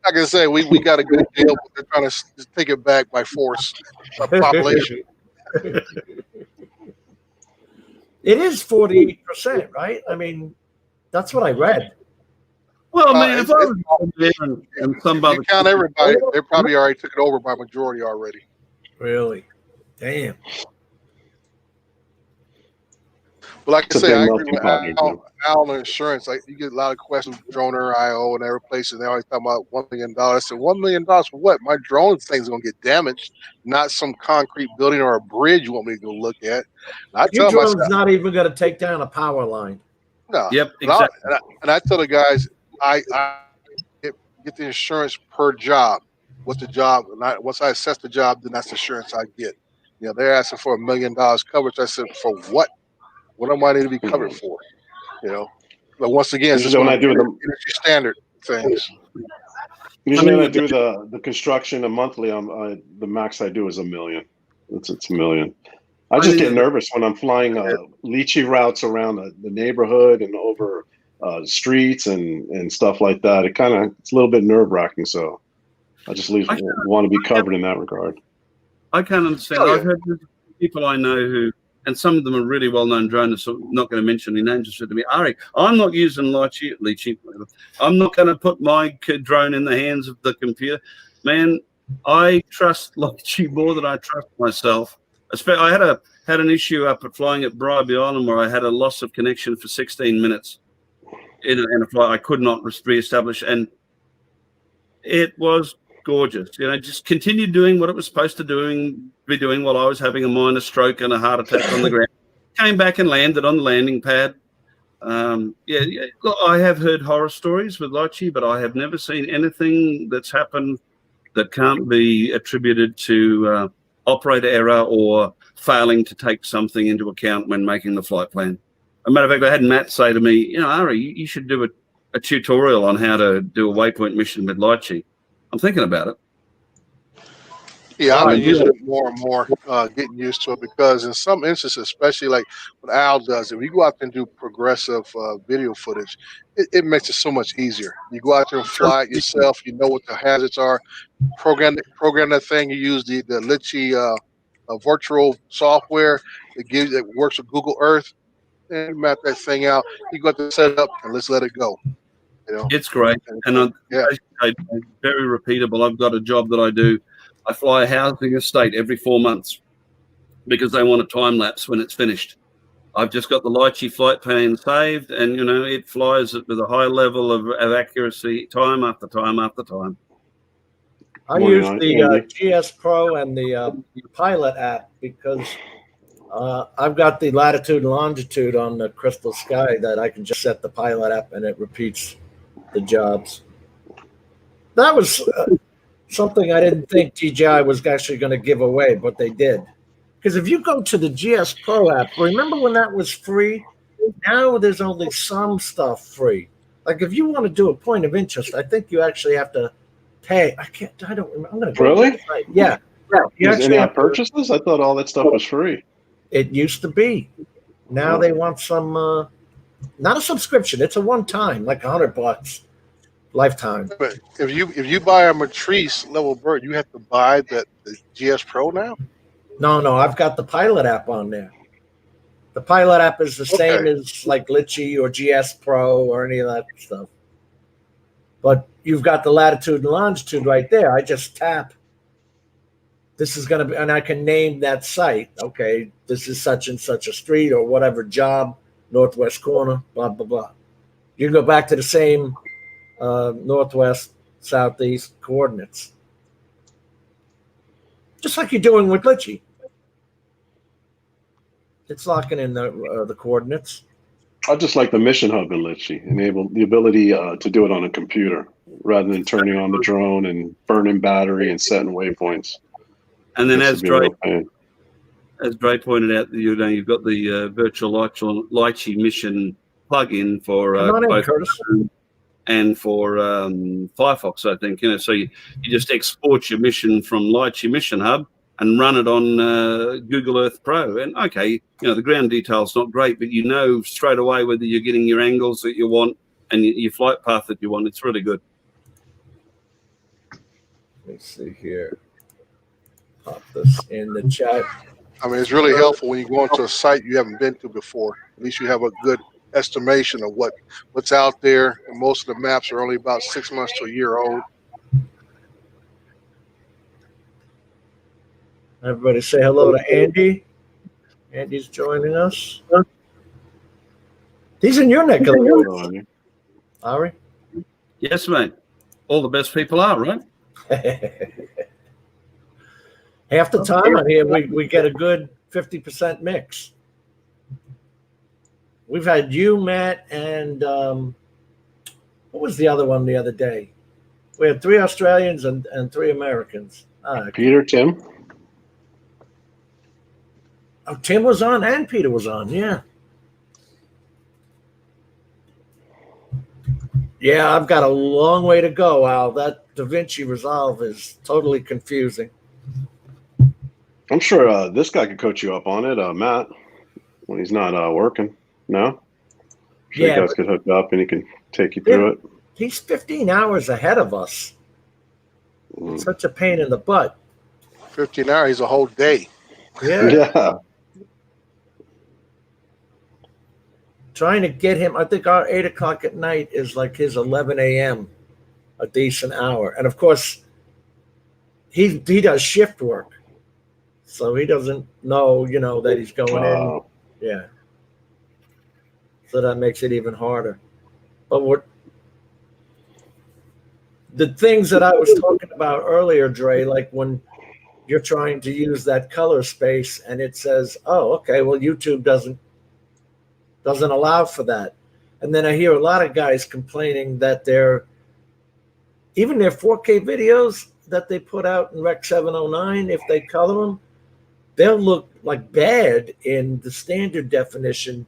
I can say we got a good deal, but they're trying to just take it back by force. Population. It is 48%, right? I mean, that's what I read. Well, man, if I was there and somebody you count everybody, they probably already took it over by majority already. Really? Damn. But like I say, I agree with Al on insurance. Like you get a lot of questions with Droner.io and every place, and they always talk about $1 million. I said, $1 million for what? My drone thing's gonna get damaged, not some concrete building or a bridge you want me to go look at. Your drone's not even gonna take down a power line. No. Yep. Exactly. And I tell the guys, I get the insurance per job. What's the job? And once I assess the job, then that's the insurance I get. They're asking for $1 million coverage. I said, for what? What am I need to be covered for? But once again, it's just when I do the industry standard things. Usually when I do the construction a monthly, the max I do is $1 million. It's $1 million. I just get nervous when I'm flying Litchi routes around the neighborhood and over streets and stuff like that. It's a little bit nerve wracking. So I just want to be covered in that regard. I can't understand. I've heard people I know who, and some of them are really well-known droners, so I'm not going to mention any names, just said to me, Ari, I'm not using Litchi. I'm not going to put my drone in the hands of the computer. Man, I trust Litchi more than I trust myself. I had an issue up at flying at Bribey Island where I had a loss of connection for 16 minutes in a flight. I could not re-establish, and it was gorgeous. Just continued doing what it was supposed to be doing while I was having a minor stroke and a heart attack on the ground. Came back and landed on the landing pad. Look, I have heard horror stories with Litchi, but I have never seen anything that's happened that can't be attributed to operator error or failing to take something into account when making the flight plan. As a matter of fact, I had Matt say to me, Ari, you should do a tutorial on how to do a waypoint mission with Litchi. I'm thinking about it. Yeah, I'm using it more and more, getting used to it, because in some instances, especially like what Al does, if you go out there and do progressive video footage, it makes it so much easier. You go out there and fly it yourself. You know what the hazards are. Program that thing. You use the Litchi virtual software that works with Google Earth, and you map that thing out. You go to set it up and let's let it go. It's great, and very repeatable. I've got a job that I do. I fly a housing estate every 4 months because they want a time lapse when it's finished. I've just got the Litchi flight plan saved, and it flies it with a high level of accuracy, time after time after time. I use the GSpro and the Pilot app because I've got the latitude and longitude on the crystal sky that I can just set the Pilot app and it repeats the jobs. That was something I didn't think DJI was actually going to give away, but they did. Because if you go to the GSpro app, remember when that was free Now there's only some stuff free. Like if you want to do a point of interest, I think you actually have to pay. I don't remember. I'm going to go. Really? Yeah. You Is actually in-app purchases? I thought all that stuff was free. It used to be. Now they want some, not a subscription. It's a one-time, like $100 lifetime. But if you buy a Matrice level bird, you have to buy the GSpro now. No, I've got the Pilot app on there. The Pilot app is the same as like Litchi or GSpro or any of that stuff. But you've got the latitude and longitude right there. I just tap. This is going to be, and I can name that site. Okay, this is such and such a street or whatever job, northwest corner, blah, blah, blah. You can go back to the same northwest, southeast coordinates. Just like you're doing with Litchi. It's locking in the coordinates. I just like the mission hub in Litchi, enable the ability to do it on a computer rather than turning on the drone and burning battery and setting waypoints. And then as Dre pointed out, you've got the virtual Litchi mission plugin for both Chrome and for Firefox, I think. So you just export your mission from Litchi Mission Hub and run it on Google Earth Pro. And okay, the ground detail's not great, but you know straight away whether you're getting your angles that you want and your flight path that you want. It's really good. Let's see here. Pop this in the chat. I mean, it's really helpful when you go into a site you haven't been to before. At least you have a good estimation of what's out there. And most of the maps are only about 6 months to a year old. Everybody say hello to Andy. Andy's joining us. He's in your neck of the woods. Ari? Yes, mate. All the best people are, right? Half the time on here, we get a good 50% mix. We've had you, Matt, and what was the other one the other day? We had 3 Australians and 3 Americans. Peter, Tim. Oh, Tim was on and Peter was on, yeah. Yeah, I've got a long way to go, Al. That Davinci Resolve is totally confusing. I'm sure this guy could coach you up on it, Matt, when he's not working. No? I'm sure you guys could hook up and he can take you through it. He's 15 hours ahead of us. It's such a pain in the butt. 15 hours, he's a whole day. Yeah. Trying to get him, I think our 8 o'clock at night is like his 11 a.m., a decent hour. And of course, he does shift work. So he doesn't know, that he's going in. Yeah. So that makes it even harder. But the things that I was talking about earlier, Dre, like when you're trying to use that color space and it says, oh, okay, well, YouTube doesn't allow for that. And then I hear a lot of guys complaining that even their 4K videos that they put out in Rec 709, if they color them, they'll look like bad in the standard definition.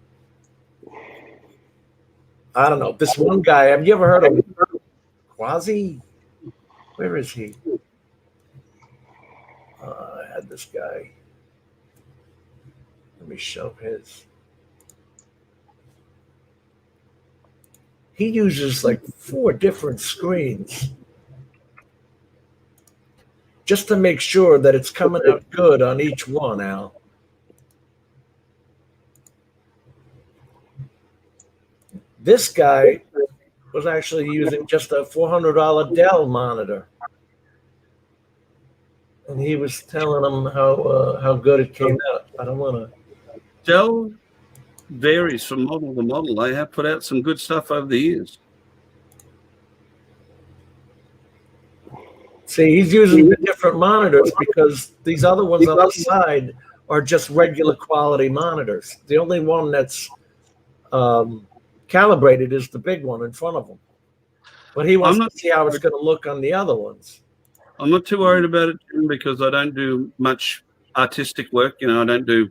I don't know. This one guy, have you ever heard of Quasi? Where is he? I had this guy. Let me show his. He uses like 4 different screens just to make sure that it's coming out good on each one, Al. This guy was actually using just a $400 Dell monitor. And he was telling them how good it came out. I don't want to. Dell varies from model to model. They have put out some good stuff over the years. See, he's using the different monitors because these other ones on the side are just regular quality monitors. The only one that's calibrated is the big one in front of him. But he wants to see how it's going to look on the other ones. I'm not too worried about it, Jim, because I don't do much artistic work. I don't do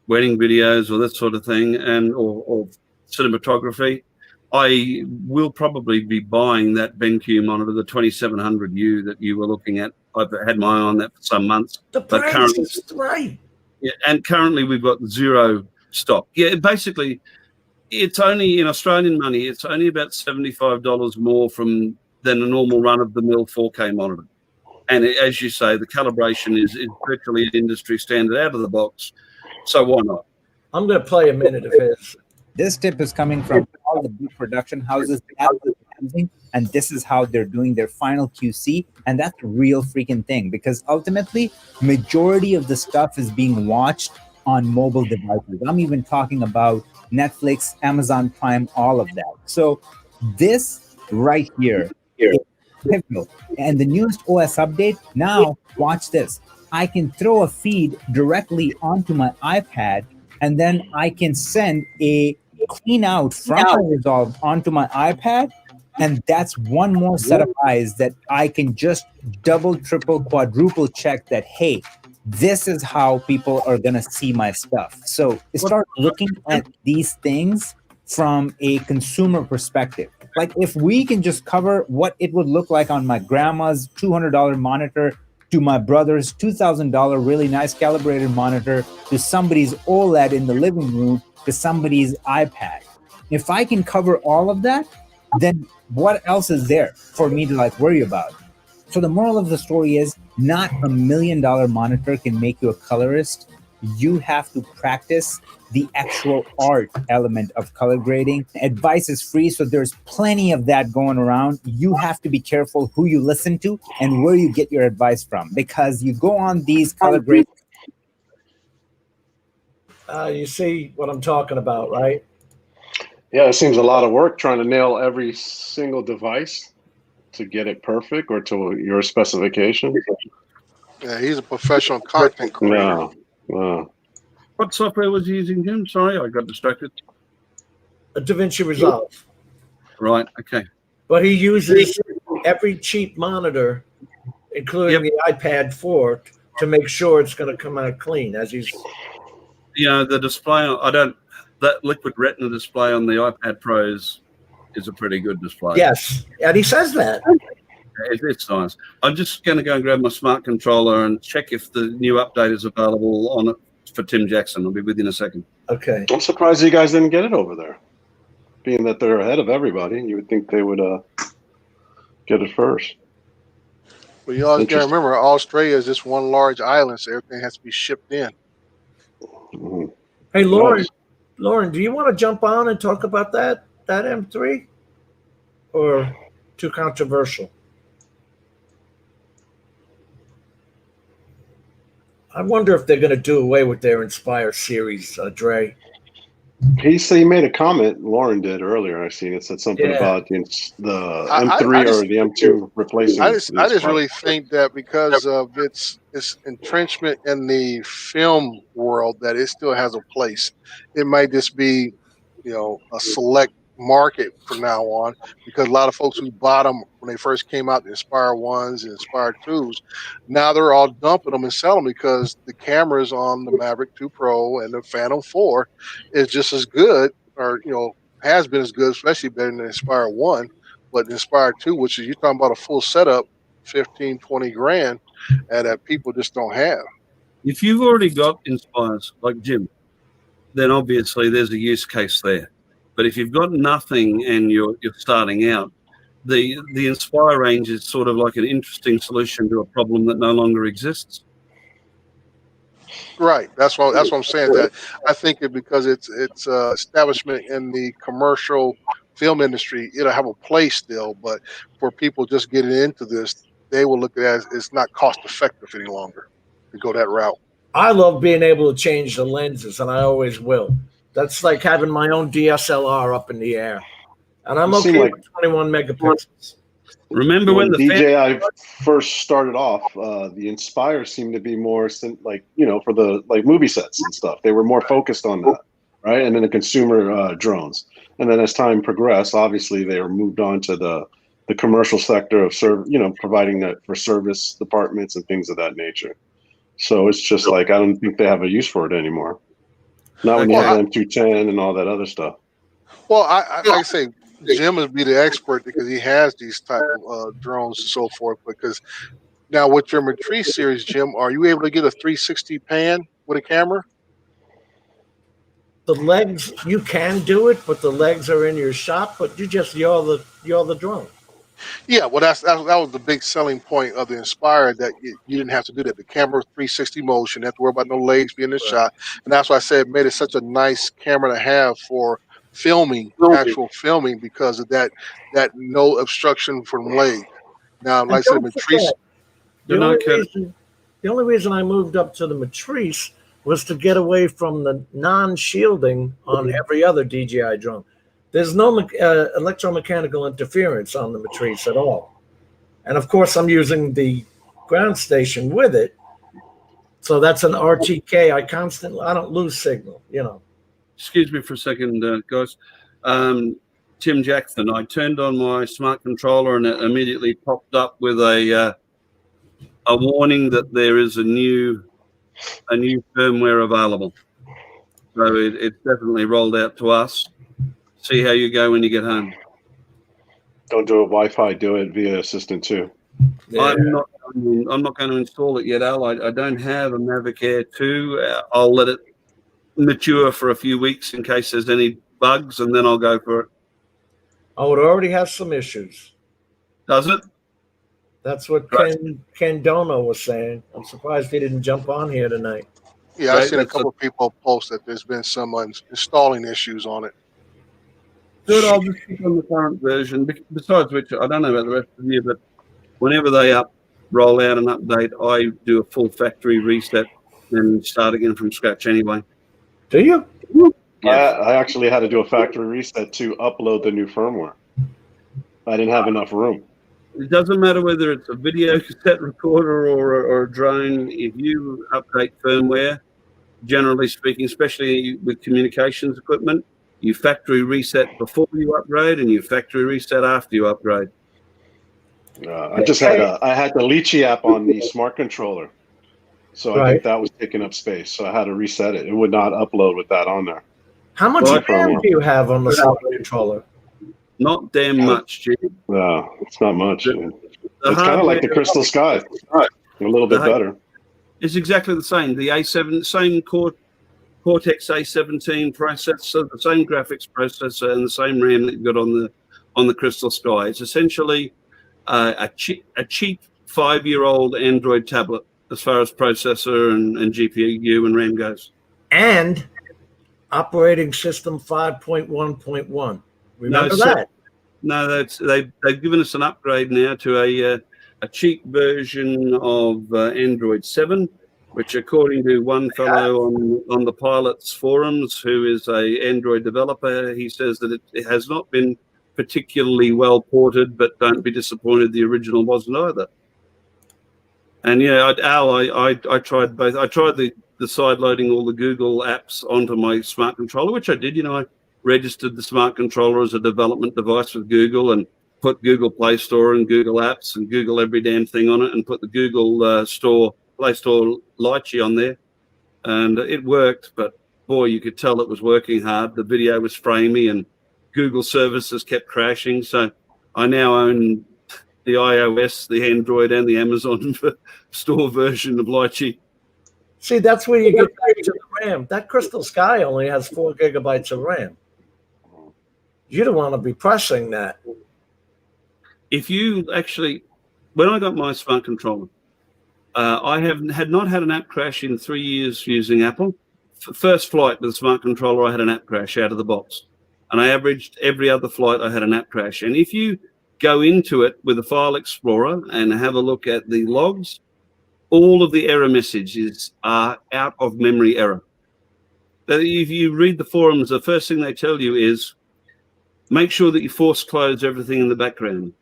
wedding videos or that sort of thing, and or cinematography, I will probably be buying that BenQ monitor, the 2700U that you were looking at. I've had my eye on that for some months. The price is right. Yeah, and currently we've got zero stock. Yeah, basically, it's only in Australian money, it's only about $75 more than a normal run-of-the-mill 4K monitor. And as you say, the calibration is virtually an industry standard out of the box. So why not? I'm going to play a minute of his. This tip is coming from all the big production houses that are using, and this is how they're doing their final QC, and that's a real freaking thing, because ultimately, majority of the stuff is being watched on mobile devices. I'm even talking about Netflix, Amazon Prime, all of that. So this right here is pivotal. And the newest OS update, now watch this. I can throw a feed directly onto my iPad, and then I can send a clean out from my Resolve onto my iPad, and that's one more set of eyes that I can just double, triple, quadruple check that, hey, this is how people are going to see my stuff. So start looking at these things from a consumer perspective. Like if we can just cover what it would look like on my grandma's $200 monitor to my brother's $2,000 really nice calibrated monitor to somebody's OLED in the living room to somebody's iPad. If I can cover all of that, then what else is there for me to like worry about? So the moral of the story is not $1 million monitor can make you a colorist. You have to practice the actual art element of color grading. Advice is free, so there's plenty of that going around. You have to be careful who you listen to and where you get your advice from, because you go on these color grades. You see what I'm talking about, right? Yeah, it seems a lot of work trying to nail every single device to get it perfect or to your specifications. Yeah, he's a professional content creator. Wow. What software was he using, Jim? Sorry, I got distracted. A Davinci Resolve. Right, okay. But he uses every cheap monitor, including the iPad 4, to make sure it's going to come out clean as he's... You know, the display, that liquid retina display on the iPad Pro is a pretty good display. Yes, and he says that. It's nice. I'm just going to go and grab my smart controller and check if the new update is available on it for Tim Jackson. I'll be with you in a second. Okay. I'm surprised you guys didn't get it over there. Being that they're ahead of everybody, you would think they would get it first. Well, you always got to remember, Australia is just one large island, so everything has to be shipped in. Mm-hmm. Hey, Lauren, do you want to jump on and talk about that M3? Or too controversial? I wonder if they're going to do away with their Inspire series, Dre. He made a comment, Lauren did earlier, I seen it, said something about the M3 or the M2 replacing. I just really think that because of its entrenchment in the film world, that it still has a place. It might just be, a select market from now on, because a lot of folks who bought them when they first came out, the Inspire 1s and Inspire 2s, now they're all dumping them and selling because the cameras on the Mavic 2 Pro and the Phantom 4 is just as good, or has been as good, especially better than the Inspire 1. But the Inspire 2, which is, you're talking about a full setup, 15, 20 grand, and that people just don't have. If you've already got Inspires like Jim, then obviously there's a use case there. But if you've got nothing and you're starting out, the Inspire range is sort of like an interesting solution to a problem that no longer exists. Right. That's what I'm saying. That I think because it's establishment in the commercial film industry, it'll have a place still. But for people just getting into this, they will look at it as it's not cost effective any longer to go that route. I love being able to change the lenses, and I always will. That's like having my own DSLR up in the air. And I'm okay with 21 megapixels. Remember when the DJI first started off, the Inspire seemed to be more like, for the movie sets and stuff. They were more focused on that, right? And then the consumer drones. And then as time progressed, obviously they were moved on to the commercial sector of providing that for service departments and things of that nature. So it's just like, I don't think they have a use for it anymore. Not when you have M210 and all that other stuff. Well, like I say, Jim would be the expert because he has these type of drones and so forth. Because now with your Matrice series, Jim, are you able to get a 360 pan with a camera? The legs, you can do it, but the legs are in your shop. But you just yaw the drone. Yeah, well, that was the big selling point of the Inspire, that you didn't have to do that. The camera 360 motion, you have to worry about no legs being in the shot, and that's why I said it made it such a nice camera to have for filming, actual filming, because of that no obstruction from leg. Now, like I said, Matrice. The only reason I moved up to the Matrice was to get away from the non-shielding on every other DJI drone. There's no electromechanical interference on the Matrice at all. And of course, I'm using the ground station with it. So that's an RTK. I don't lose signal, you know. Excuse me for a second, guys. Tim Jackson, I turned on my smart controller and it immediately popped up with a warning that there is a new firmware available. So it's definitely rolled out to us. See how you go when you get home. Don't do it Wi-Fi. Do it via Assistant 2. Yeah. I'm not going to install it yet, Al. I don't have a Mavic Air 2. I'll let it mature for a few weeks in case there's any bugs, and then I'll go for it. Oh, it already has some issues. Does it? That's what Ken Dono was saying. I'm surprised he didn't jump on here tonight. Yeah, I've seen a couple of people post that there's been some installing issues on it. Good, I'll just keep on the current version. Besides which, I don't know about the rest of you, but whenever they roll out an update, I do a full factory reset and start again from scratch anyway. Do you? Yeah. I actually had to do a factory reset to upload the new firmware. I didn't have enough room. It doesn't matter whether it's a video cassette recorder or a drone. If you update firmware, generally speaking, especially with communications equipment, you factory reset before you upgrade and you factory reset after you upgrade. I had the Litchi app on the smart controller. So I think that was taking up space. So I had to reset it. It would not upload with that on there. How much RAM do you have on the smart controller? Not damn much, G. No, it's not much. It's kind of like the Crystal Sky. A little bit better. It's exactly the same. The A7, same Cortex A17 processor, the same graphics processor, and the same RAM that you've got on the Crystal Sky. It's essentially a cheap 5-year-old Android tablet as far as processor and GPU and RAM goes. And operating system 5.1.1. Remember that? No, they've given us an upgrade now to a cheap version of Android 7, which, according to one fellow on the pilots forums, who is a Android developer, he says that it has not been particularly well ported, but don't be disappointed, the original wasn't either. And yeah, I tried both. I tried the side loading all the Google apps onto my smart controller, which I did. You know, I registered the smart controller as a development device with Google and put Google Play Store and Google Apps and Google every damn thing on it, and put the Google Play Store Litchi on there, and it worked. But boy, you could tell it was working hard. The video was framey, and Google services kept crashing. So I now own the iOS, the Android, and the Amazon store version of Litchi. See, that's where you get back to the RAM. That Crystal Sky only has 4 gigabytes of RAM. You don't want to be pressing that. If you actually, when I got my smart controller, I had not had an app crash in 3 years using Apple. First flight with the smart controller, I had an app crash out of the box. And I averaged every other flight, I had an app crash. And if you go into it with a file explorer and have a look at the logs, all of the error messages are out of memory error. If you read the forums, the first thing they tell you is make sure that you force close everything in the background.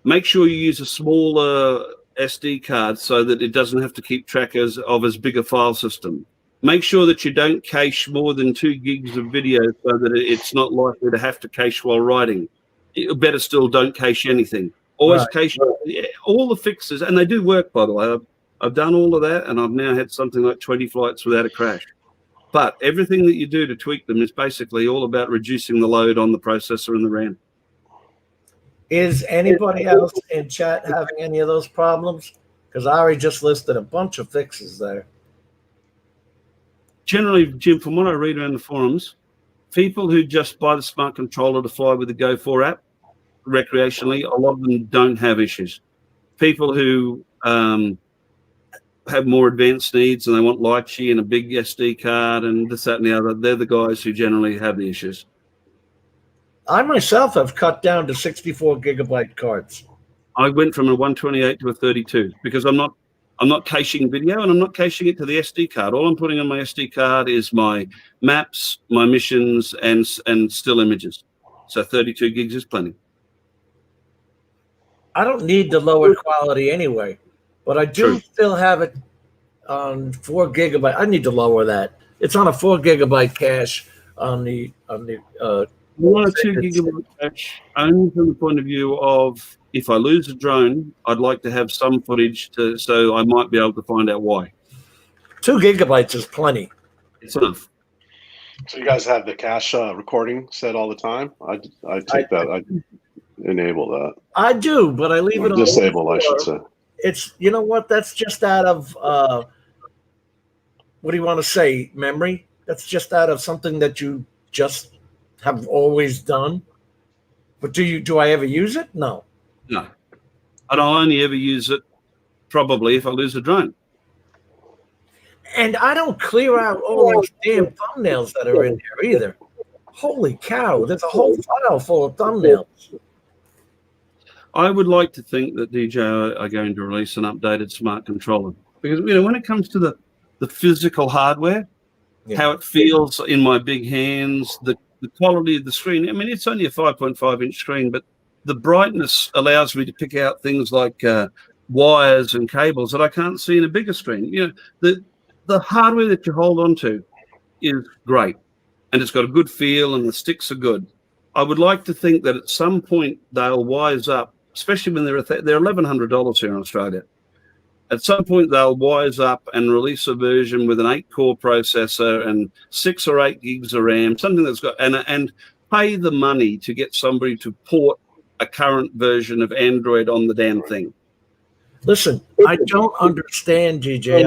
Make sure you use a smaller SD card so that it doesn't have to keep track of as big a file system. Make sure that you don't cache more than 2 gigs of video so that it's not likely to have to cache while writing. Better still, don't cache anything. Always cache all the fixes, and they do work, by the way. I've done all of that, and I've now had something like 20 flights without a crash. But everything that you do to tweak them is basically all about reducing the load on the processor and the RAM. Is anybody else in chat having any of those problems? Because Ari just listed a bunch of fixes there. Generally, Jim, from what I read around the forums, people who just buy the smart controller to fly with the Go4 app recreationally, a lot of them don't have issues. People who have more advanced needs and they want Litchi and a big SD card and this, that, and the other, they're the guys who generally have the issues. I myself have cut down to 64 gigabyte cards. I went from a 128 to a 32 because I'm not caching video and I'm not caching it to the SD card. All I'm putting on my SD card is my maps, my missions, and still images. So 32 gigs is plenty. I don't need the lower quality anyway, but I do still have it on 4 gigabyte. I need to lower that. It's on a 4 gigabyte cache on the 1 or 2 gigabyte cache, only from the point of view of if I lose a drone, I'd like to have some footage so I might be able to find out why. 2 gigabytes is plenty. It's enough. So you guys have the cache recording set all the time? I take that. I enable that. I do, but I leave it on. Disable, I should say. It's, you know what? That's just out of, what do you want to say, memory? That's just out of something that you just have always done. But do I ever use it? No. No. And I'll only ever use it probably if I lose a drone. And I don't clear out all those damn thumbnails that are in there either. Holy cow, there's a whole file full of thumbnails. I would like to think that DJI are going to release an updated smart controller because, you know, when it comes to the physical hardware, how it feels in my big hands, the quality of the screen. I mean, it's only a 5.5-inch screen, but the brightness allows me to pick out things like wires and cables that I can't see in a bigger screen. You know, the hardware that you hold on to is great, and it's got a good feel, and the sticks are good. I would like to think that at some point they'll wise up, especially when they're $1,100 here in Australia. At some point, they'll wise up and release a version with an 8-core processor and 6 or 8 gigs of RAM, something that's got and pay the money to get somebody to port a current version of Android on the damn thing. Listen, I don't understand DJI.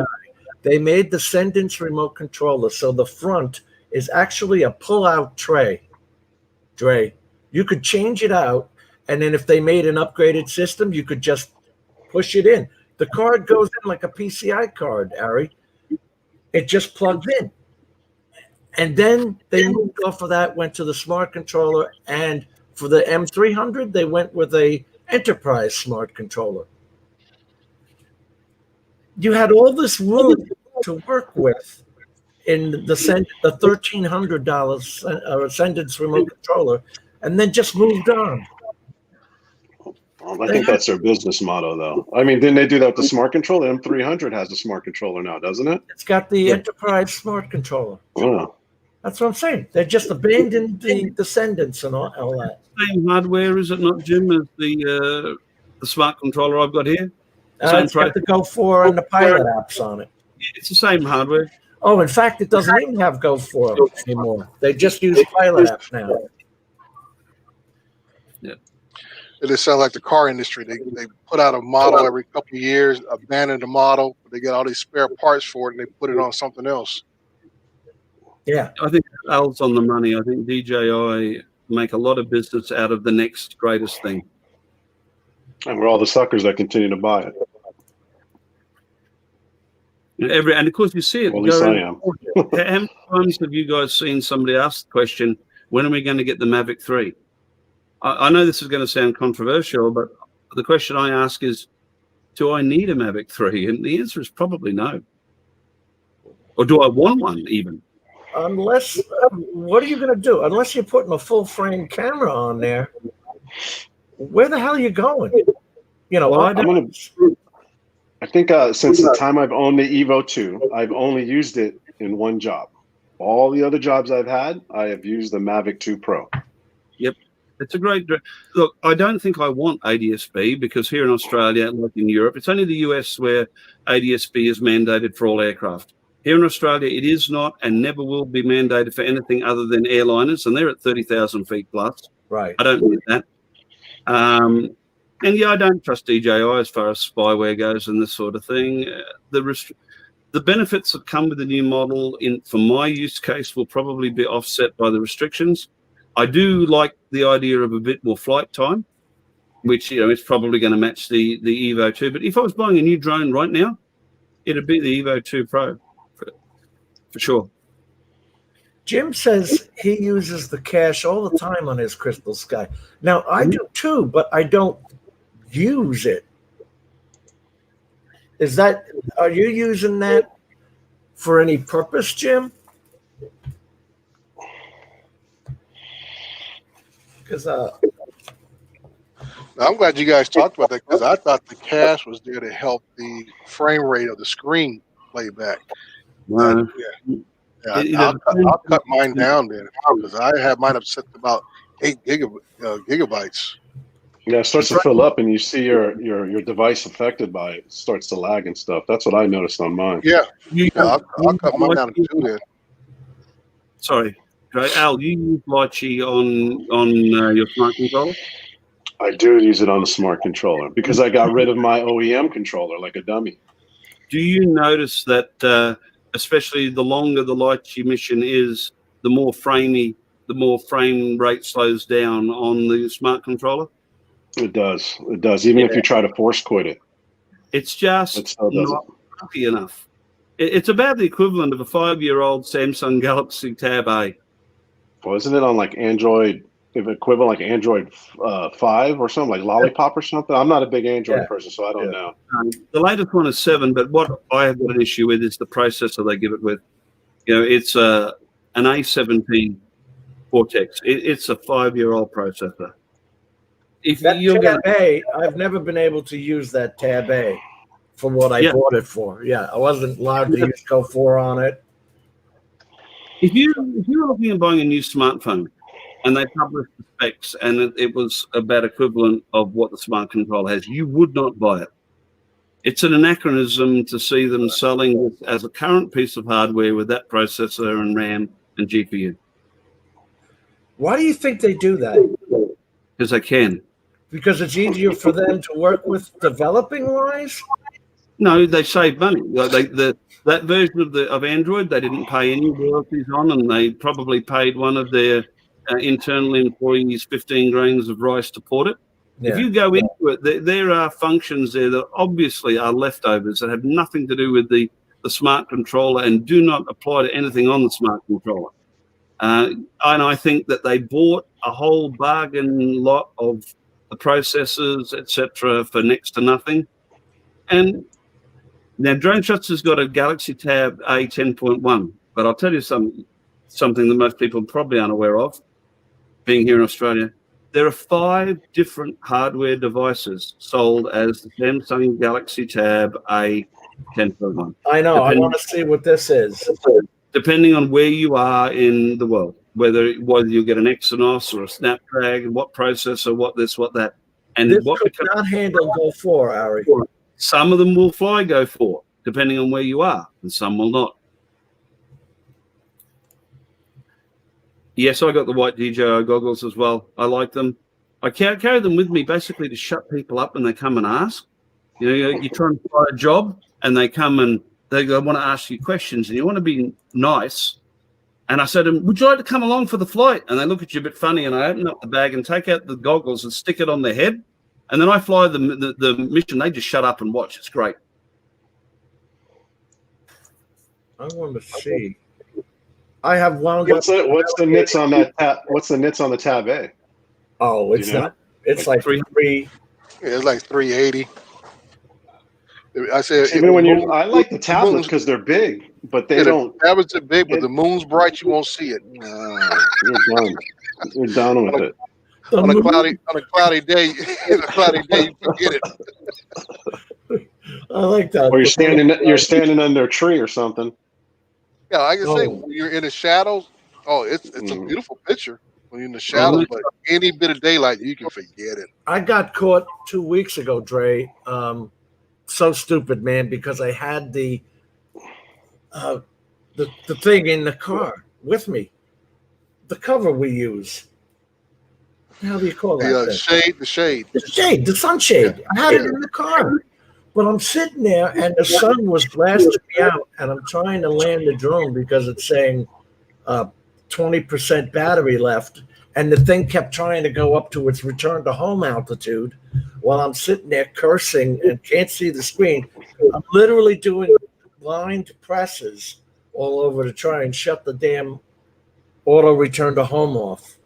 They made the Sendence remote controller, so the front is actually a pull-out tray. You could change it out, and then if they made an upgraded system, you could just push it in. The card goes in like a PCI card, Ari. It just plugs in. And then they moved off of that, went to the smart controller, and for the M300, they went with a enterprise smart controller. You had all this room to work with in the $1,300 Sendence remote controller, and then just moved on. I think that's their business motto, though. I mean, didn't they do that with the smart controller? The M300 has a smart controller now, doesn't it? It's got the enterprise smart controller. Oh. That's what I'm saying. They just abandoned the Sendence and all that. Same hardware, is it not, Jim, as the smart controller I've got here? It's got the Go4 and the Pilot apps on it. It's the same hardware. Oh, in fact, it doesn't even have Go4 anymore. They just use Pilot apps now. Yeah. It just sounds like the car industry. They put out a model every couple of years, abandon the model, but they get all these spare parts for it, and they put it on something else. Yeah. I think Al's on the money. I think DJI make a lot of business out of the next greatest thing. And we're all the suckers that continue to buy it. And of course, you see it. Well, at least I am. How many times have you guys seen somebody ask the question, when are we going to get the Mavic 3? I know this is going to sound controversial, but the question I ask is, do I need a Mavic 3? And the answer is probably no. Or do I want one even? Unless, what are you going to do? Unless you're putting a full frame camera on there, where the hell are you going? You know, I think since the time I've owned the Evo 2, I've only used it in one job. All the other jobs I've had, I have used the Mavic 2 Pro. Yep. It's a great look. I don't think I want ADS-B because here in Australia, like in Europe, it's only the US where ADS-B is mandated for all aircraft. Here in Australia, it is not and never will be mandated for anything other than airliners, and they're at 30,000 feet plus. Right. I don't need that. And yeah, I don't trust DJI as far as spyware goes and this sort of thing. The benefits that come with the new model for my use case will probably be offset by the restrictions. I do like the idea of a bit more flight time, which, you know, is probably going to match the Evo 2. But if I was buying a new drone right now, it'd be the Evo 2 Pro for sure. Jim says he uses the cache all the time on his Crystal Sky. Now, I do too, but I don't use it. Are you using that for any purpose, Jim? Because I'm glad you guys talked about that, because I thought the cache was there to help the frame rate of the screen playback. Wow. I'll cut mine down then, because I have mine up set to about 8 gigabytes. Yeah, it starts to fill up, and you see your device affected by it. It starts to lag and stuff. That's what I noticed on mine. Yeah, I'll cut mine down to 2 then. Sorry, Al, you use Litchi on your smart controller? I do use it on the smart controller because I got rid of my OEM controller like a dummy. Do you notice that, especially the longer the Litchi mission is, the more frame rate slows down on the smart controller? It does. It does. Even if you try to force quit it. It's just not happy enough. It's about the equivalent of a 5-year-old Samsung Galaxy Tab A. Well, isn't it on like Android, equivalent like Android 5 or something, like Lollipop or something? I'm not a big Android person, so I don't know. The latest one is 7, but what I have got an issue with is the processor they give it with. You know, it's an A17 Cortex. It's a 5-year-old processor. If that Tab A, I've never been able to use that Tab A for what I bought it for. Yeah, I wasn't allowed to use Go4 on it. If you're looking at buying a new smartphone and they published the specs and it was about equivalent of what the smart controller has, you would not buy it. It's an anachronism to see them selling this as a current piece of hardware with that processor and RAM and GPU. Why do you think they do that? Because they can. Because it's easier for them to work with developing-wise? No, they save money. That version of Android, they didn't pay any royalties on, and they probably paid one of their internal employees 15 grains of rice to port it. Yeah. If you go into it, there are functions there that obviously are leftovers that have nothing to do with the smart controller and do not apply to anything on the smart controller. And I think that they bought a whole bargain lot of the processors, etc., for next to nothing. And now Drone Shots has got a Galaxy Tab A 10.1, but I'll tell you something that most people probably aren't aware of, being here in Australia. There are 5 different hardware devices sold as the Samsung Galaxy Tab A 10.1. I know. I want to see what this is. Depending on where you are in the world, whether you get an Exynos or a Snapdragon, what processor, what this, what that. And this what could not handle Go4, Ari. Some of them will fly Go4, depending on where you are, and some will not. Yes, I got the white DJI goggles as well. I like them. I carry them with me basically to shut people up when they come and ask. You know, you try and find a job, and they come and they want to ask you questions, and you want to be nice. And I said to them, would you like to come along for the flight? And they look at you a bit funny, and I open up the bag and take out the goggles and stick it on their head. And then I fly the mission. They just shut up and watch. It's great. I want to see. I have wound what's up. What's the nits on that tab? What's the nits on the Tab A? Oh, it's not. It's like 3. Yeah, it's like 380. I said even when I like the tablets because they're big, but they don't. The tablets are big, but the moon's bright, you won't see it. You're done. You're done with it. On a cloudy day, you forget it. I like that. Or you're standing under a tree or something. Yeah, I can say when you're in the shadows. Oh, it's a beautiful picture when you're in the shadows, but any bit of daylight, you can forget it. I got caught 2 weeks ago, Dre. So stupid, man, because I had the the thing in the car with me, the cover we use. How do you call that? The shade. The sunshade. I had it in the car. But I'm sitting there and the sun was blasting me out, and I'm trying to land the drone because it's saying 20% battery left. And the thing kept trying to go up to its return to home altitude while I'm sitting there cursing and can't see the screen. I'm literally doing blind presses all over to try and shut the damn auto return to home off.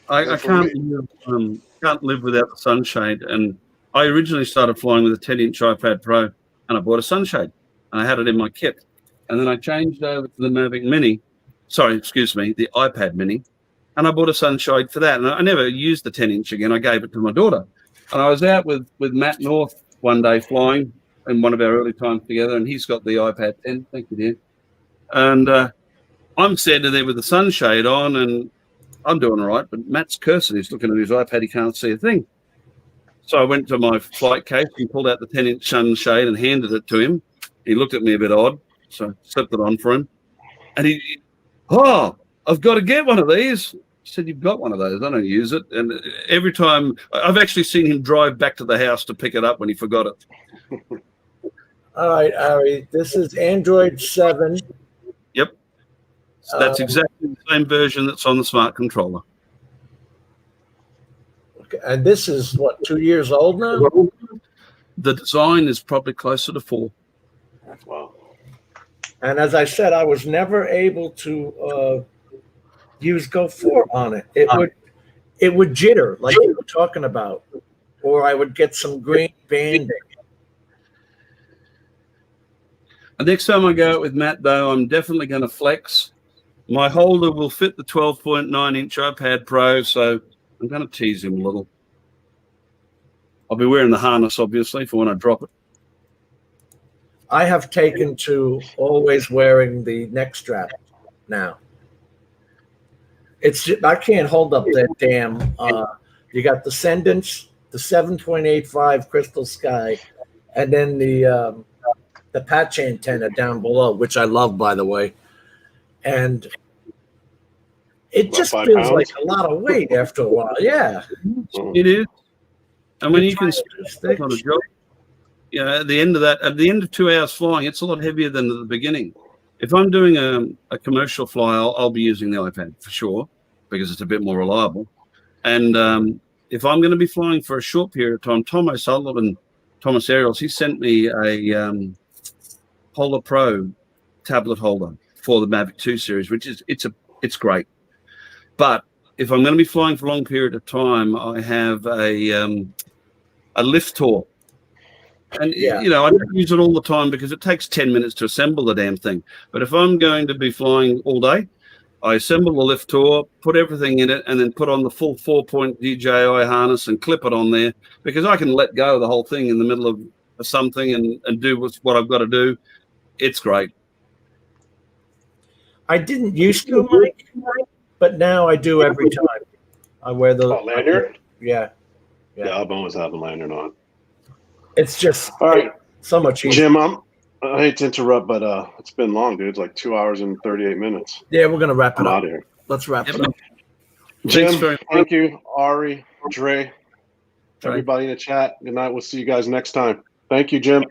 I can't live without the sunshade. And I originally started flying with a 10-inch iPad Pro, and I bought a sunshade, and I had it in my kit. And then I changed over to the Mavic Mini. Sorry, excuse me, the iPad Mini. And I bought a sunshade for that. And I never used the 10-inch again. I gave it to my daughter. And I was out with Matt North one day flying in one of our early times together, and he's got the iPad 10. Thank you, dear. And I'm standing there with the sunshade on, and I'm doing all right, but Matt's cursing. He's looking at his iPad. He can't see a thing. So I went to my flight case and pulled out the 10-inch sunshade and handed it to him. He looked at me a bit odd, so I slipped it on for him. And I've got to get one of these. I said, you've got one of those. I don't use it. And every time, I've actually seen him drive back to the house to pick it up when he forgot it. All right, Ari, this is Android 7. Yep. So that's exactly the same version that's on the smart controller. Okay, and this is, what, 2 years old now? The design is probably closer to 4. Wow. And as I said, I was never able to use GoPro on it. It would jitter, like you were talking about, or I would get some green banding. The next time I go out with Matt, though, I'm definitely going to flex. My holder will fit the 12.9-inch iPad Pro, so I'm going to tease him a little. I'll be wearing the harness, obviously, for when I drop it. I have taken to always wearing the neck strap now. I can't hold up that damn. You got the Sendence, the 7.85 Crystal Sky, and then the patch antenna down below, which I love, by the way. And it just feels like a lot of weight after a while. Yeah, it is. And when you can stick on a job, at the end of 2 hours flying, it's a lot heavier than at the beginning. If I'm doing a commercial fly, I'll be using the iPad for sure because it's a bit more reliable. And if I'm going to be flying for a short period of time, Tom O'Sullivan, Thomas Aerials, he sent me a Polar Pro tablet holder for the Mavic 2 series, which is it's great. But if I'm going to be flying for a long period of time, I have a lift tour. And, I don't use it all the time because it takes 10 minutes to assemble the damn thing. But if I'm going to be flying all day, I assemble the lift tour, put everything in it, and then put on the full 4-point DJI harness and clip it on there because I can let go of the whole thing in the middle of something and do what I've got to do. It's great. I didn't used to, Mike, but now I do every time. I wear the lanyard? Yeah. Yeah, I've always had a lanyard on. It's just all right. So much easier. Jim, I hate to interrupt, but it's been long, dude. It's like 2 hours and 38 minutes. Yeah, we're gonna wrap it up. Out of here. Let's wrap it up. Jim, thank you, Ari, Dre, everybody in the chat. Good night. We'll see you guys next time. Thank you, Jim.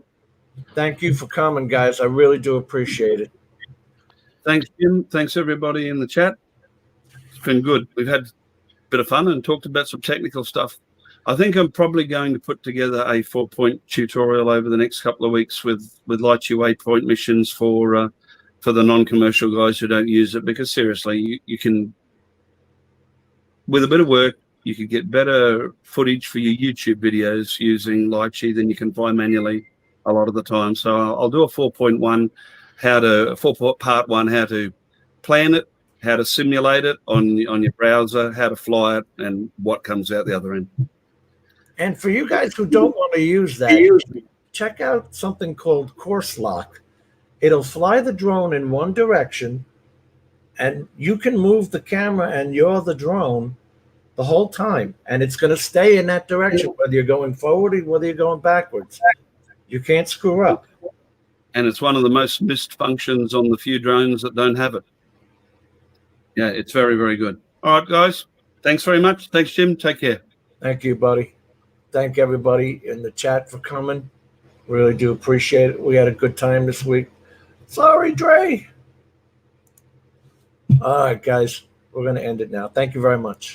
Thank you for coming, guys. I really do appreciate it. Thanks, Jim. Thanks, everybody in the chat. It's been good. We've had a bit of fun and talked about some technical stuff. I think I'm probably going to put together a 4-point tutorial over the next couple of weeks with Litchi waypoint missions for the non-commercial guys who don't use it, because seriously, you can, with a bit of work, you could get better footage for your YouTube videos using Litchi than you can fly manually a lot of the time. So I'll do a 4.1, part one, how to plan it, how to simulate it on your browser, how to fly it, and what comes out the other end. And for you guys who don't want to use that, check out something called Course Lock. It'll fly the drone in one direction, and you can move the camera and you're the drone the whole time, and it's going to stay in that direction, whether you're going forward or whether you're going backwards. You can't screw up. and it's one of the most missed functions on the few drones that don't have it. Yeah, it's very, very good. All right, guys. Thanks very much. Thanks, Jim. Take care. Thank you, buddy. Thank everybody in the chat for coming. Really do appreciate it. We had a good time this week. Sorry, Dre. All right, guys. We're going to end it now. Thank you very much.